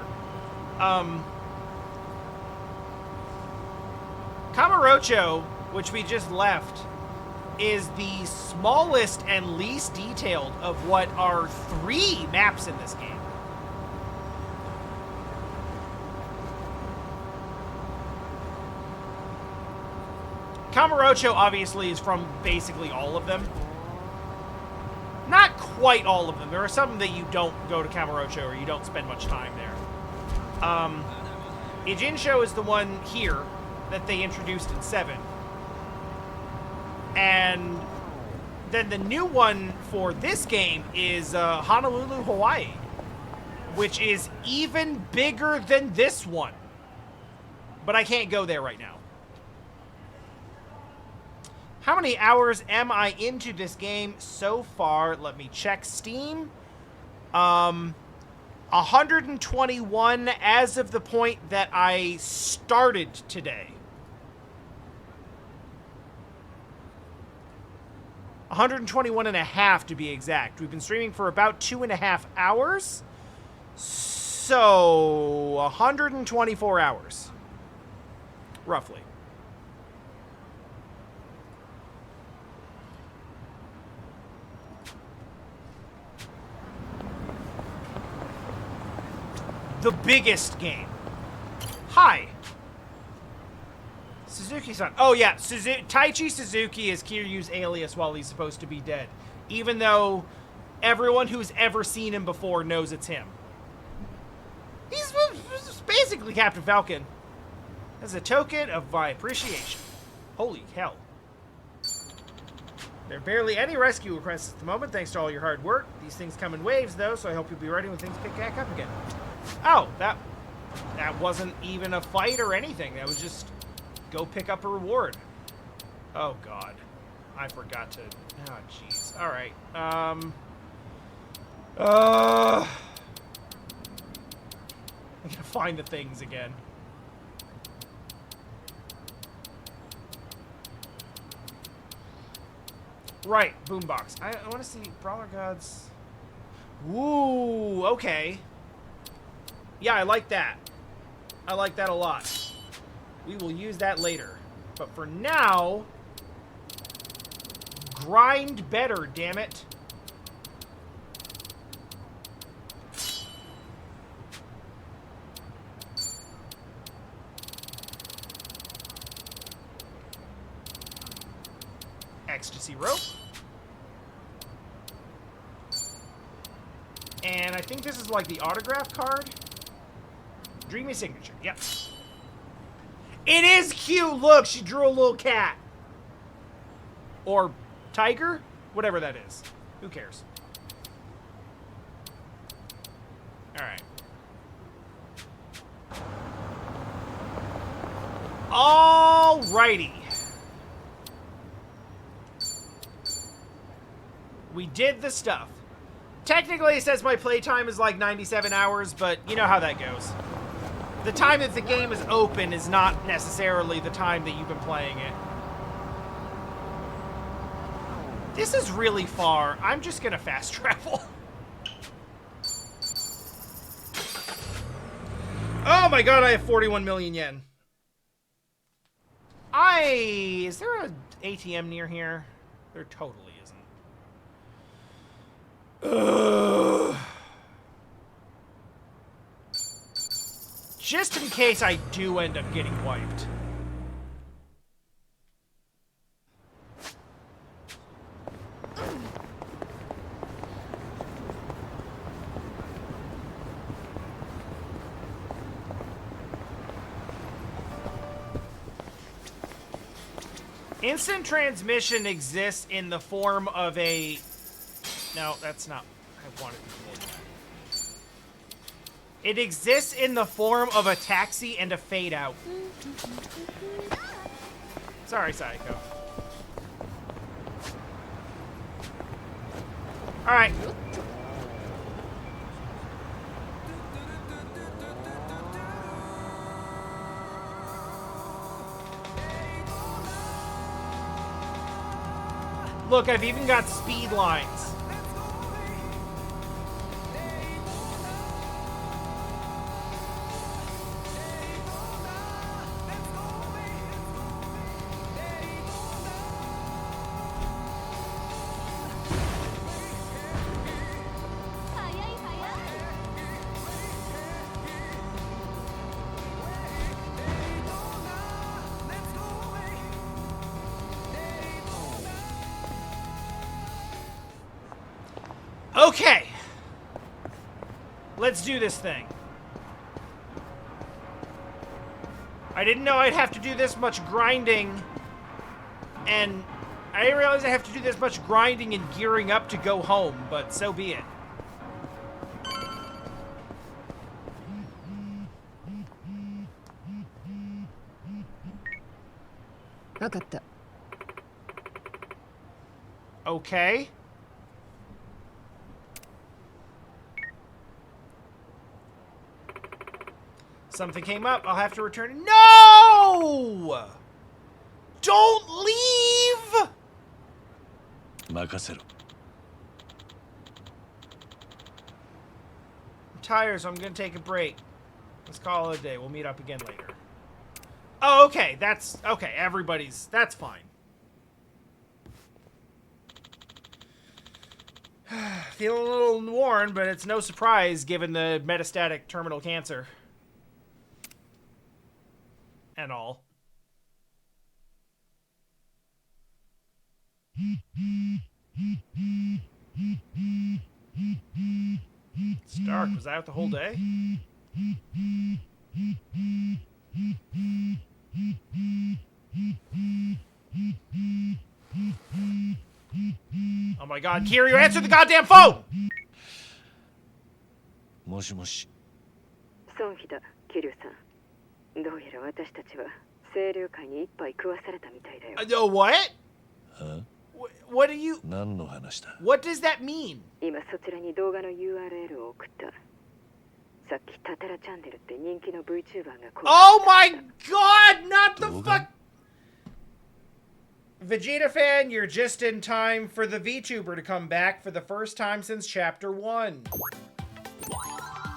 A: Kamurocho, which we just left, is the smallest and least detailed of what are 3 maps in this game. Kamurocho obviously is from basically all of them. Not quite all of them. There are some that you don't go to Kamurocho or you don't spend much time there. Ijin-sho is the one here that they introduced in 7. And then the new one for this game is Honolulu, Hawaii, which is even bigger than this one. But I can't go there right now. How many hours am I into this game so far? Let me check Steam. 121 as of the point that I started today. 121 and a half to be exact. We've been streaming for about 2.5 hours. So 124 hours. Roughly. The biggest game. Hi. Suzuki-san. Oh, yeah. Taichi Suzuki is Kiryu's alias while he's supposed to be dead. Even though everyone who's ever seen him before knows it's him. He's basically Captain Falcon. As a token of my appreciation. Holy hell. There are barely any rescue requests at the moment, thanks to all your hard work. These things come in waves, though, so I hope you'll be ready when things pick back up again. Oh, that wasn't even a fight or anything. That was just go pick up a reward. Oh, God. I forgot to... Oh, jeez. All right. I gotta find the things again. Right, boombox. I want to see Brawler Gods. Woo, okay. Yeah, I like that. I like that a lot. We will use that later. But for now, Grind better, damn it. Ecstasy rope. And I think this is like the autograph card. Dreamy signature. Yep. It is cute. Look, she drew a little cat. Or tiger? Whatever that is. Who cares? Alright. Alrighty. We did the stuff. Technically, it says my playtime is like 97 hours, but you know how that goes. The time that the game is open is not necessarily the time that you've been playing it. This is really far. I'm just gonna fast travel. Oh my god, I have 41 million yen. Is there an ATM near here? There totally isn't. Ugh. Just in case I do end up getting wiped. Instant transmission exists in the form of a... No, that's not... I wanted to do that. It exists in the form of a taxi and a fade out. Sorry, Psycho. Alright. Look, I've even got speed lines. Okay. Let's do this thing. I didn't know I'd have to do this much grinding, and I didn't realize I have to do this much grinding and gearing up to go home, but so be it. Okay. Something came up. I'll have to return it. No! Don't leave!
C: Makasero.
A: I'm tired, so I'm going to take a break. Let's call it a day. We'll meet up again later. Oh, okay. That's... Okay, everybody's... That's fine. Feeling a little worn, but it's no surprise given the metastatic terminal cancer. And all. It's dark. Was that out the whole day? Oh my god, Kiryu, answer the goddamn phone!
C: Moshi moshi.
I: ソンヒだ、キリュウさん。どうやら私たちは清流会に一杯食わされたみたいだよ。
A: What?
C: Huh?
A: What do you...
C: 何の話だ?
A: What does that mean?
I: 今そちらに動画の URL を送った。さっきタタラチャンネルって人気の VTuber が
A: Oh my god! Not the fuck... Vegeta fan, you're just in time for the VTuber to come back for the first time since Chapter 1.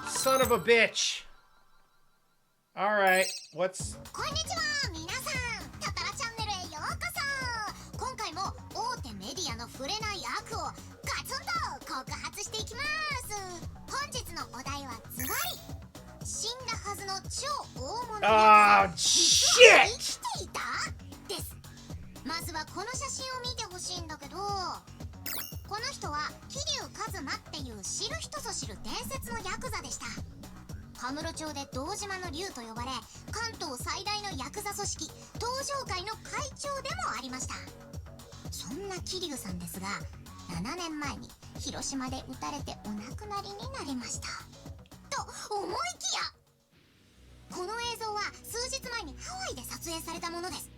A: Son of a bitch. Alright, what's...
B: こんにちは、皆さん。タタラチャンネルへようこそ。今回も大手メディア
A: Oh shit!
B: 生きていたです。まずはこの写真を見てほしいんだけど、この人は桐生一馬っていう知る人ぞ知る伝説のヤクザでした。カムロ町で堂島の竜と呼ばれ、関東最大のヤクザ組織東上会の会長でもありました。そんな桐生さんですが、7年前に広島で撃たれてお亡くなりになりました。と思いきや、この映像は数日前にハワイで撮影されたものです。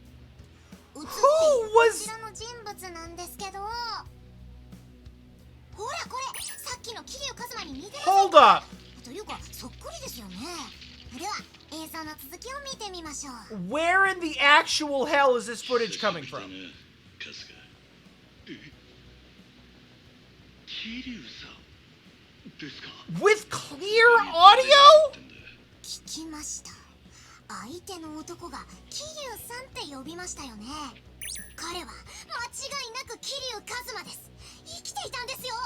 B: 映っているこちらの人物なんですけど、ほらこれ、さっきの桐生一馬に似てませんか？というかそっくりですよね。では映像の続きを見てみましょう。
A: Where in the actual hell is this footage coming from? With clear audio?
B: 聞きました。相手の男が桐生さんって呼びましたよね。彼は間違いなく桐生一馬です。生きていたんですよ。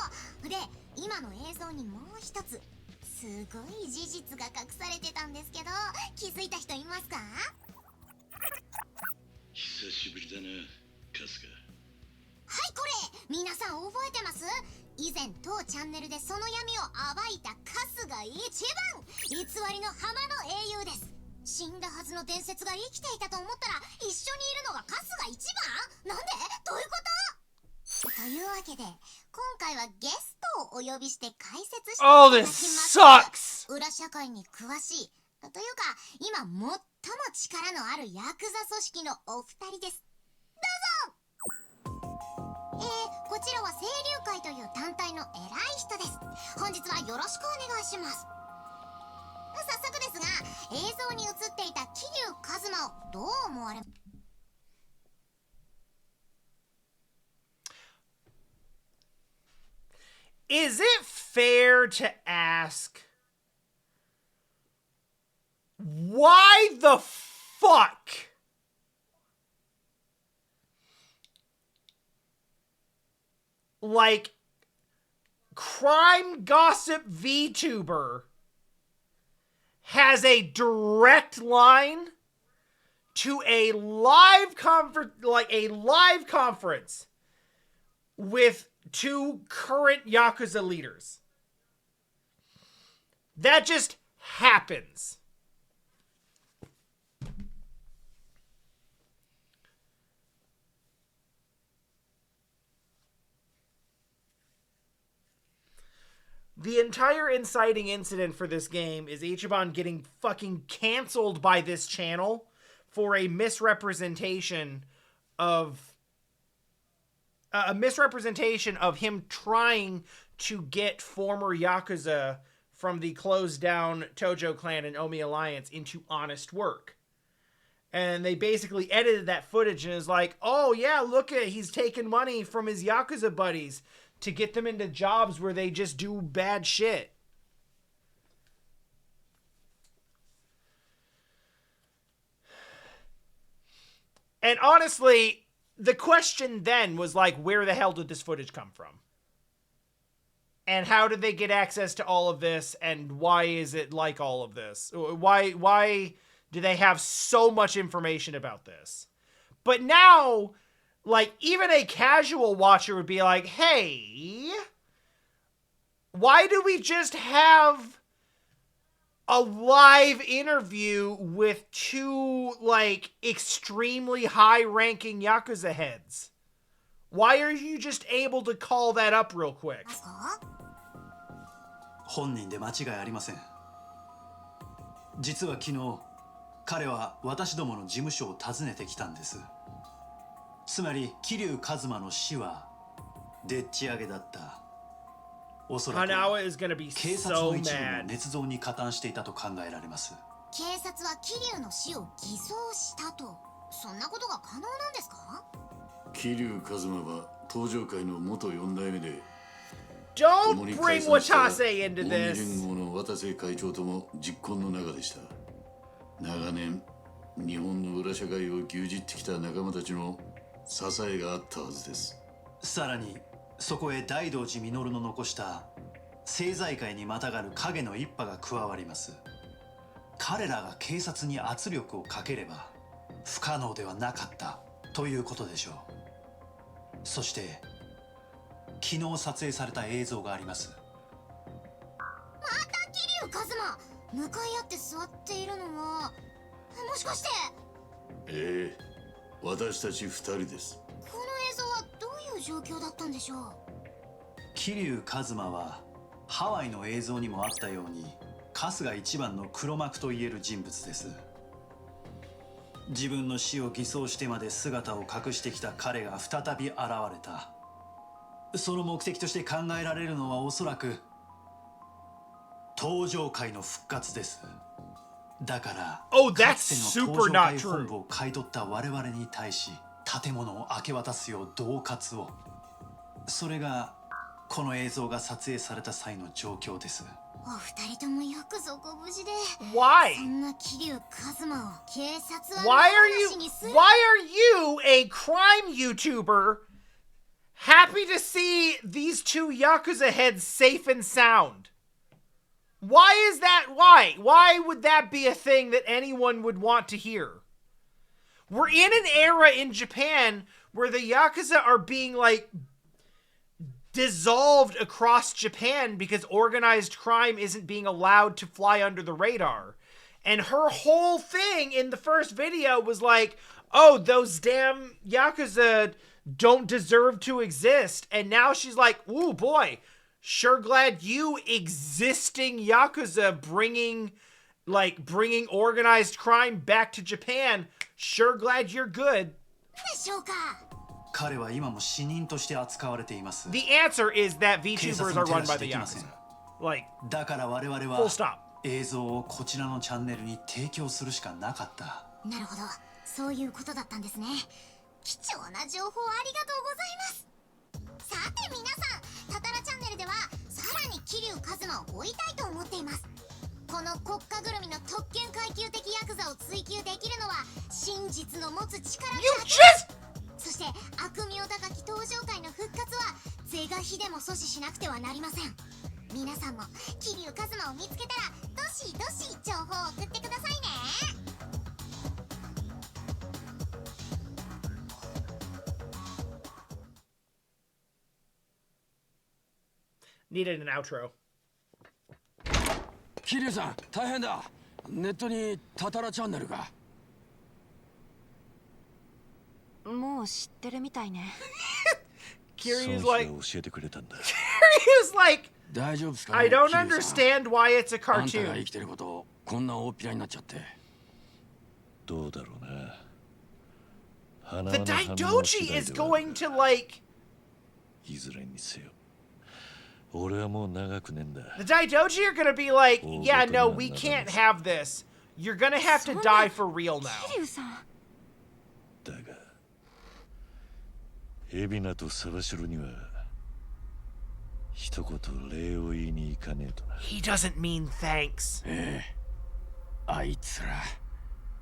B: で、今の映像にもう一つすごい事実が隠されてたんですけど、気づいた人いますか？
C: 久しぶりだな、カスカ。
B: はい、これ皆さん覚えてます？以前当チャンネルでその闇を暴いた春日一番、偽りの浜の英雄です。死んだはずの伝説が生きていたと思ったら一緒にいるのが春日一番？なんで？どういうこと？というわけで今回はゲストをお呼びして解説していただきます。裏社会に詳しいというか今最も力のあるヤクザ組織のお二人です。どうぞ。こちらは清流会という団体の偉い人です。本日はよろしくお願いします。早速ですが、映像に映っていた桐生一馬をどう思われますか
A: ？Is it fair to ask why the fuck like crime gossip VTuber has a direct line to a live conference with two current Yakuza leaders? That just happens. The entire inciting incident for this game is Ichiban getting fucking canceled by this channel for a misrepresentation of him trying to get former Yakuza from the closed down Tojo clan and Omi Alliance into honest work. And they basically edited that footage and is like, oh yeah, look at, he's taking money from his Yakuza buddies to get them into jobs where they just do bad shit. And honestly, the question then was like, where the hell did this footage come from? And how did they get access to all of this? And why is it like all of this? Why do they have so much information about this? But now, like, even a casual watcher would be like, hey, why do we just have a live interview with two, like, extremely high-ranking Yakuza heads? Why are you just able to call that up real quick?
E: 本人で間違いありません。実は昨日、彼は私どもの事務所を訪ねてきたんです。つまり桐生一馬の死はでっち上げだった。おそらく警察の一部の捏造に加担していたと考えられます。
B: 警察は桐生の死を偽装したと、そんなことが可能なんですか？
C: 桐生一馬は東上会の元4代目で、
A: Don't bring Watase into
C: 連
A: this.
C: 合の渡瀬会長とも実行の中でした。長年日本の裏社会を牛耳ってきた仲間たちの支えがあったはずです。
E: さらにそこへ大道寺実の残した政財界にまたがる影の一派が加わります。
J: 彼らが警察に圧力をかければ不可能ではなかったということでしょう。そして昨日撮影された映像があります。
B: また桐生一馬、向かい合って座っているのはもしかして。
K: ええ、私たち二人です。
B: この映像はどういう状況だったんでしょう。
J: 桐生一馬はハワイの映像にもあったように春日一番の黒幕といえる人物です。自分の死を偽装してまで姿を隠してきた彼が再び現れた。その目的として考えられるのはおそらく登場界の復活です。だから、かつての登場界本部を買い取った我々に対し建物を明け渡すよう恫喝を。それがこの映像が撮影された際の状況です。
B: お二人ともよくぞご無事で。
A: Why?
B: そんな桐生一馬を警察は
A: Why are you a crime YouTuber happy to see these two Yakuza heads safe and sound? Why is that? Why would that be a thing that anyone would want to hear? We're in an era in Japan where the Yakuza are being like dissolved across Japan because organized crime isn't being allowed to fly under the radar. And her whole thing in the first video was like, oh, those damn Yakuza don't deserve to exist. And now she's like, ooh, boy, sure glad you existing Yakuza bringing organized crime back to Japan. Sure glad you're good.
J: 彼は今も死人として扱われています。
A: The answer is that VTubers are run by the Yakuza. Like,
J: だから我々は
A: full stop.
J: 映像をこちらのチャンネルに提供するしかなかった。
B: なるほど、そういうことだったんですね。貴重な情報ありがとうございます。さて皆さん、タタラチャンネルではさらに桐生一馬を追いたいと思っています。この国家ぐるみの特権階級的ヤクザを追求できるのは真実の持つ力だけ。そして悪名高き登場界の復活は是が非でも阻止しなくてはなりません。皆さんも桐生一馬を見つけたらどしどし情報を送ってくださいね。
A: Needed an outro.
H: 桐生さん、大変だ。ネットにタタラチャンネルが。
L: もう知ってるみたいね。
A: Kiryu's like,
C: 教えてくれたんだ。
A: Kiryu's like,
H: 大丈夫ですかね。
A: I don't understand why it's a
H: あんたが
A: cartoon.
H: 生きてることこんな大っぴらになっちゃって。
C: どうだろうな。
A: The Daidoji is going to like.
C: いずれにせよ。俺はもう長くねんだ。
A: The Daidoji are gonna be like, yeah, no, we can't have this. You're gonna have to die for real now.
C: だが、海老名とサバシロには一言礼を言いに行かねえとな。
A: He doesn't mean thanks.
H: あいつら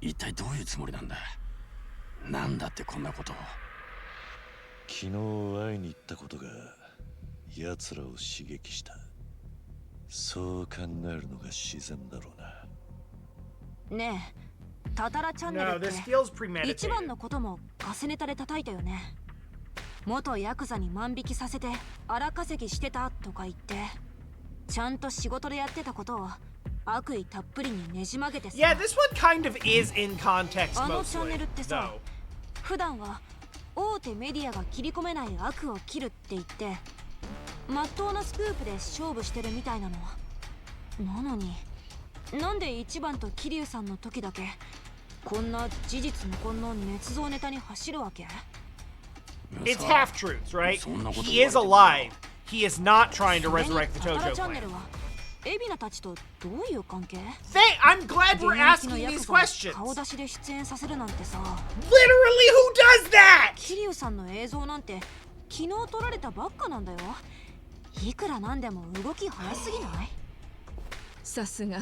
H: 一体どういうつもりなんだ。なんだってこんなことを。
C: 昨日会いに行ったことが奴らを刺激した。そう考えるのが自然だろうな。
L: ねえ、タタラチャンネル
A: No,
L: って
A: this feels premeditated.
L: 一番のこともガセネタで叩いたよね。元ヤクザに万引きさせて荒稼ぎしてたとか言って、ちゃんと仕事でやってたことを悪意たっぷりにねじ曲げてさ。
A: Yeah, this one kind of is in context
L: あのチャンネル
A: mostly.
L: ってさ、
A: No.
L: 普段は大手メディアが切り込めない悪を切るって言ってまっとうなスクープで勝負してるみたいなの。なのになんで一番と桐生さんの時だけこんな事実無根の捏造ネタに走るわけ？
A: It's half truths, right? He is alive. He is not trying to resurrect the
L: タタラ
A: Tojo
L: チャンネ
A: clan.
L: ルは海老名たちとどういう関係？
A: I'm glad we're asking these questions.
L: 顔出しで出演させるなんてさ。
A: Literally, who does that?
L: 桐生さんの映像なんて昨日撮られたばっかなんだよ。いくらなんでも動き早すぎない？
M: さすが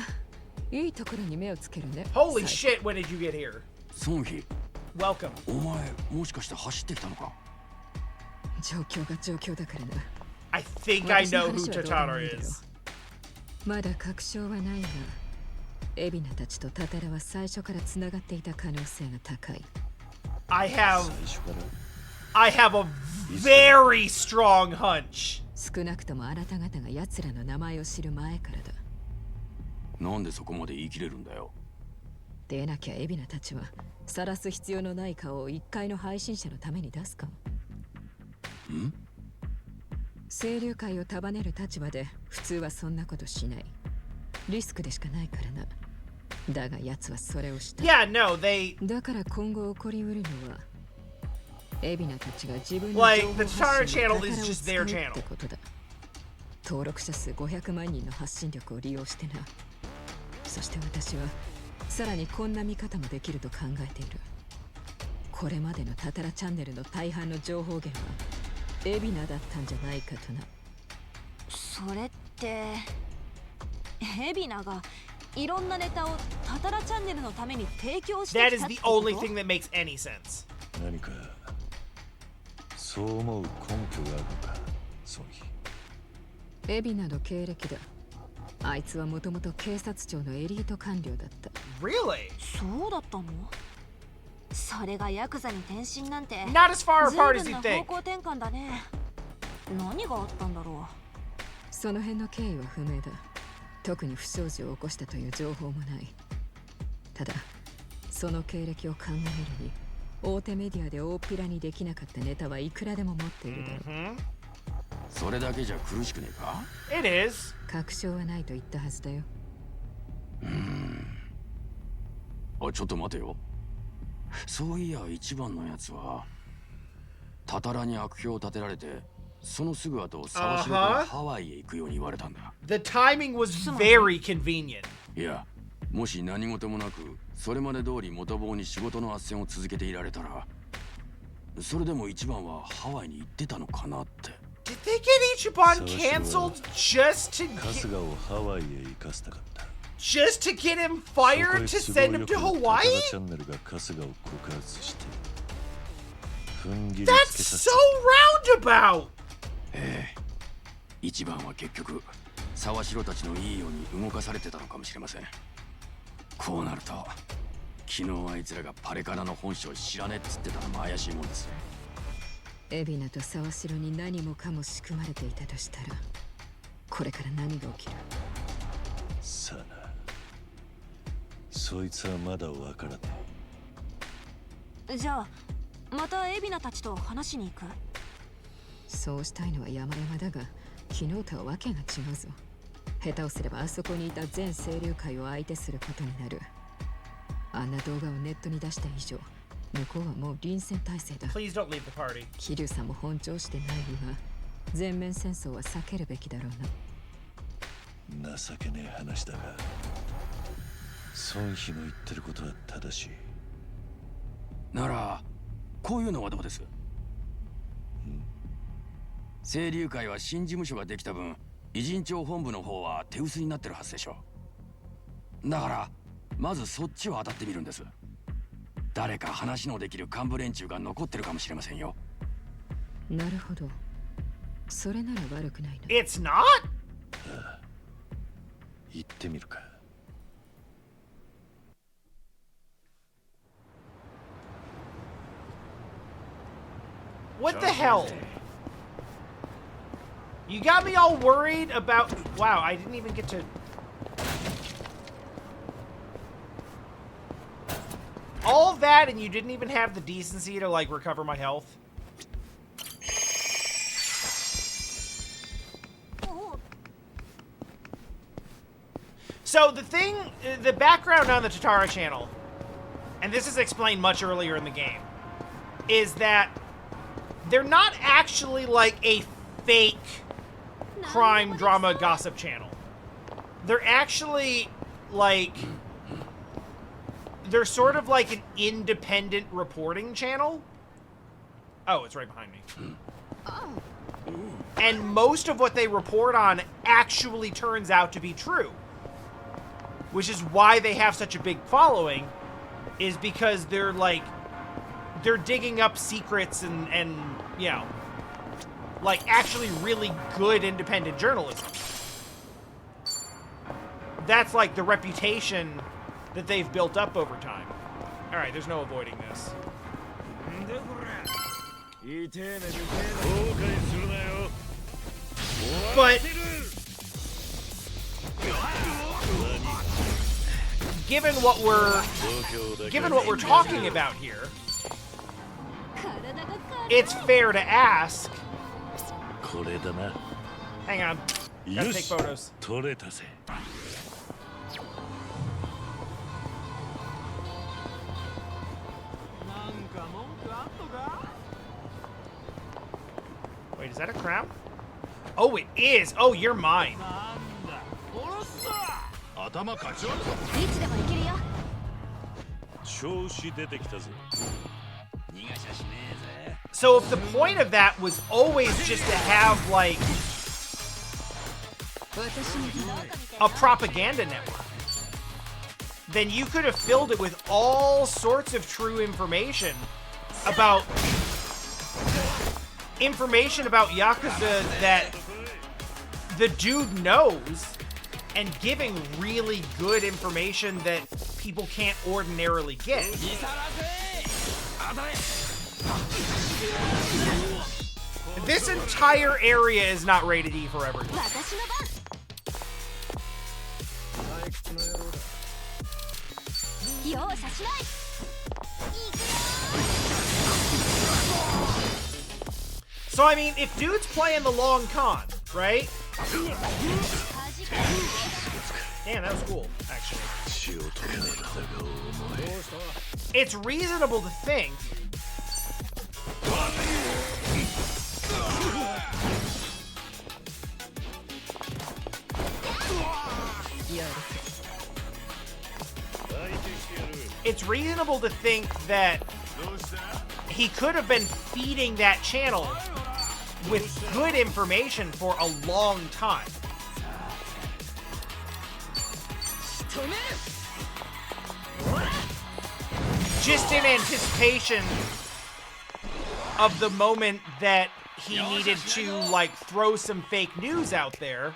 M: いいところに目をつけるね。
A: Holy shit, when did you get here?
H: ソンヒ。
A: Welcome.
H: お前もしかして走ってきたのか？
M: 状況が状況だからな。
A: I think I know who Totaro is.
M: まだ確証はないが、海老名たちとタタラは最初からつながっていた可能性が高い。
A: I have a very strong hunch.
M: 少なくともあなた方が奴らの名前を知る前からだ。
H: なんでそこまで言い切れるんだよ。
M: でなきゃ海老名たちは晒す必要のない顔を一階の配信者のために出すか。清流会を束ねる立場で普通はそんなことしない。リスクでしかないからな。だが奴はそれをした。
A: Yeah, no, they...
M: だから今後起こりうるのは海老名たちが自分の情報
A: Like, the
M: 発
A: Chara
M: 信
A: channel
M: に
A: is
M: 力を
A: just
M: 使
A: their
M: うっ
A: channel.
M: てことだ。登録者数500万人の発信力を利用してな。そして私はさらにこんな見方もできると考えている。これまでのタタラチャンネルの大半の情報源は海老名だったんじゃないかとな。
L: それって海老名がいろんなネタをタタラチャンネルのために提供してきたってこと？
A: That is the only thing that makes any sense.
C: 何かそう思う根拠があるのか、ソンヒ。
M: 海老名の経歴だ。あいつはもともと警察庁のエリート官僚だった。
A: Really?
L: そうだったの？それがヤクザに転身なんて
A: Not as far apart as
L: 随
A: you
L: 分な
A: think.
L: 方向転換だね。何があったんだろう。
M: その辺の経緯は不明だ。特に不祥事を起こしたという情報もない。ただその経歴を鑑みるに大手メディアで大っぴらにできなかったネタはいくらでも持っているだろう。
H: それだけじゃ苦しくねえか？
A: It is.
M: 確証はないと言ったはずだよ。
H: あ、ちょっと待てよ。そういや一番のやつはタタラに悪評を立てられて、そのすぐ後沢城からハワイへ行くように言われたんだ。
A: The timing was very convenient.
H: いや、もし何事もなくそれまで通り元棒に仕事の斡旋を続けていられたら、それでも一番はハワイに行ってたのかなって。
A: Did they get Ichiban canceled just to
C: 春日をハワイへ行かせたかった。
A: just to get him fired to send him to Hawaii?
C: チャンネルが春日を告発して踏ん切り
A: That's
C: つけさ
A: so
C: せた。
A: roundabout.
H: 一番は結局沢城たちのいいように動かされてたのかもしれません。こうなると昨日あいつらがパレカラの本性を知らねえっつってたのも怪しいもんですね。
M: 海老名と沢城に何もかも仕組まれていたとしたら、これから何が起きる？
C: さあな、そいつはまだわからね
L: え。じゃあまた海老名たちと話しに行く？
M: そうしたいのは山々だが、昨日とはわけが違うぞ。下手をすればあそこにいた全清流会を相手することになる。あんな動画をネットに出した以上、向こうはもう臨戦態勢だ。
A: Please don't leave the party.
M: 桐生さんも本調してない今、全面戦争は避けるべきだろう
C: な。情けねえ話だが、孫妃の言ってることは正しい。
H: ならこういうのはどうです？清流会は新事務所ができた分、偉人庁本部の方は手薄になってるはずでしょう。だからまずそっちを当たってみるんです。誰か話のできる幹部連中が残ってるかもしれませんよ。
M: なるほど。それなら悪くないな。
A: It's not?
C: 行ってみるか。
A: What the hell? You got me all worried about... Wow, I didn't even get to... All of that, and you didn't even have the decency to, like, recover my health? So, the background on the Tatara channel, and this is explained much earlier in the game, is that they're not actually, like, a fake crime, drama, gossip channel. They're actually, like... They're sort of like an independent reporting channel. Oh, it's right behind me. And most of what they report on actually turns out to be true. Which is why they have such a big following, is because they're like, they're digging up secrets and you know, like actually really good independent journalism. that's like the reputation that they've built up over time. All right, there's no avoiding this. But given what we're talking about here, it's fair to ask. Hang on, gotta take photos. Wait, is that a crown? Oh, it is. Oh, you're mine. So if the point of that was always just to have, like, a propaganda network, then you could have filled it with all sorts of true information about Yakuza that the dude knows, and giving really good information that people can't ordinarily get. This entire area is not rated E for everyone. So I mean, if dude's playing the long con, right? Damn, that was cool, actually. It's reasonable to think that he could have been feeding that channel with good information for a long time. Just in anticipation of the moment that he needed to, like, throw some fake news out there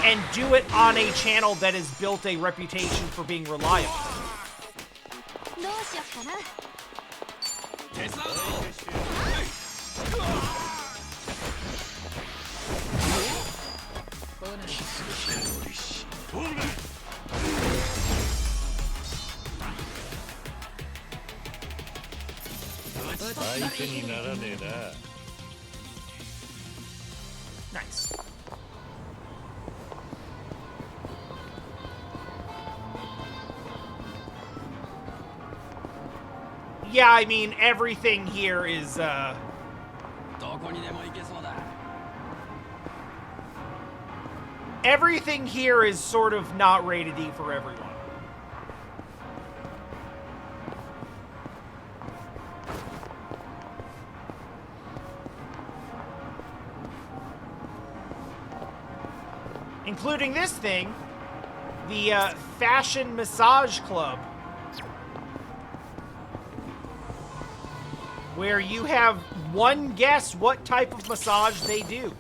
A: and do it on a channel that has built a reputation for being reliable. Nice. Yeah, I mean, everything here is, everything here is sort of not rated E for everyone. Including this thing, the Fashion Massage Club, where you have one guess what type of massage they do.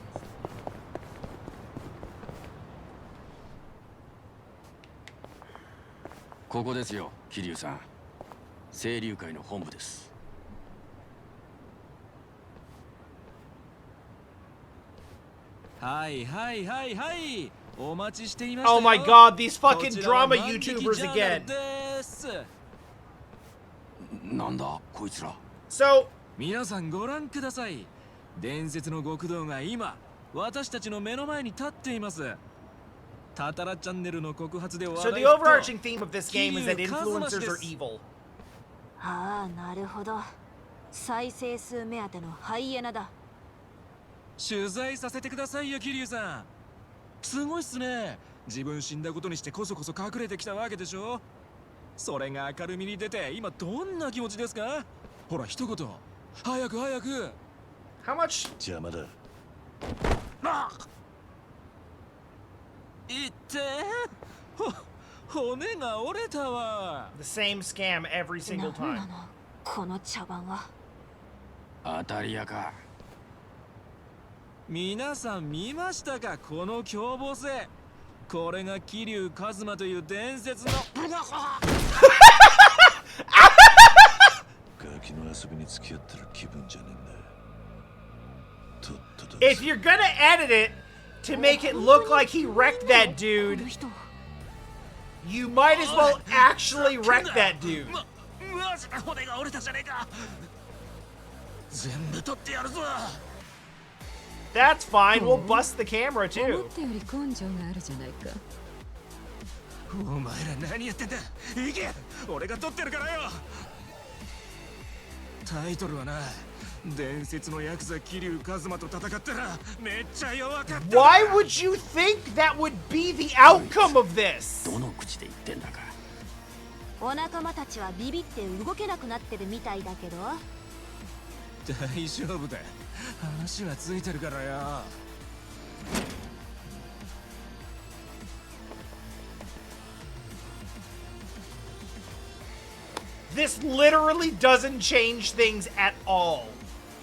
H: This is Kiryu-san. 清流会の本部です。
N: はいはいはいはい。お待ちしていました
A: Oh my god, these fucking drama YouTubers again.
H: なんだこいつら。
A: So,
N: 皆さんご覧ください。伝説の極道が今私たちの目の前に立っています。タタラチャンネルの告発で話題
A: so the overarching theme of this game is that influencers are evil.
L: ああ、なるほど。再生数目当てのハイエナだ。
N: 取材させてくださいよ、キリュウさん。すごいっすね。自分死んだことにしてこそこそ隠れてきたわけでしょ。それが明るみに出て今どんな気持ちですか？ほら一言。早く早く。
A: How much?
C: 邪魔だ。
N: いって骨が折れたわ。
A: The same scam every single time.
L: この茶番は。
H: 当たり屋か。
N: 皆さん見ましたかこの凶暴性。これが桐生一馬という伝説の
C: ガキの遊びに付き合ってる気分じゃねえんだ。とっとと
A: If you're gonna edit it to make it look like he wrecked that dude, you might as well actually wreck that dude.
N: マジで骨が折れたじゃねえか。全部取ってやるぞ。
A: That's fine. We'll bust the camera
M: 思
A: too.
M: ったより根性があるじゃないか。
N: お前ら何やってんだ。行け。俺が取ってるからよ。タイトルはな、伝説のヤクザ桐生一馬と戦ったらめっちゃ弱かった。
A: Why would you think that would be the outcome of this?
H: どの口で言ってんだか。
L: お仲間たちはビビって動けなくなってるみたいだけど。
N: 大丈夫だ。話はついてるからよ。
A: This literally doesn't change things at all.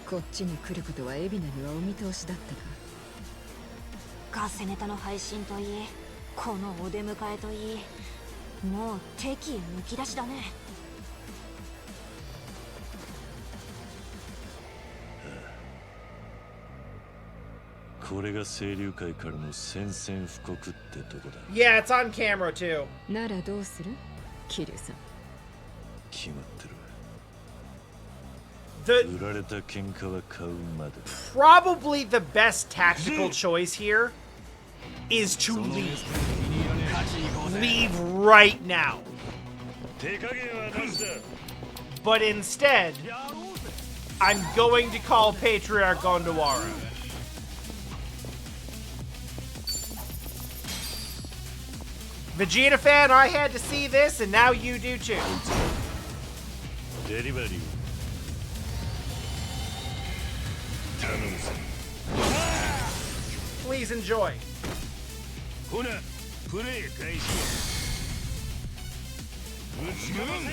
M: こっちに来ることは海老名にはお見通しだったか。
L: ガセネタの配信といい、このお出迎えといい、もう敵意むき出しだね。
C: これが清流会からの宣戦布告ってとこだ。
A: Yeah, it's on camera too.
M: ならどうする？桐生さん。
C: 決まってる。
A: The
C: 売られた喧嘩は買うまで。
A: probably the best tactical choice here is to leave. Leave right now. But instead, I'm going to call Patriarch Gondawara. Vegeta fan, I had to see this, and now you do too.
C: Delivery.
A: Please enjoy.
F: ほな、プレイ開始。打ちかませ。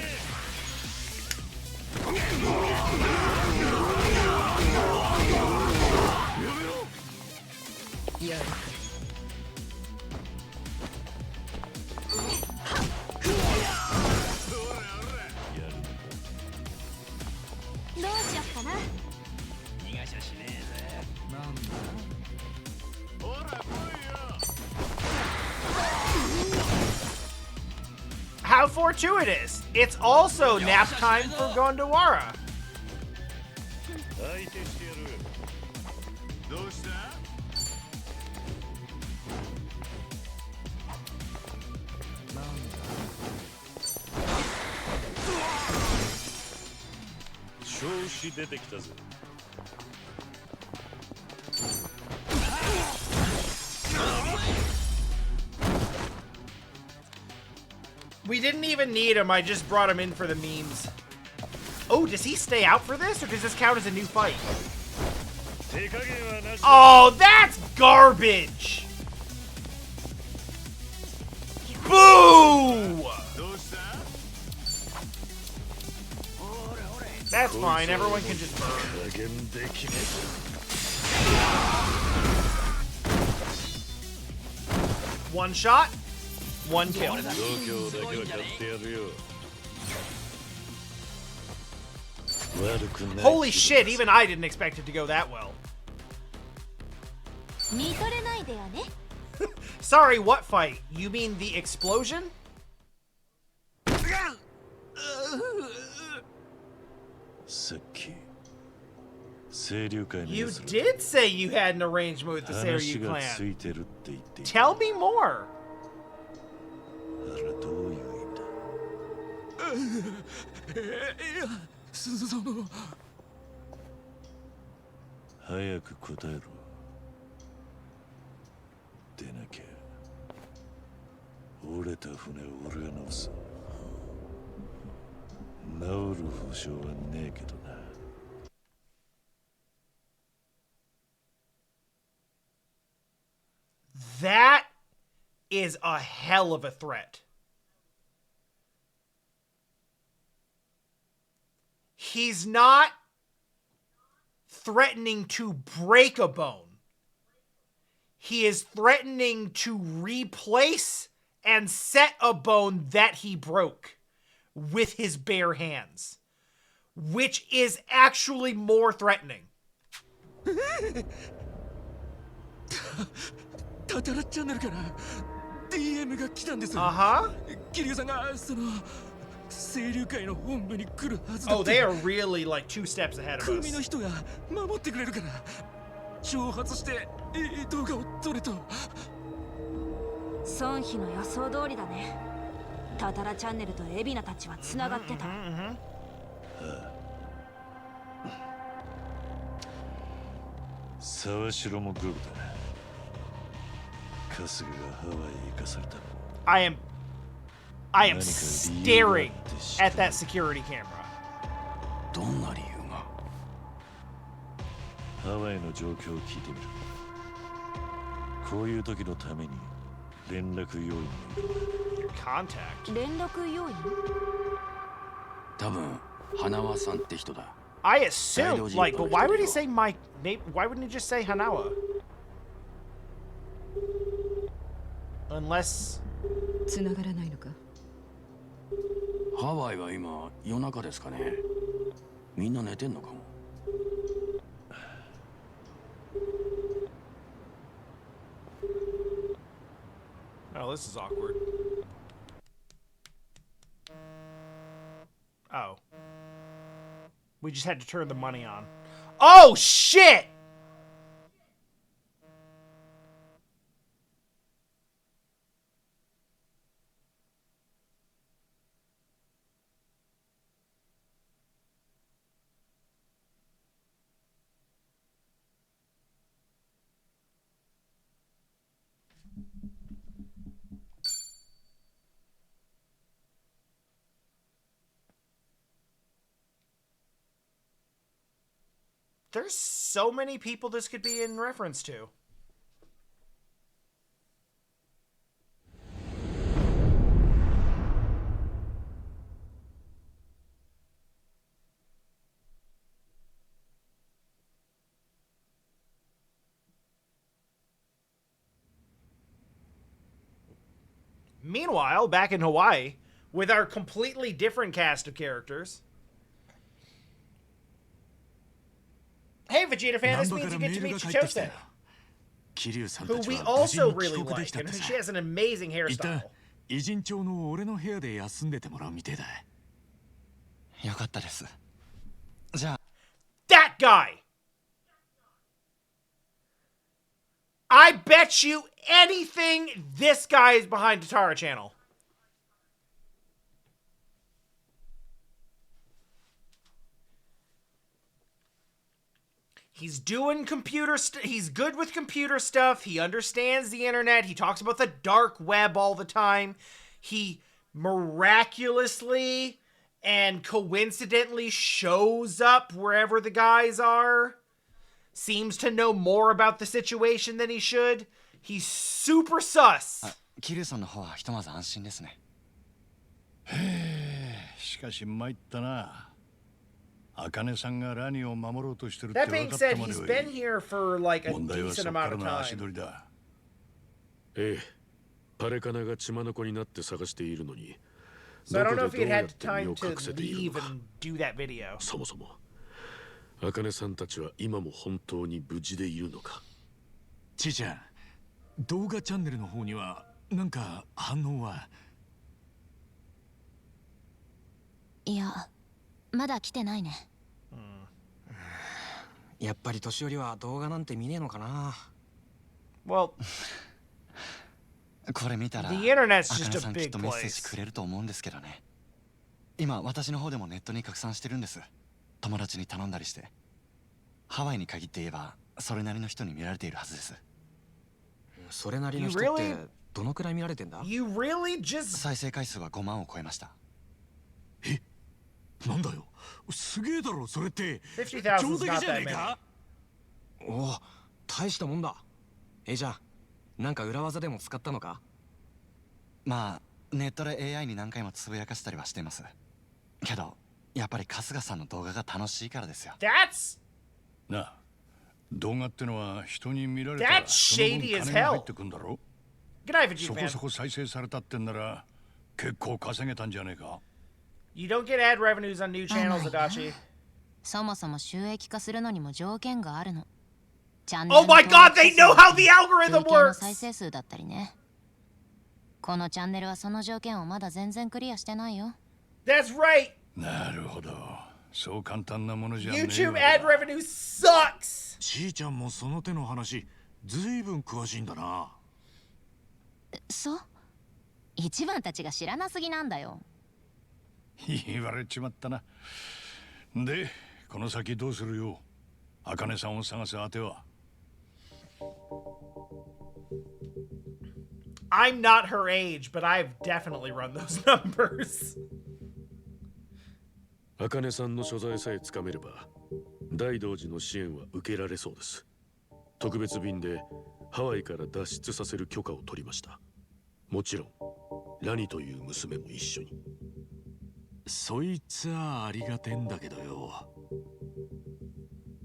M: やるか。
L: どうしよっかな。
N: 逃がしゃしねえぜ。なんだ。
F: ほら来いよ。
A: How fortuitous! It's also nap time for Gondawara.
F: 相手してやる。どうした？
C: 調子出てきたぜ。
A: We didn't even need him, I just brought him in for the memes. Oh, does he stay out for this, or does this count as a new fight? Oh, that's garbage! Boo! That's fine, everyone can just burn. One shot, one kill. Holy shit, even I didn't expect it to go that well. Sorry, what fight? You mean the explosion? You did say you had an arrangement with the Seiryu clan. Tell me more.
C: 早く答えろ。でなきゃ折れた船を俺が直す。治る保証はねえけどな。
A: That is a hell of a threat. He's not threatening to break a bone. he is threatening to replace and set a bone that he broke with his bare hands, which is actually more threatening.
N: タタラチャンネルから DM が来たんです。桐生さんがその清流会の本部に来るはずだって。
A: Oh, they are really like 2 steps ahead of us.
N: 組の人が守ってくれるから、挑発して動画を撮れと。
L: 孫妃の予想通りだね。タタラチャンネルと海老名たちは繋がってた。
C: 沢城もゴールだ。春日がハワイへ行かされた。
A: I am staring at that security camera.
H: どんな理由が？
C: ハワイの状況を聞いてみる。こういう時のために連絡要員がいる。
A: Contact.
L: 連絡要員？
H: 多分花輪さんって人だ。
A: I assume, like, but why would he say my name? Why wouldn't he just say Hanawa? Unless.
M: 繋がらないのか？
H: ハワイは今夜中ですかね。みんな寝てんのかも。
A: Oh, this is awkward. Oh. We just had to turn the money on. Oh, shit! There's so many people this could be in reference to. Meanwhile, back in Hawaii, with our completely different cast of characters. Hey, Vegeta fan, this means you get to meet Chitose, who we also really like, and she has an amazing hairstyle.
E: 偉人町の俺の部屋で休んでてもらうみてえだ。
D: よかったです。じゃあ。
A: That guy! I bet you anything this guy is behind Tatara Channel. He's doing computer he's good with computer stuff. He understands the internet. He talks about the dark web all the time. He miraculously and coincidentally shows up wherever the guys are. Seems to know more about the situation than he should. He's super sus.
D: 桐生さんの方はひとまず安心ですね。
F: へえ、しかし参ったな。茜さんがラニを守ろうとしてるって分かったまではいい。
A: That being said, he's been here for like a
F: 問題は
A: decent
F: そこ
A: amount
F: から
A: of
F: の足
A: time.
F: 取りだ。
G: ええ、パレカナが血眼になって探しているのに、
A: So I
G: ど
A: don't
G: こ
A: know
G: で
A: if
G: ど
A: he'd
G: うやっ
A: had
G: て身
A: time
G: を
A: to
G: 隠せているの
A: leave
G: か。
A: and do that video.
G: そもそも、茜さんたちは今も本当に無事でいるのか。
E: ちいちゃん、動画チャンネルの方にはなんか反応は？
O: いや、まだ来てないね。
P: やっぱり年寄りは動画なんて見ねえのかな。
A: Well,
D: これ見たら、
A: the internet's
D: 茜
A: just
D: さ
A: a
D: んきっ
A: big
D: とメッセージ
A: place.
D: くれると思うんですけどね。今私の方でもネットに拡散してるんです。友達に頼んだりして。ハワイに限って言えばそれなりの人に見られているはずです。
P: それなりの人ってどのくらい見られてんだ？
A: You really just
D: 再生回数は5万を超えました。
E: え、なんだよ。すげえだろそれって。
A: 50,000
E: 上
A: is
E: 出来
A: not
E: じゃね
A: that
E: え
A: many.
E: か。
P: おお、大したもんだ。じゃあなんか裏技でも使ったのか？
D: まあネットで AI に何回もつぶやかせたりはしています。けどやっぱり春日さんの動画が楽しいからですよ。
A: That's
F: なあ、動画ってのは人に見られたら
A: That's
F: その分
A: shady as
F: 金が入
A: hell.
F: ってくんだろ。
A: Good night, Vegeta
F: そこ
A: fan.
F: そこ再生されたってんなら結構稼げたんじゃねえか。
A: You don't get ad revenues on new channels, Adachi.
B: そもそも収益化するのにも条件があるの。
A: Oh my god, they know how the algorithm
B: 累計の
A: works!
B: 再生数だったりね。このチャンネルはその条件をまだ全然クリアしてないよ。
A: That's right!
F: なるほど。そう簡単なものじゃねえわ。
A: YouTube ad revenue sucks!
H: ちーちゃんもその手の話、ずいぶん詳しいんだな。
B: そう？一番たちが知らなすぎなんだよ。
F: 言われちまったな。で、この先どうするよ。茜さんを探す当ては。
A: I'm not her age, but I've definitely run those numbers.
Q: 茜さんの所在さえつかめれば、大道寺の支援は受けられそうです。特別便でハワイから脱出させる許可を取りました。もちろん、ラニという娘も一緒に。
H: そいつはありがてんだけどよ。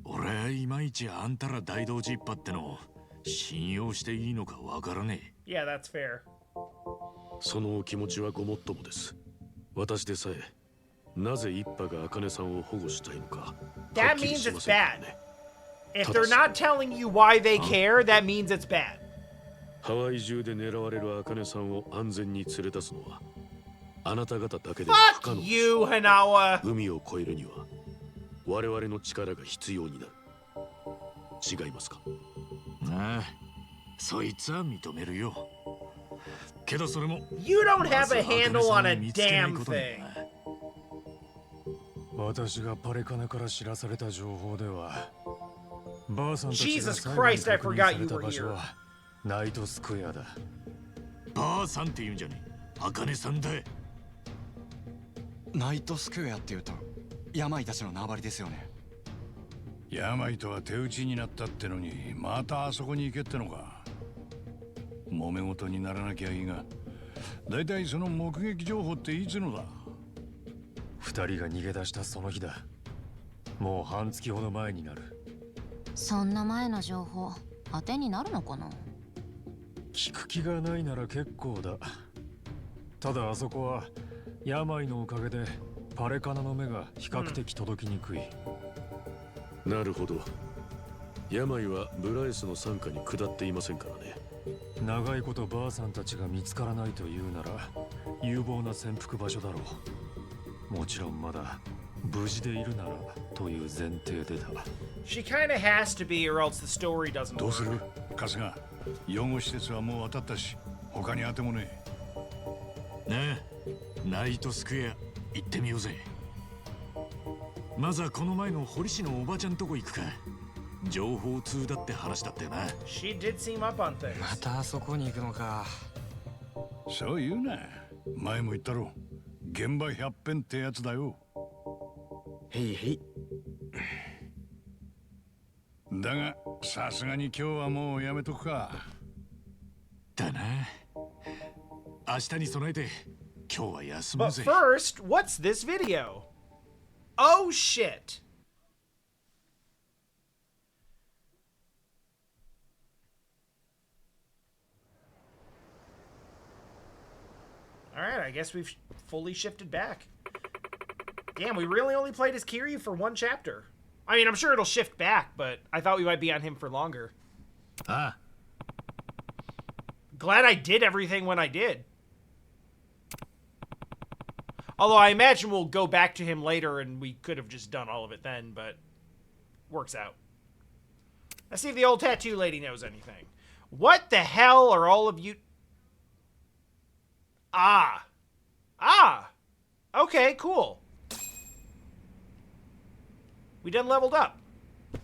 H: 俺はいまいちあんたら大道寺一派っての信用していいのかわからね
A: え。Yeah, that's fair.
Q: そのお気持ちはごもっともです。私でさえ、なぜ一派が茜さんを保護したいのか。
A: That means it's bad. If they're not telling you why they care, that means it's bad.
Q: ハワイ中で狙われる茜さんを安全に連れ出すのは、あなた方だけでは不可能です。
A: Fuck you, Hanawa.
Q: 海を越えるには、我々の力が必要になる。違いますか？
H: ああ、そいつは認めるよ。けどそれも
A: You don't have a handle on a damn thing.
R: 私がパレカナから知らされた情報では、ばあさんたちが
A: Jesus
R: 最後に
A: Christ, I
R: 確認
A: forgot
R: さ
A: you
R: れた
A: were
R: 場所
A: here.
R: はナイトスクエアだ。
H: ばあさんって言うんじゃねえ。茜さんだ。
E: ナイトスクエアって言うと病たちの縄張りですよね。
F: 病とは手打ちになったってのにまたあそこに行けってのか。揉め事にならなきゃいいが、だいたいその目撃情報っていつのだ。
R: 二人が逃げ出したその日だ。もう半月ほど前になる。
B: そんな前の情報当てになるのかな。
R: 聞く気がないなら結構だ。ただあそこは病のおかげでパレカナの目が比較的届きにくい。
Q: なるほど。病はブライスの傘下に下っていませんからね。
R: 長いことばあさんたちが見つからないというなら有望な潜伏場所だろう。もちろんまだ無事でいるならという前提でだ。
A: She kinda has to be or else the story doesn't work.
F: どうする？春日、養護施設はもう渡ったし、他に当てもね
H: え。ねえ、ナイトスクエア行ってみようぜ。まずはこの前の堀市のおばちゃんとこ行くか。情報通だって話だったよな。
A: She did seem up on things.
P: またあそこに行くのか。
F: そう言うな。前も言ったろ。現場100遍ってやつだよ。
P: へいへい。
F: だが、さすがに今日はもうやめとくか。
H: だな。明日に備えて今日は休もう
A: But
H: ぜ。
A: first, what's this video? Oh shit. Alright, I guess we've fully shifted back. Damn, we really only played as Kiryu for one chapter. I mean, I'm sure it'll shift back, but I thought we might be on him for longer.
H: Ah.
A: Glad I did everything when I did. Although I imagine we'll go back to him later and we could have just done all of it then, but works out. Let's see if the old tattoo lady knows anything. What the hell are all of you... Ah. Ah. Okay, cool. We done leveled up.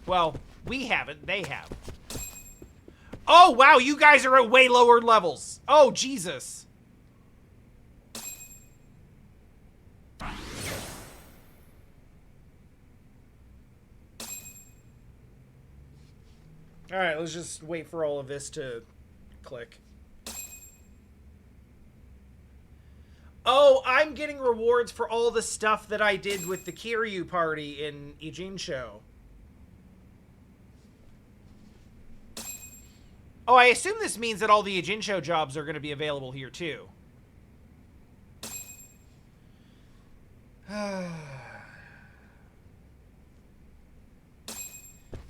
A: Well, we haven't. They have. Oh, wow. You guys are at way lower levels. Oh, Jesus. All right, let's just wait for all of this to click. Oh, I'm getting rewards for all the stuff that I did with the Kiryu party in Ijin Show. Oh, I assume this means that all the Ijincho jobs are going to be available here, too.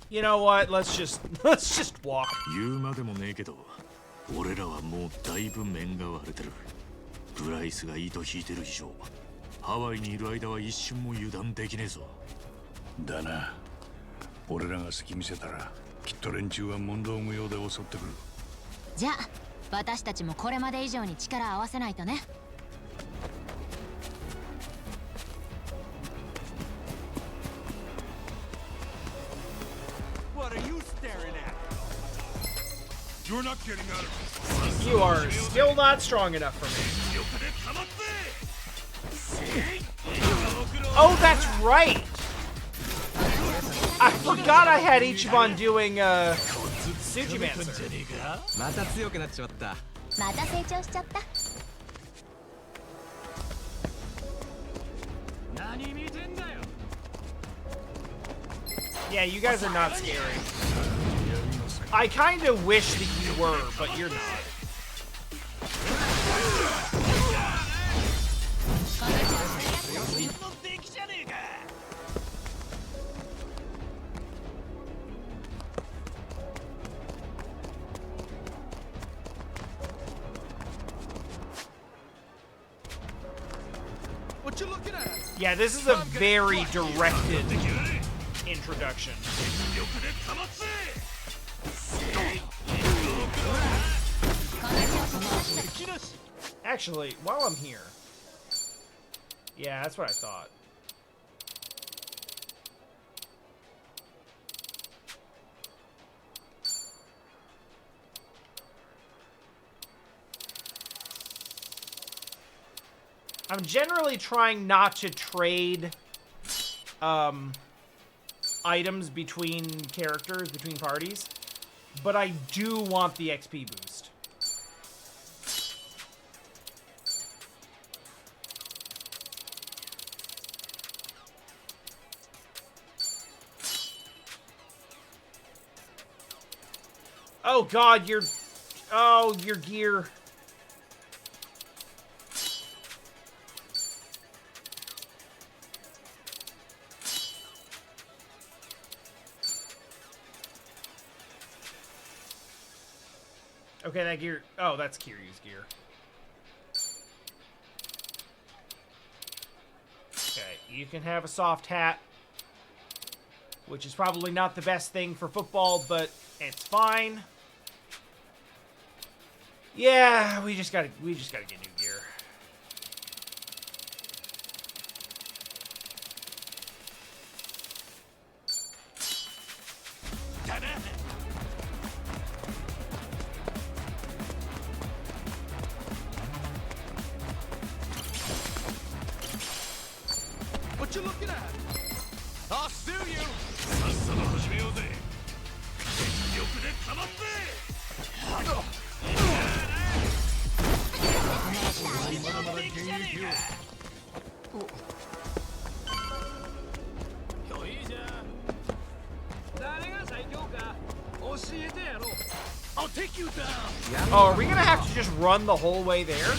A: You know what? Let's just walk.
C: 言うまでもねえけど、俺らはもうだいぶ面が割れてる。プライスが糸引いてる以上、ハワイにいる間は一瞬も油断できねえぞ。
F: だな。俺らが隙見せたら、きっと連中は問答無用で襲ってくる。
O: じゃあ、私たちもこれまで以上に力を合わせないとね。
G: You're not getting out of it.
A: You are still not strong enough for me. Oh, that's right! I forgot I had Ichiban doing, Sujimancer.
P: また強くなっちまった。
O: また成長しちゃった。
N: 何見てんだよ。
A: Yeah, you guys are not scary. I kind of wish that you were, but you're not.
N: What you looking at?
A: Yeah, this is a very directed introduction. Actually, while I'm here... Yeah, that's what I thought. I'm generally trying not to trade items between characters, between parties, but I do want the XP boost. Oh god, your gear. Okay, that gear... Oh, that's Kiryu's gear. Okay, you can have a soft hat, which is probably not the best thing for football, but it's fine. Yeah, we just gotta get new gear.
N: What you looking at? I'll sue you. I'll take you down.
A: Oh, are we gonna have to just run the whole way there?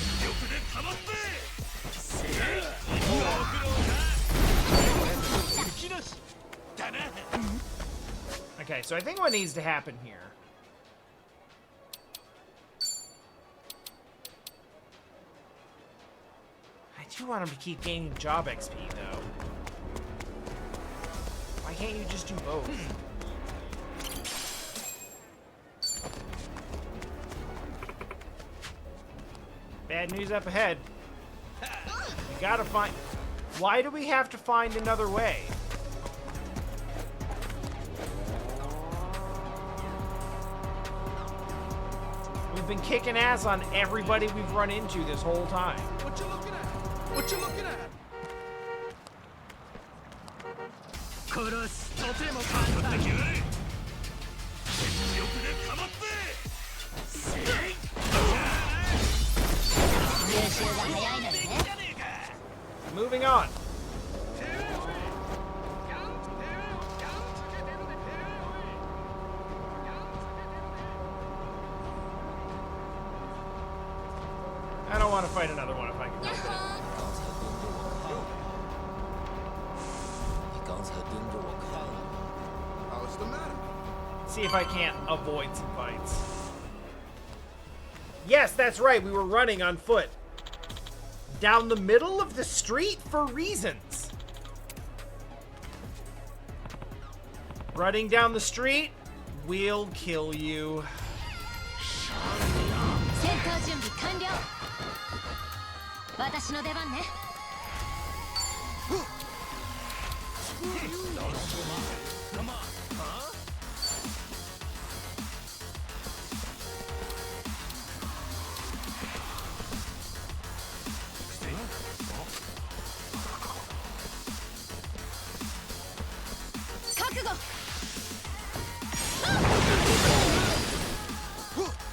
A: Okay, so I think what needs to happen here... I do want him to keep gaining job XP, though. Why can't you just do both? Bad news up ahead. We gotta find... Why do we have to find another way? We've been kicking ass on everybody we've run into this whole time.
N: What you looking at? What you looking at?
A: Moving on. want to fight another one if I can help it.
S: What's the matter?
A: See if I can't avoid some fights. Yes, that's right. We were running on foot. Down the middle of the street for reasons. Running down the street will kill you.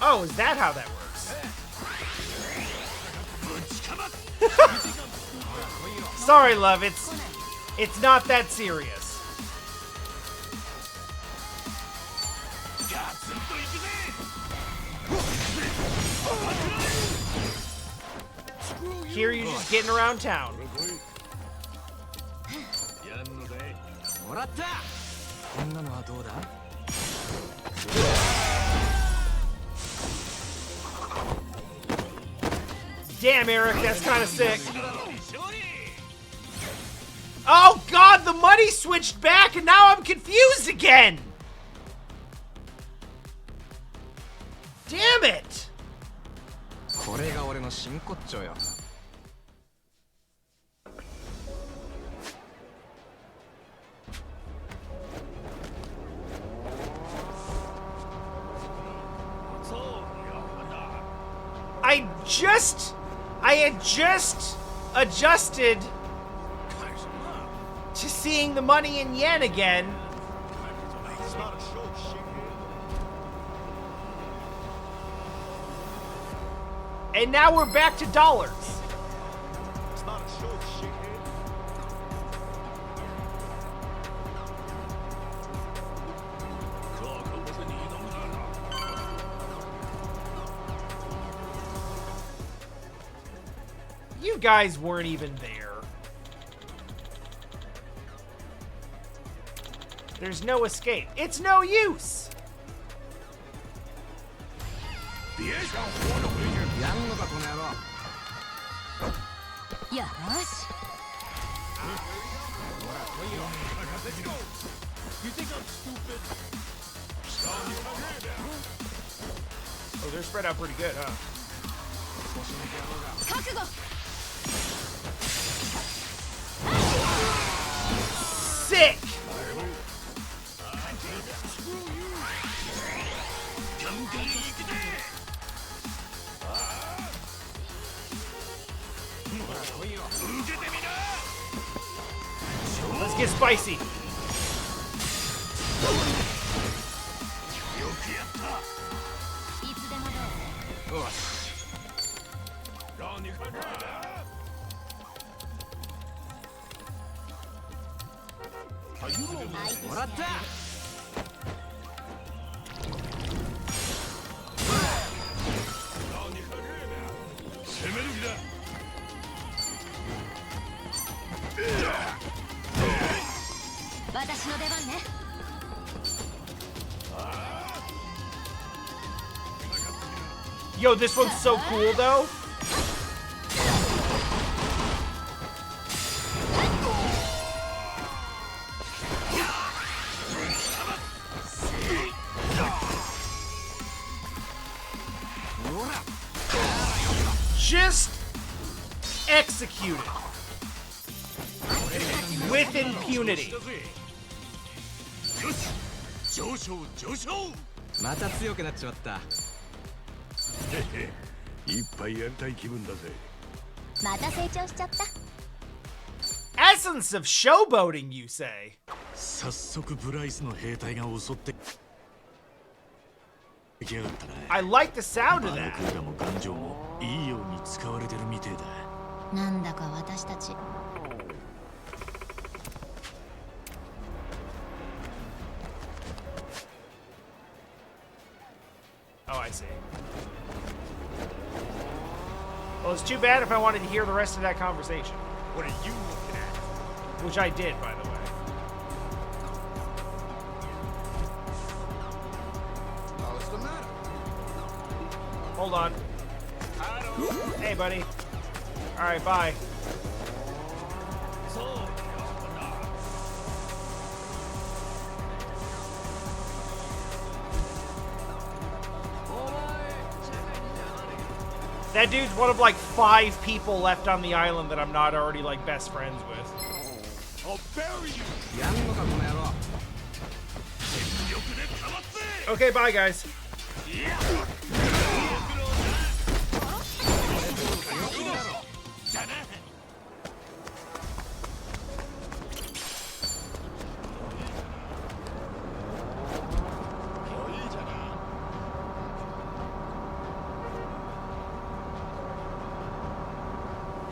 A: Oh, is that how that works? Sorry, love, it's not that serious. Kiryu's just getting around town. Damn, Eric, that's kind of sick. Oh god, the money switched back and now I'm confused again! Damn it! I had just adjusted to seeing the money in yen again. And now we're back to dollars. You guys weren't even there. There's no escape. It's no use.
S: You think I'm stupid?
A: Oh, they're spread out pretty good, huh? Sick! Let's get spicy. Yo, this one's so cool, though. Just execute it. With impunity.
P: また強くなっちまった。
F: いっぱいやりたい気分だぜ。
B: また成長しちゃった。
A: Essence of showboating, you say?
C: 早速ブライスの兵隊が襲ってきやがったね。
A: I like the sound of that.
C: バルクーダも頑丈もいいように使われてるみてえだ。
B: なんだか私たち。
A: Oh, I see. Well, Well, it's too bad if I wanted to hear the rest of that conversation.
G: What are you looking at?
A: Which I did, by the way.
G: What's the matter?
A: Hold on. Hey, buddy. All right, bye. That dude's one of like 5 people left on the island that I'm not already like best friends with.
G: I'll bury you.
A: Okay, bye guys.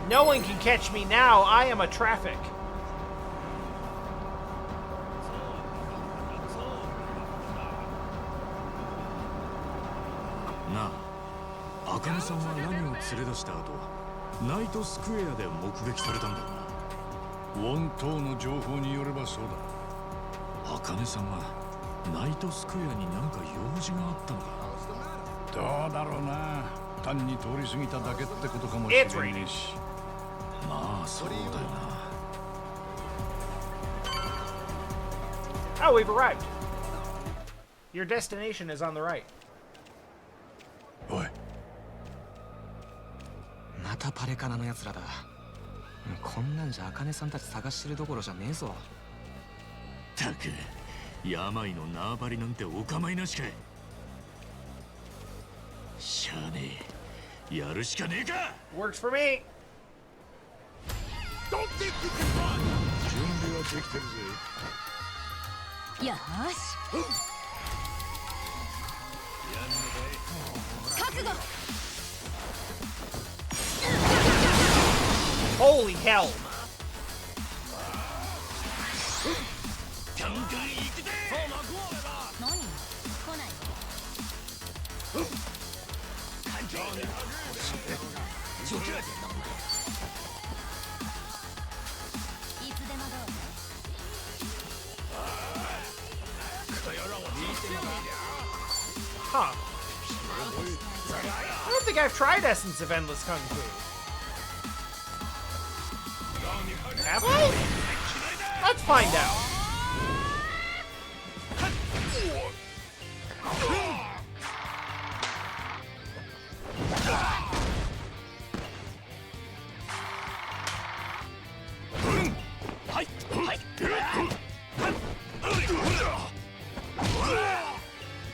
A: No one can catch me now. I am a traffic.
Q: Na, Akaneさんは何を連れ出した後、ナイトスクエアで目撃されたんだよな。
F: 本当の情報によればそうだ。
Q: Akaneさんはナイトスクエアに何か用事があったのか。
F: どうだろうな。単に通り過ぎただけってことかもしれないし。
Q: まあそうだよな。
A: Oh, we've arrived. Your destination is on the right.
F: おい。
P: またパレカナのやつらだ。こんなんじゃ茜さんたち探してるどころじゃねえぞ。
Q: たく、病の縄張りなんてお構いなしかい。しゃあねえ。やるしかねえか。
A: Works for me.
G: Don't think you can run.
F: 準備はできてるぜ。
O: よし。覚悟。
A: Holy hell!
G: ガンガン行くぜ。
O: 何？来ない。いつでもどうぞ。
A: Huh. I don't think I've tried Essence of Endless Kung Fu. Have I? Let's find out.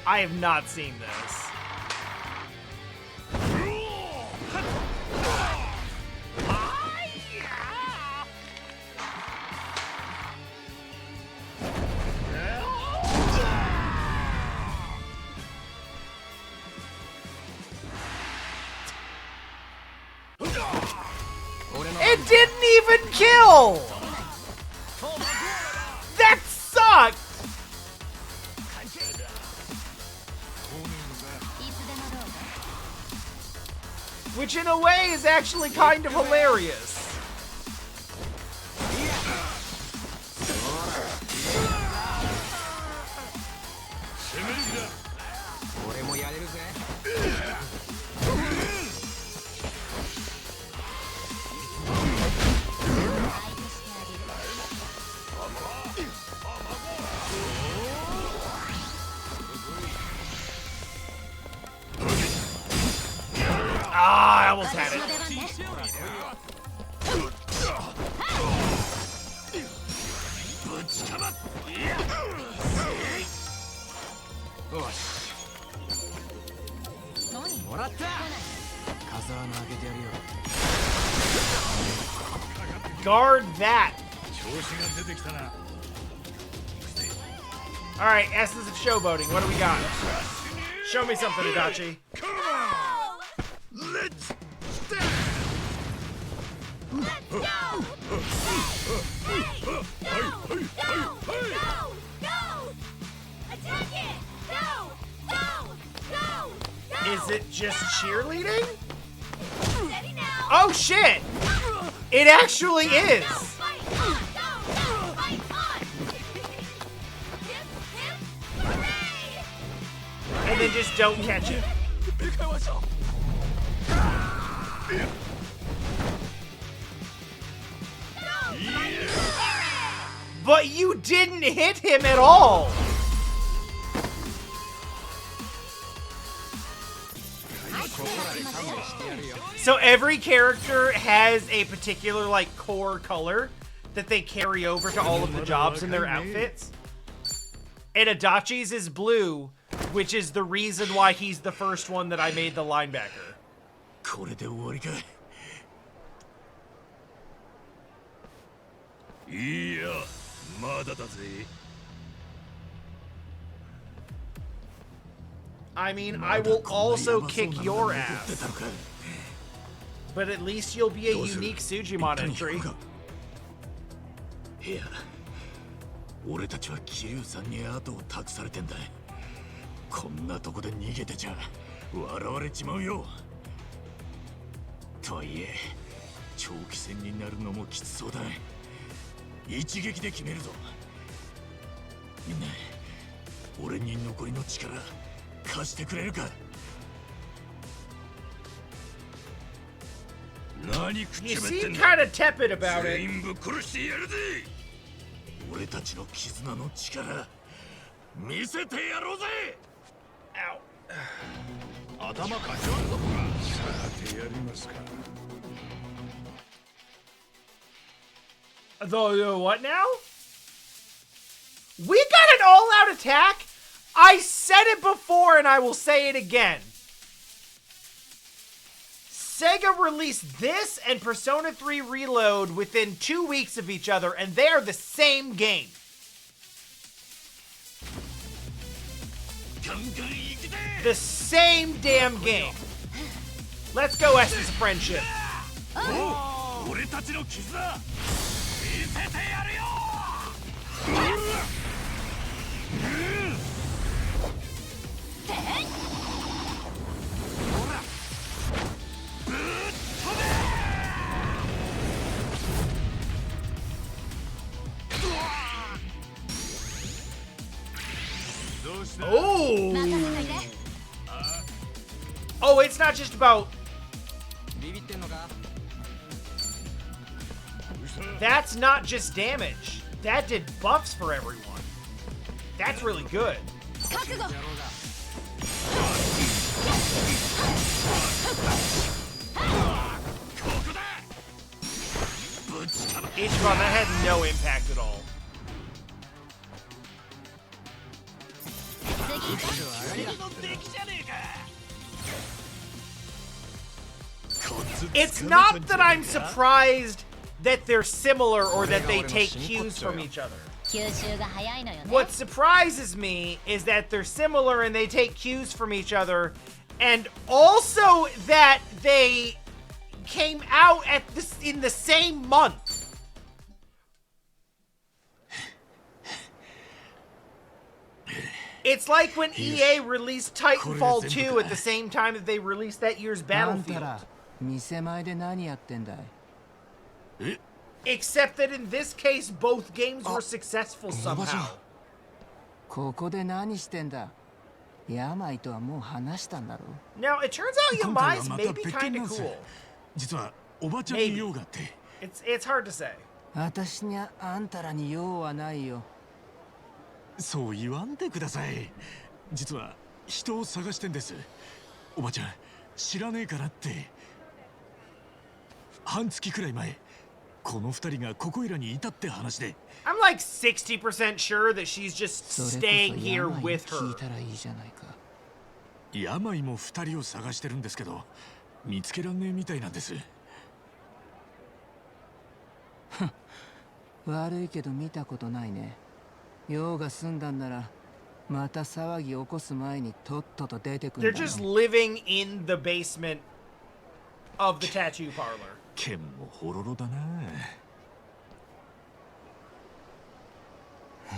A: I have not seen this. It didn't even kill! That sucked! Which in a way is actually kind of hilarious. Ah, I almost had it. Guard that. All right, Essence of Showboating. What do we got? Show me something, Adachi.
G: Let's go! Go! Attack it! Go! Go!
A: Is it just cheerleading?
G: Steady now!
A: Oh shit! It actually is! And then just don't catch it. But you didn't hit him at all! So every character has a particular, like, core color that they carry over to all of the jobs in their outfits. And Adachi's is blue, which is the reason why he's the first one that I made the linebacker. I mean, I will also kick your ass. But at least you'll be a unique Sujimon entry.
K: いや、俺たちは桐生さんに後を託されてんだ。こんなとこで逃げてちゃ笑われちまうよ。とはいえ、長期戦になるのもきつそうだ。一撃で決めるぞ。みんな、俺に残りの力貸してくれるか。何食っちまってんだ。
A: kind of tepid about it.
K: 全員ぶっ殺してやるぜ。俺たちの絆の力見せてやろうぜ。頭かち割るぞ、ほら。さてやりますか。
A: The what now? We got an all-out attack? I said it before and I will say it again. Sega released this and Persona 3 Reload within 2 weeks of each other, and they are the same game. The same damn game. Let's go, Essence Friendship. Oh! Oh, it's not just about... That's not just damage. That did buffs for everyone. That's really good. Ichiban, that had no impact at all. It's not that I'm surprised that they're similar or that they take cues from each other. What surprises me is that they're similar and they take cues from each other, and also that they came out in the same month. It's like when EA released Titanfall 2 at the same time that they released that year's Battlefield. Except that in this case, both games were successful somehow. Now, it turns out Yamai's may be kind of cool. Maybe. It's hard to say.
K: そう言わんでください。実は人を探してんです。おばちゃん、知らねえからって。半月くらい前、この二人がここいらにいたって話で。
A: I'm like 60% sure that she's just staying here with her.
K: 病も二人を探してるんですけど、見つけらんねえみたいなんです。
T: 悪いけど見たことないね。用が済んだんならまた騒ぎ起こす前にとっとと出てくるんだ。
A: They're just living in the basement of the tattoo parlor.
K: 剣もほろろだな。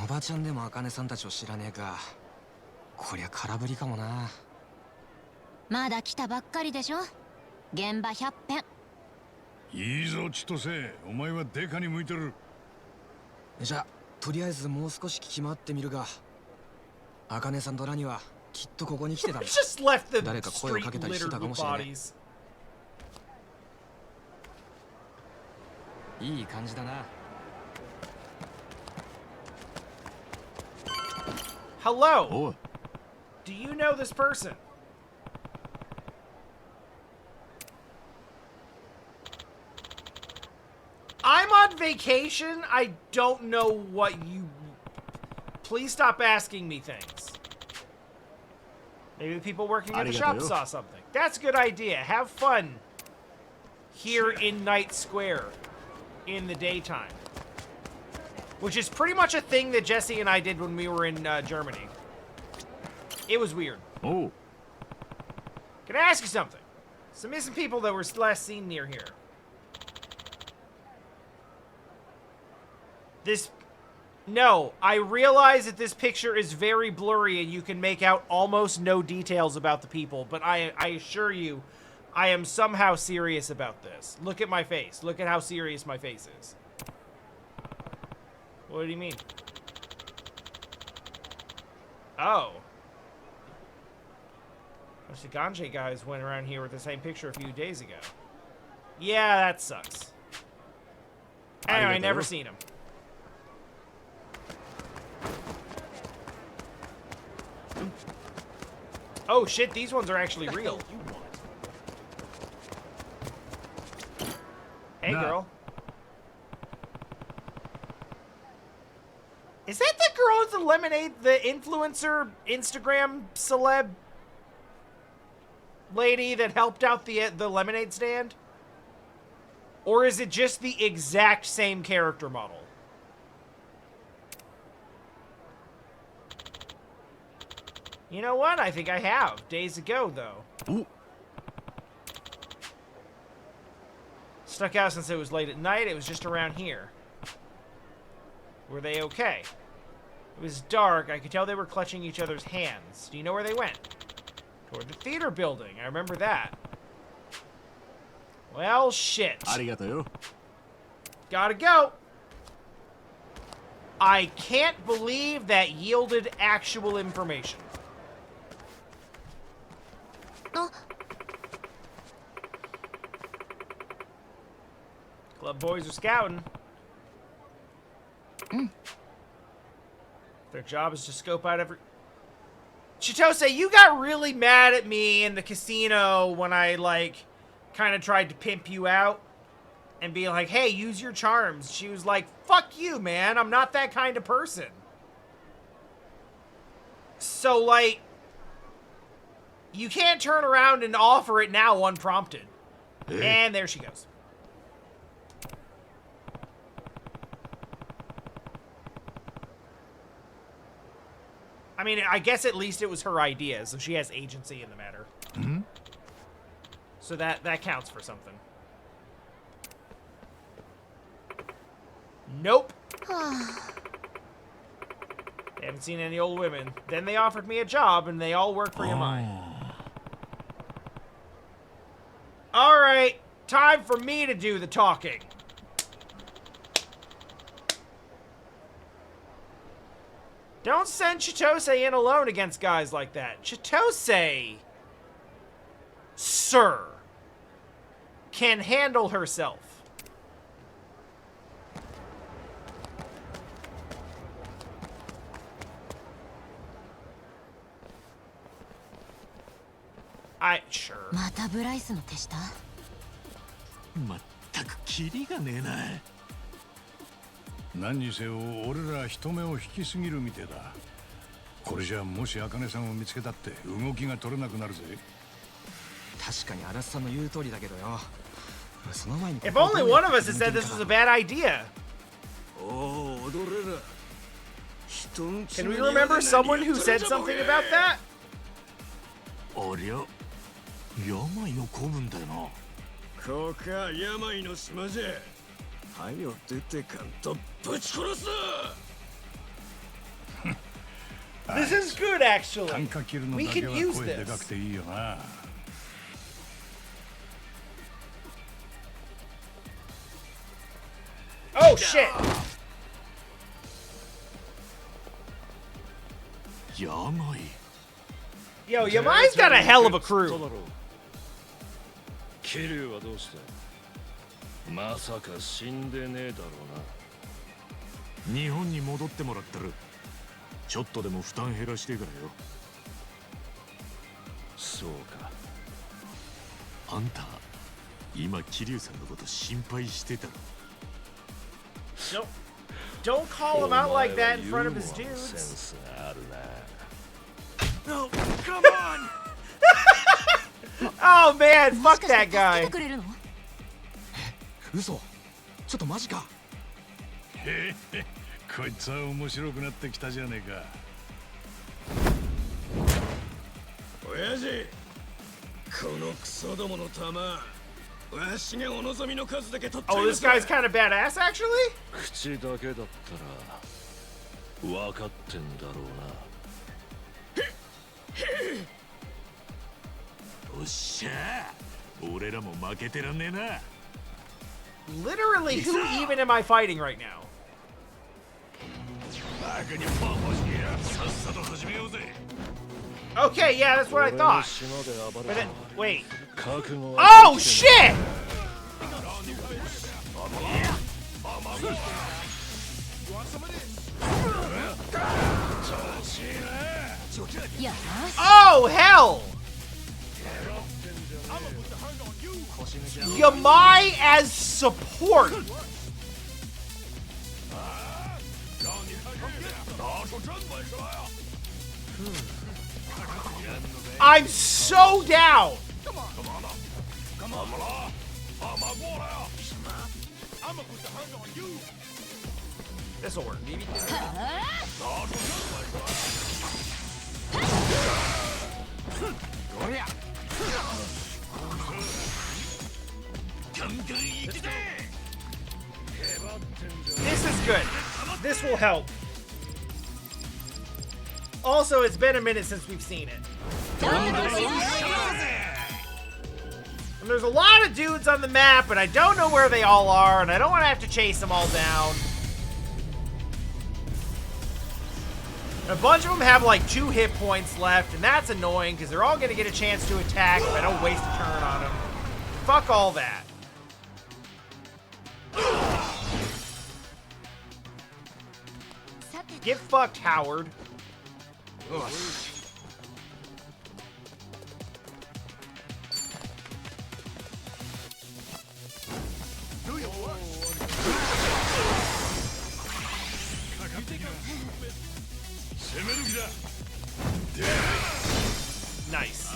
P: おばちゃんでも茜さんたちを知らねえか。こりゃ空振りかもな。
O: まだ来たばっかりでしょ。現場100遍。
F: いいぞ千歳、お前はデカに向いてる。
P: じゃあとりあえずもう少し聞き回ってみるが、茜さんとラニはきっとここに来てたんだ。誰か声をかけたりしてたかもしれない。いい感じだな。
A: Hello. Do you know this person? I'm on vacation. I don't know what you... Please stop asking me things. Maybe the people working at the shop saw something. That's a good idea. Have fun here in Night Square in the daytime. Which is pretty much a thing that Jesse and I did when we were in Germany. It was weird.
F: Oh.
A: Can I ask you something? Some missing people that were last seen near here. No, I realize that this picture is very blurry and you can make out almost no details about the people, but I assure you, I am somehow serious about this. Look at my face. Look at how serious my face is. What do you mean? Oh. Those Ganji guys went around here with the same picture a few days ago. Yeah, that sucks. Anyway, I never seen him. Oh shit, these ones are actually real. Hey, girl. Is that the girl with the lemonade, the influencer, Instagram celeb lady that helped out the lemonade stand? Or is it just the exact same character model? You know what? I think I have. Days ago, though.
F: Ooh.
A: Stuck out since it was late at night. It was just around here. Were they okay? It was dark. I could tell they were clutching each other's hands. Do you know where they went? Toward the theater building. I remember that. Well, shit.
F: Arigato.
A: Gotta go. I can't believe that yielded actual information. Club boys are scouting. Their job is to scope out every... Chitose, you got really mad at me in the casino when I, like, kind of tried to pimp you out and be like, hey, use your charms. She was like, fuck you, man. I'm not that kind of person. So, like, you can't turn around and offer it now unprompted. And there she goes. I mean, I guess at least it was her idea, so she has agency in the matter.
F: Mm-hmm.
A: So that counts for something. Nope. They haven't seen any old women. Then they offered me a job, and they all work for Yamai. Alright, time for me to do the talking. Don't send Chitose in alone against guys like that. Chitose, sir, can handle herself. Sure.
O: またブライスの手下？
K: まったくキリがねえな。
F: 何にせよ俺ら人目を引きすぎるみてえだ。これじゃもし茜さんを見つけたって動きが取れなくなるぜ。
P: 確かに嵐さんの言う通りだけどよ。その前に
A: If only one of us had said this was a bad idea. Can we remember someone who said something about that?
K: ありゃ、病をこぶんだよな。
H: ここは病の島じゃ。はよ出てかんとぶち殺す。
A: This is good, actually.
F: 単価切るのだけは声でかくていいよな。
A: Oh shit! Yo, Yamai's got a hell of a crew.
C: 桐生はどうした？まさか死んでねえだろうな。日本に戻ってもらったらちょっとでも負担減らしてからよ。そうか。あんた今桐生さんのこと心配してたの
A: ？Don't call him out like that in front of his dudes.
N: No, come on!
A: Oh man, fuck that guy.
P: 嘘ちょっとマジか
F: へへこいつは面白くなってきたじゃねえか
H: 親父このクソどもの弾わしがお望みの数だけ取って
A: Oh, this guy's kind of badass actually?
C: 口だけだったら分かってんだろうな。おっしゃ俺らも負けてらんねえな。
A: Literally, who even am I fighting right now? Okay, yeah, that's what I thought. But then, wait. Oh shit! Oh hell! Yamai as support. I'm so down. This'll work. This is good. This will help. Also, it's been a minute since we've seen it. And there's a lot of dudes on the map, and I don't know where they all are, and I don't want to have to chase them all down. A bunch of them have like 2 hit points left, and that's annoying because they're all going to get a chance to attack if I don't waste a turn on them. Fuck all that. Get fucked, Howard. Ugh. Nice.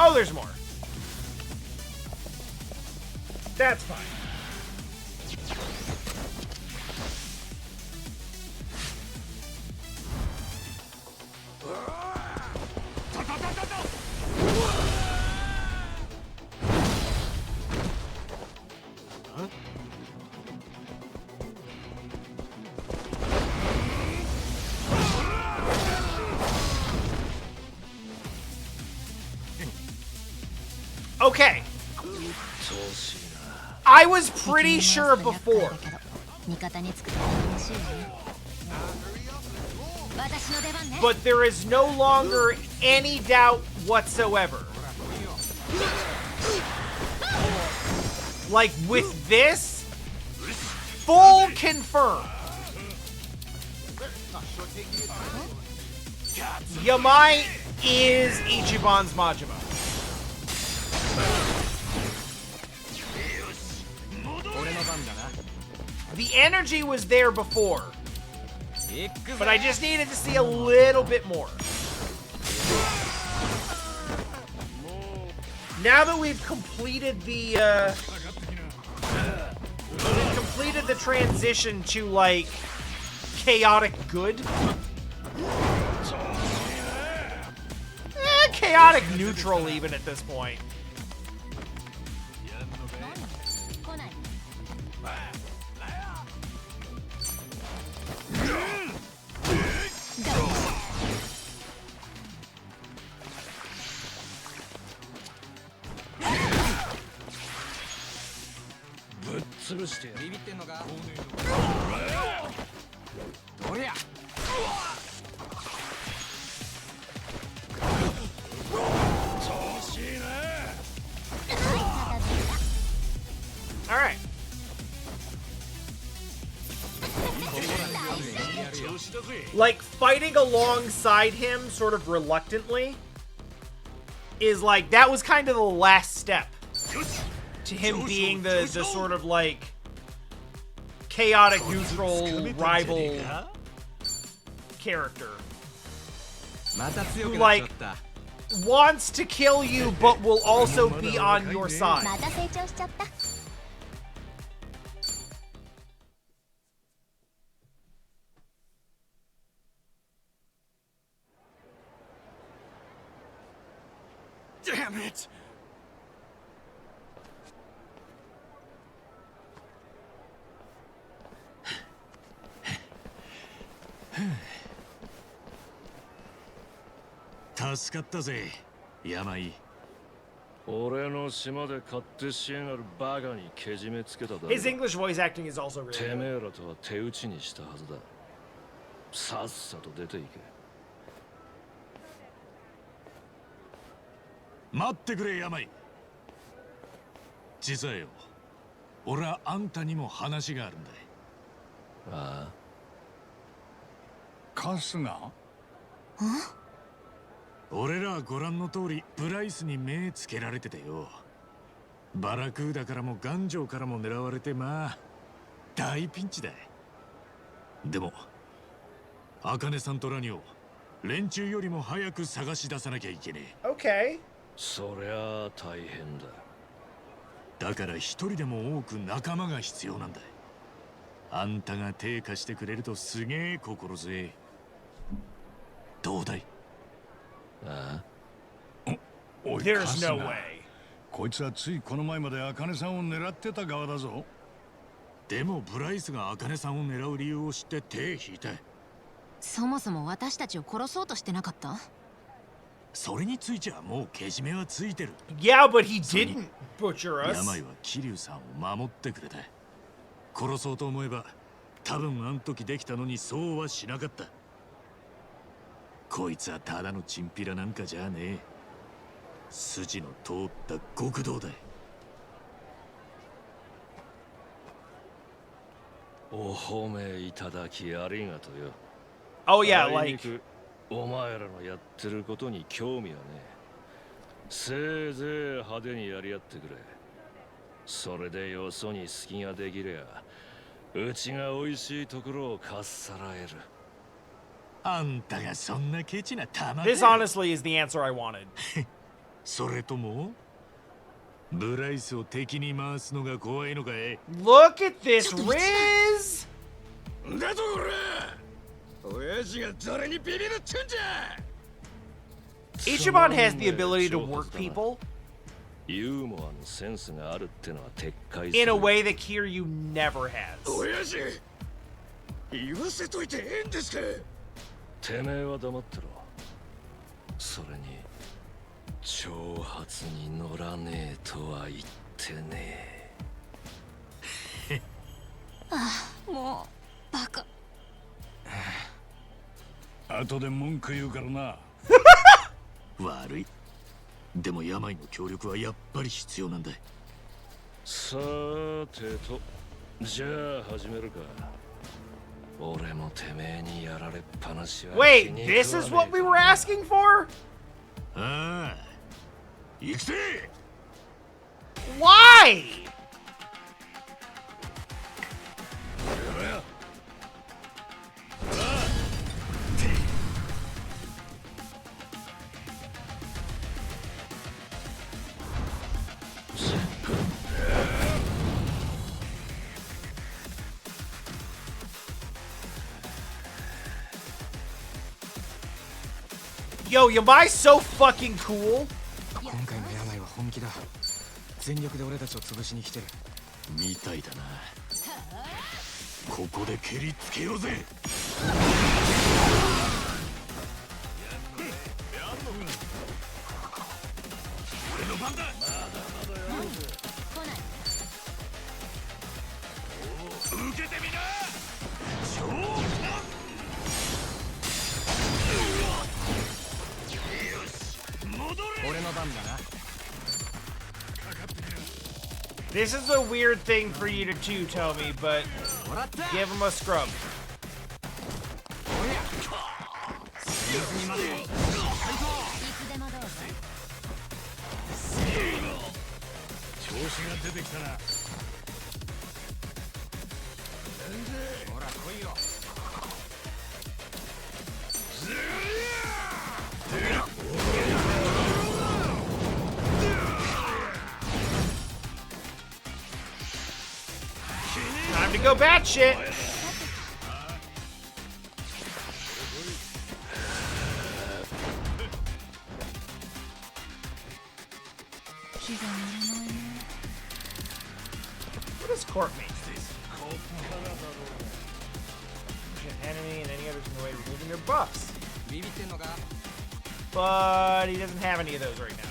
A: Oh, there's more. That's fine. Okay. I was pretty sure before. But there is no longer any doubt whatsoever. Like with this, full confirm. Yamai is Ichiban's Majima. The energy was there before, but I just needed to see a little bit more. Now that we've completed the transition to like chaotic good, chaotic neutral even at this point.
P: ぶっ潰してビビってんのか。どりゃ
F: 調子いいな。
A: All right. Like fighting alongside him sort of reluctantly is like that was kind of the last step to him being the sort of like chaotic neutral rival character who like wants to kill you but will also be on your side.
P: Damn it!
Q: 助かったぜ、病。俺の島で勝手しやがるバカにけじめつけただろ。
A: His English voice acting is also really
Q: てめ
A: good.
Q: えらとは手打ちにしたはずだ。さっさと出ていけ。待ってくれ、病。実はよ、俺はあんたにも話があるんだ。ああ。
F: 春日？
Q: 俺らはご覧の通りブライスに目つけられててよ。バラクーダからも頑丈からも狙われて、まあ大ピンチだ。でも茜さんとラニを連中よりも早く探し出さなきゃいけねえ。
A: Okay.
Q: そりゃあ大変だ。だから一人でも多く仲間が必要なんだ。あんたが手貸してくれるとすげえ心強い。どうだい？あ
F: あ？おい、
A: There's no way.
F: こいつはついこの前まで茜さんを狙ってた側だぞ。
Q: でもブライスが茜さんを狙う理由を知って手引いた。
O: そもそも私たちを殺そうとしてなかった？
Q: それについちゃもうけじめはついてる。
A: Yeah, but he didn't butcher us.
Q: 病は桐生さんを守ってくれた。殺そうと思えば多分あん時できたのにそうはしなかった。こいつはただのチンピラなんかじゃねえ。筋の通った極道だ。お褒めいただきありがとうよ。
A: Oh yeah, like
Q: お前らのやってることに興味はねえ。せいぜい派手にやり合ってくれ。それでよそに隙ができりゃ、うちが美味しいところをかっさらえる。あんたがそんなケチな玉だ。
A: This honestly is the answer I wanted.
Q: それともブライスを敵に回すのが怖いのかい？
A: Look at this Riz!
H: だとこら！親父が誰にビビるってんじゃ！
A: Ichiban has the ability to work people
Q: ユーモアのセンスがあるってのは撤回する。
A: in a way that Kiryu never has.
H: 親父、言わせといてええんですか？
Q: てめえは黙ってろ。それに挑発に乗らねえとは言ってねえ。
O: ああ、もうバカ。
F: 後で文句言うからな。
Q: 悪い。でも病の協力はやっぱり必要なんだ。さてと、じゃあ始めるか。俺もてめえにやられっぱなしは。
A: Wait, this is what we were asking for?
Q: ああ、行くぜ。
A: Why? Yo, Yamai's so fucking cool.
P: 今回の病は本気だ。全力で俺たちを潰しに来てる。
Q: みたいだな。ここで蹴りつけようぜ。
A: This is a weird thing for you to do, Tommy, but give him a scrub. Time to go batshit. What does court mean? Enemy and any others in the way removing their buffs. But he doesn't have any of those right now.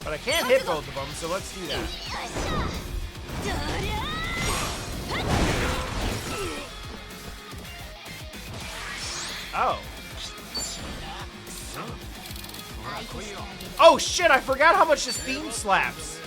A: But I can't hit both of them, so let's do that. Oh. Oh shit, I forgot how much this theme slaps.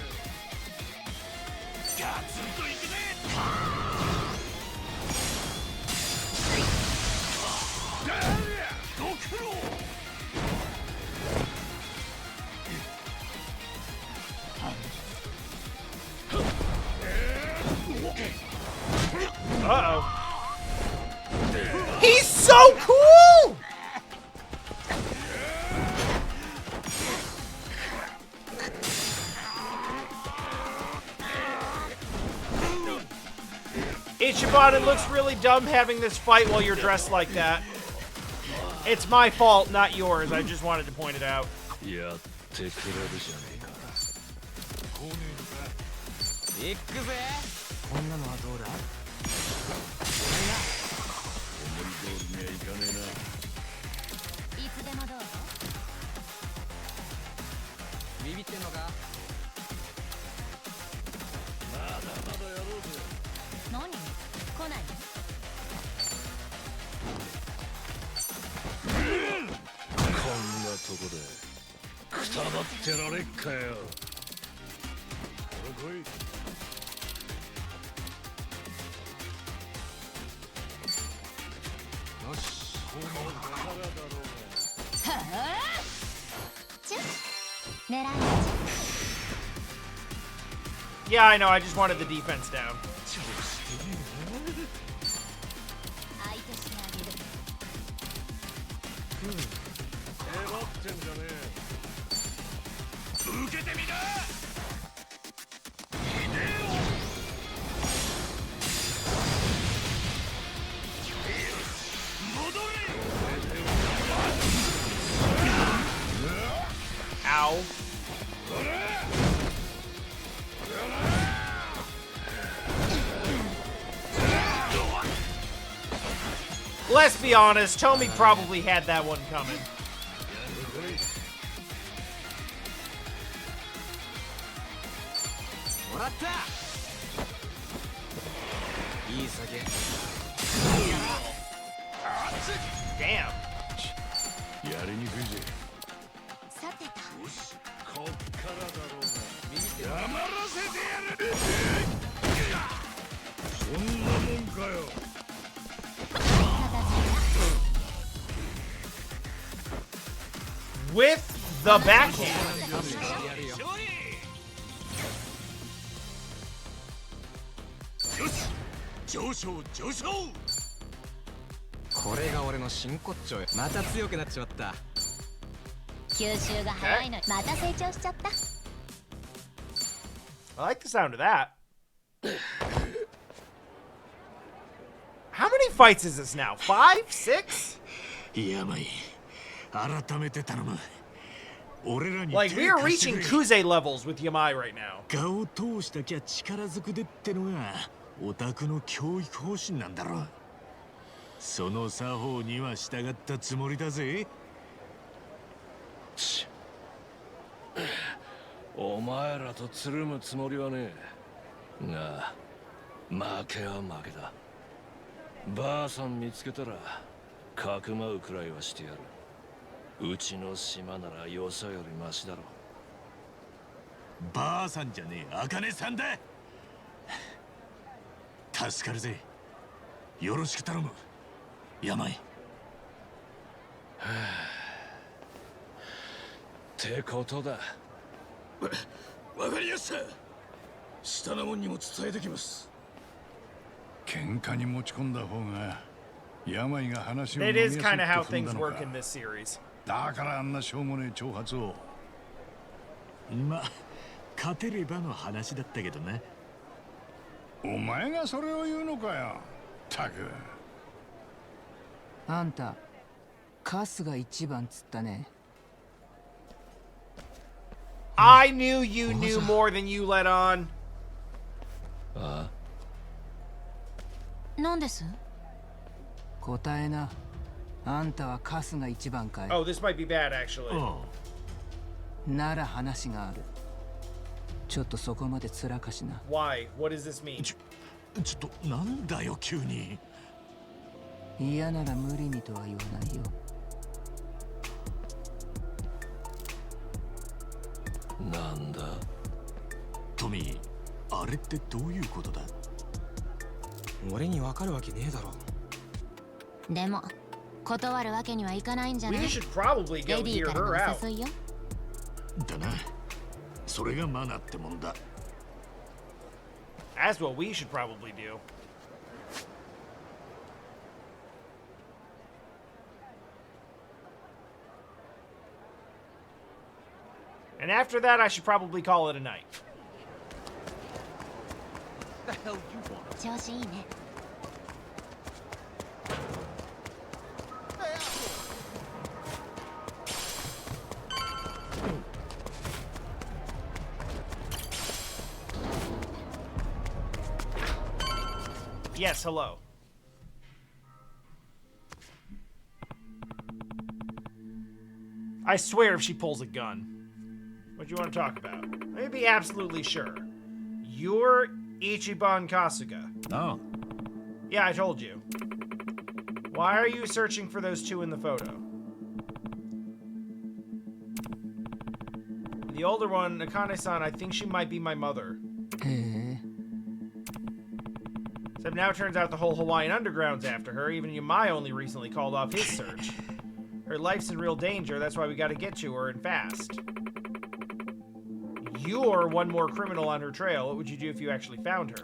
A: Uh-oh. He's so cool! Ichiban, it looks really dumb having this fight while you're dressed like that. It's my fault, not yours. I just wanted to point it out. Yeah, take care of the Yeah, I know, I just wanted the defense down. Ow. Let's be honest, Tommy probably had that one coming. Damn. With the backhand. I like the sound of that. How many fights is this now? 5? 6? Like, we are reaching Kuze levels with Yamai right now.
K: オタクの教育方針なんだろ。その作法には従ったつもりだぜ。
H: お前らとつるむつもりはねえ。が、負けは負けだ。ばあさん見つけたら、かくまうくらいはしてやる。うちの島ならよそよりマシだろ。
K: ばあさんじゃねえ、茜さんだ。助かるぜ。よろしく頼む。病。
H: ってことだ。
K: わかりやした。下の者にも伝えてきます。
F: 喧嘩に持ち込んだ方が病が話を飲み
A: It
F: や
A: is
F: すい
A: kind
F: って
A: of how
F: 踏んだ
A: things
F: の
A: work
F: か。
A: in this series.
F: だからあんなしょうもねえ挑発を。
K: ま、勝てればの話だったけどな。
F: お前がそれを言うのかよ。たく。
T: あんた、カスが一番つったね。
A: I knew you knew more than you let on.
H: あ
O: あ。なんです？
T: 答えな。あんたはカスが一番かい。
A: Oh, this might be bad actually.
T: なら話がある。ちょっとそこまでつらかしな。
A: Why? What does this mean?
K: ちょっとなんだよ急に。
T: 嫌なら無理にとは言わないよ。
H: なんだ？
K: トミー、あれってどういうことだ？
P: 俺にわかるわけねえだろ。
O: でも断るわけにはいかないんじゃない？
A: We should probably
O: レ
A: go
O: ディー
A: hear
O: から
A: her
O: の
A: out.
O: お誘いよ。
K: だな。それがマナーってもんだ。
A: As what we should probably do. And after that, I should probably call it a night.
G: The hell you want?
O: 調子いいね。
A: Yes, hello. I swear if she pulls a gun. What do you want to talk about? Let me be absolutely sure. You're Ichiban Kasuga.
K: No.
A: Yeah, I told you. Why are you searching for those two in the photo? The older one, Akane-san, I think she might be my mother. Except now it turns out the whole Hawaiian Underground's after her. Even Yamai only recently called off his search. Her life's in real danger, that's why we gotta get to her and fast. You're one more criminal on her trail. What would you do if you actually found her?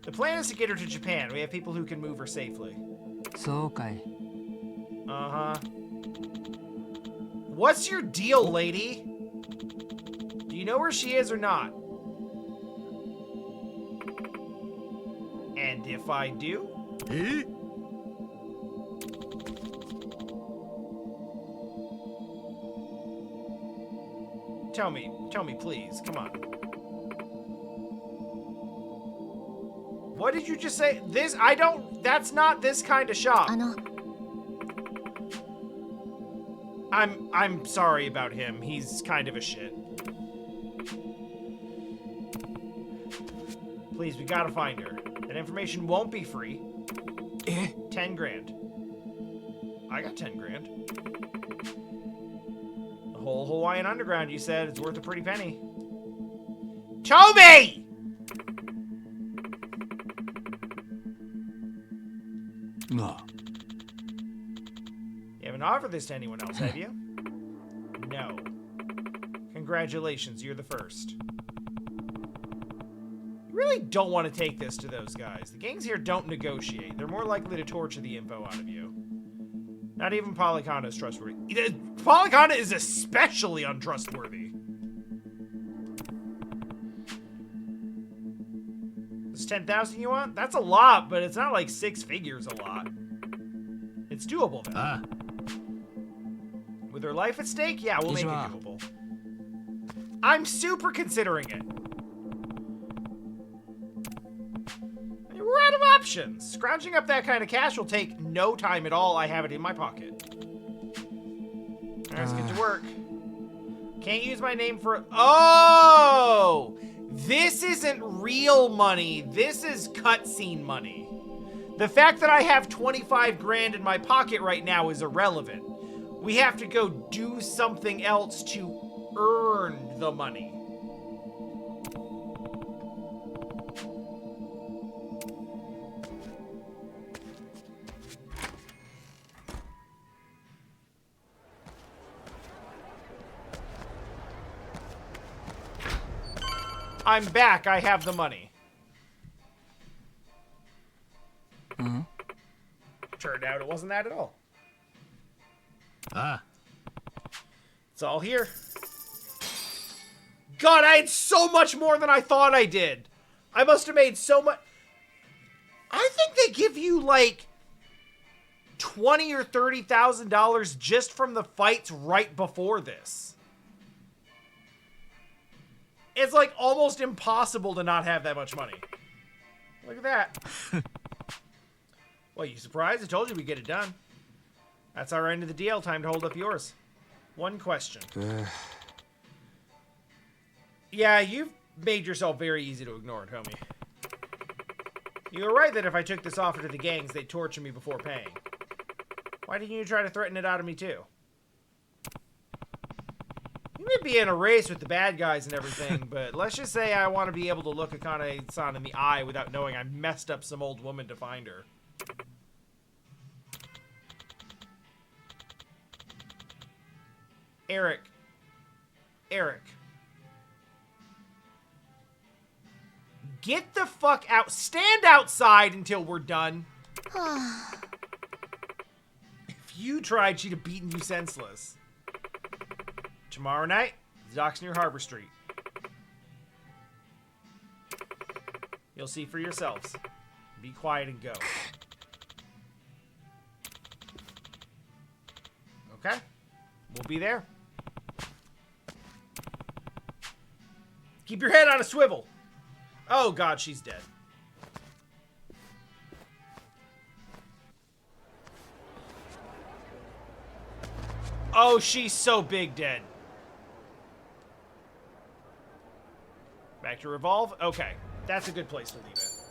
A: The plan is to get her to Japan. We have people who can move her safely.
T: So kai.
A: Uh-huh. What's your deal, lady? Do you know where she is or not? And if I do?
K: Eh?
A: Tell me, please. Come on. What did you just say? This, I don't, that's not this kind of shop. I'm sorry about him. He's kind of a shit. Please, we gotta find her. That information won't be free. 10 grand. I got 10 grand. The whole Hawaiian Underground, you said, it's worth a pretty penny. Toby!
K: No.
A: You haven't offered this to anyone else, have you? No. Congratulations, you're the first. You really don't want to take this to those guys. The gangs here don't negotiate. They're more likely to torture the info out of you. Not even Polyconda is trustworthy. Polyconda is especially untrustworthy. It's 10,000 you want? That's a lot, but it's not like 6 figures a lot. It's doable though. With her life at stake, yeah, we'll make it doable. I'm super considering it. options. Scrounging up that kind of cash will take no time at all. I have it in my pocket. Let's get to work. Can't use my name for... Oh! This isn't real money. This is cutscene money. The fact that I have 25 grand in my pocket right now is irrelevant. We have to go do something else to earn the money. I'm back. I have the money. Turned out it wasn't that at all. It's all here. God, I had so much more than I thought I did. I must have made so much. I think they give you like $20,000 or $30,000 just from the fights right before this. It's like almost impossible to not have that much money. Look at that. Well, you surprised? I told you we'd get it done. That's our end of the deal. Time to hold up yours. One question. Yeah, you've made yourself very easy to ignore, homie. You were right that if I took this offer to the gangs, they'd torture me before paying. Why didn't you try to threaten it out of me, too? You may be in a race with the bad guys and everything, but let's just say I want to be able to look Akane-san in the eye without knowing I messed up some old woman to find her. Eric. Get the fuck out. Stand outside until we're done. If you tried, she'd have beaten you senseless. Tomorrow night, the docks near Harbor Street. You'll see for yourselves. Be quiet and go. Okay? We'll be there. Keep your head on a swivel. Oh, God, she's dead. Oh, she's so big dead. Back to revolve? Okay. That's a good place to leave it.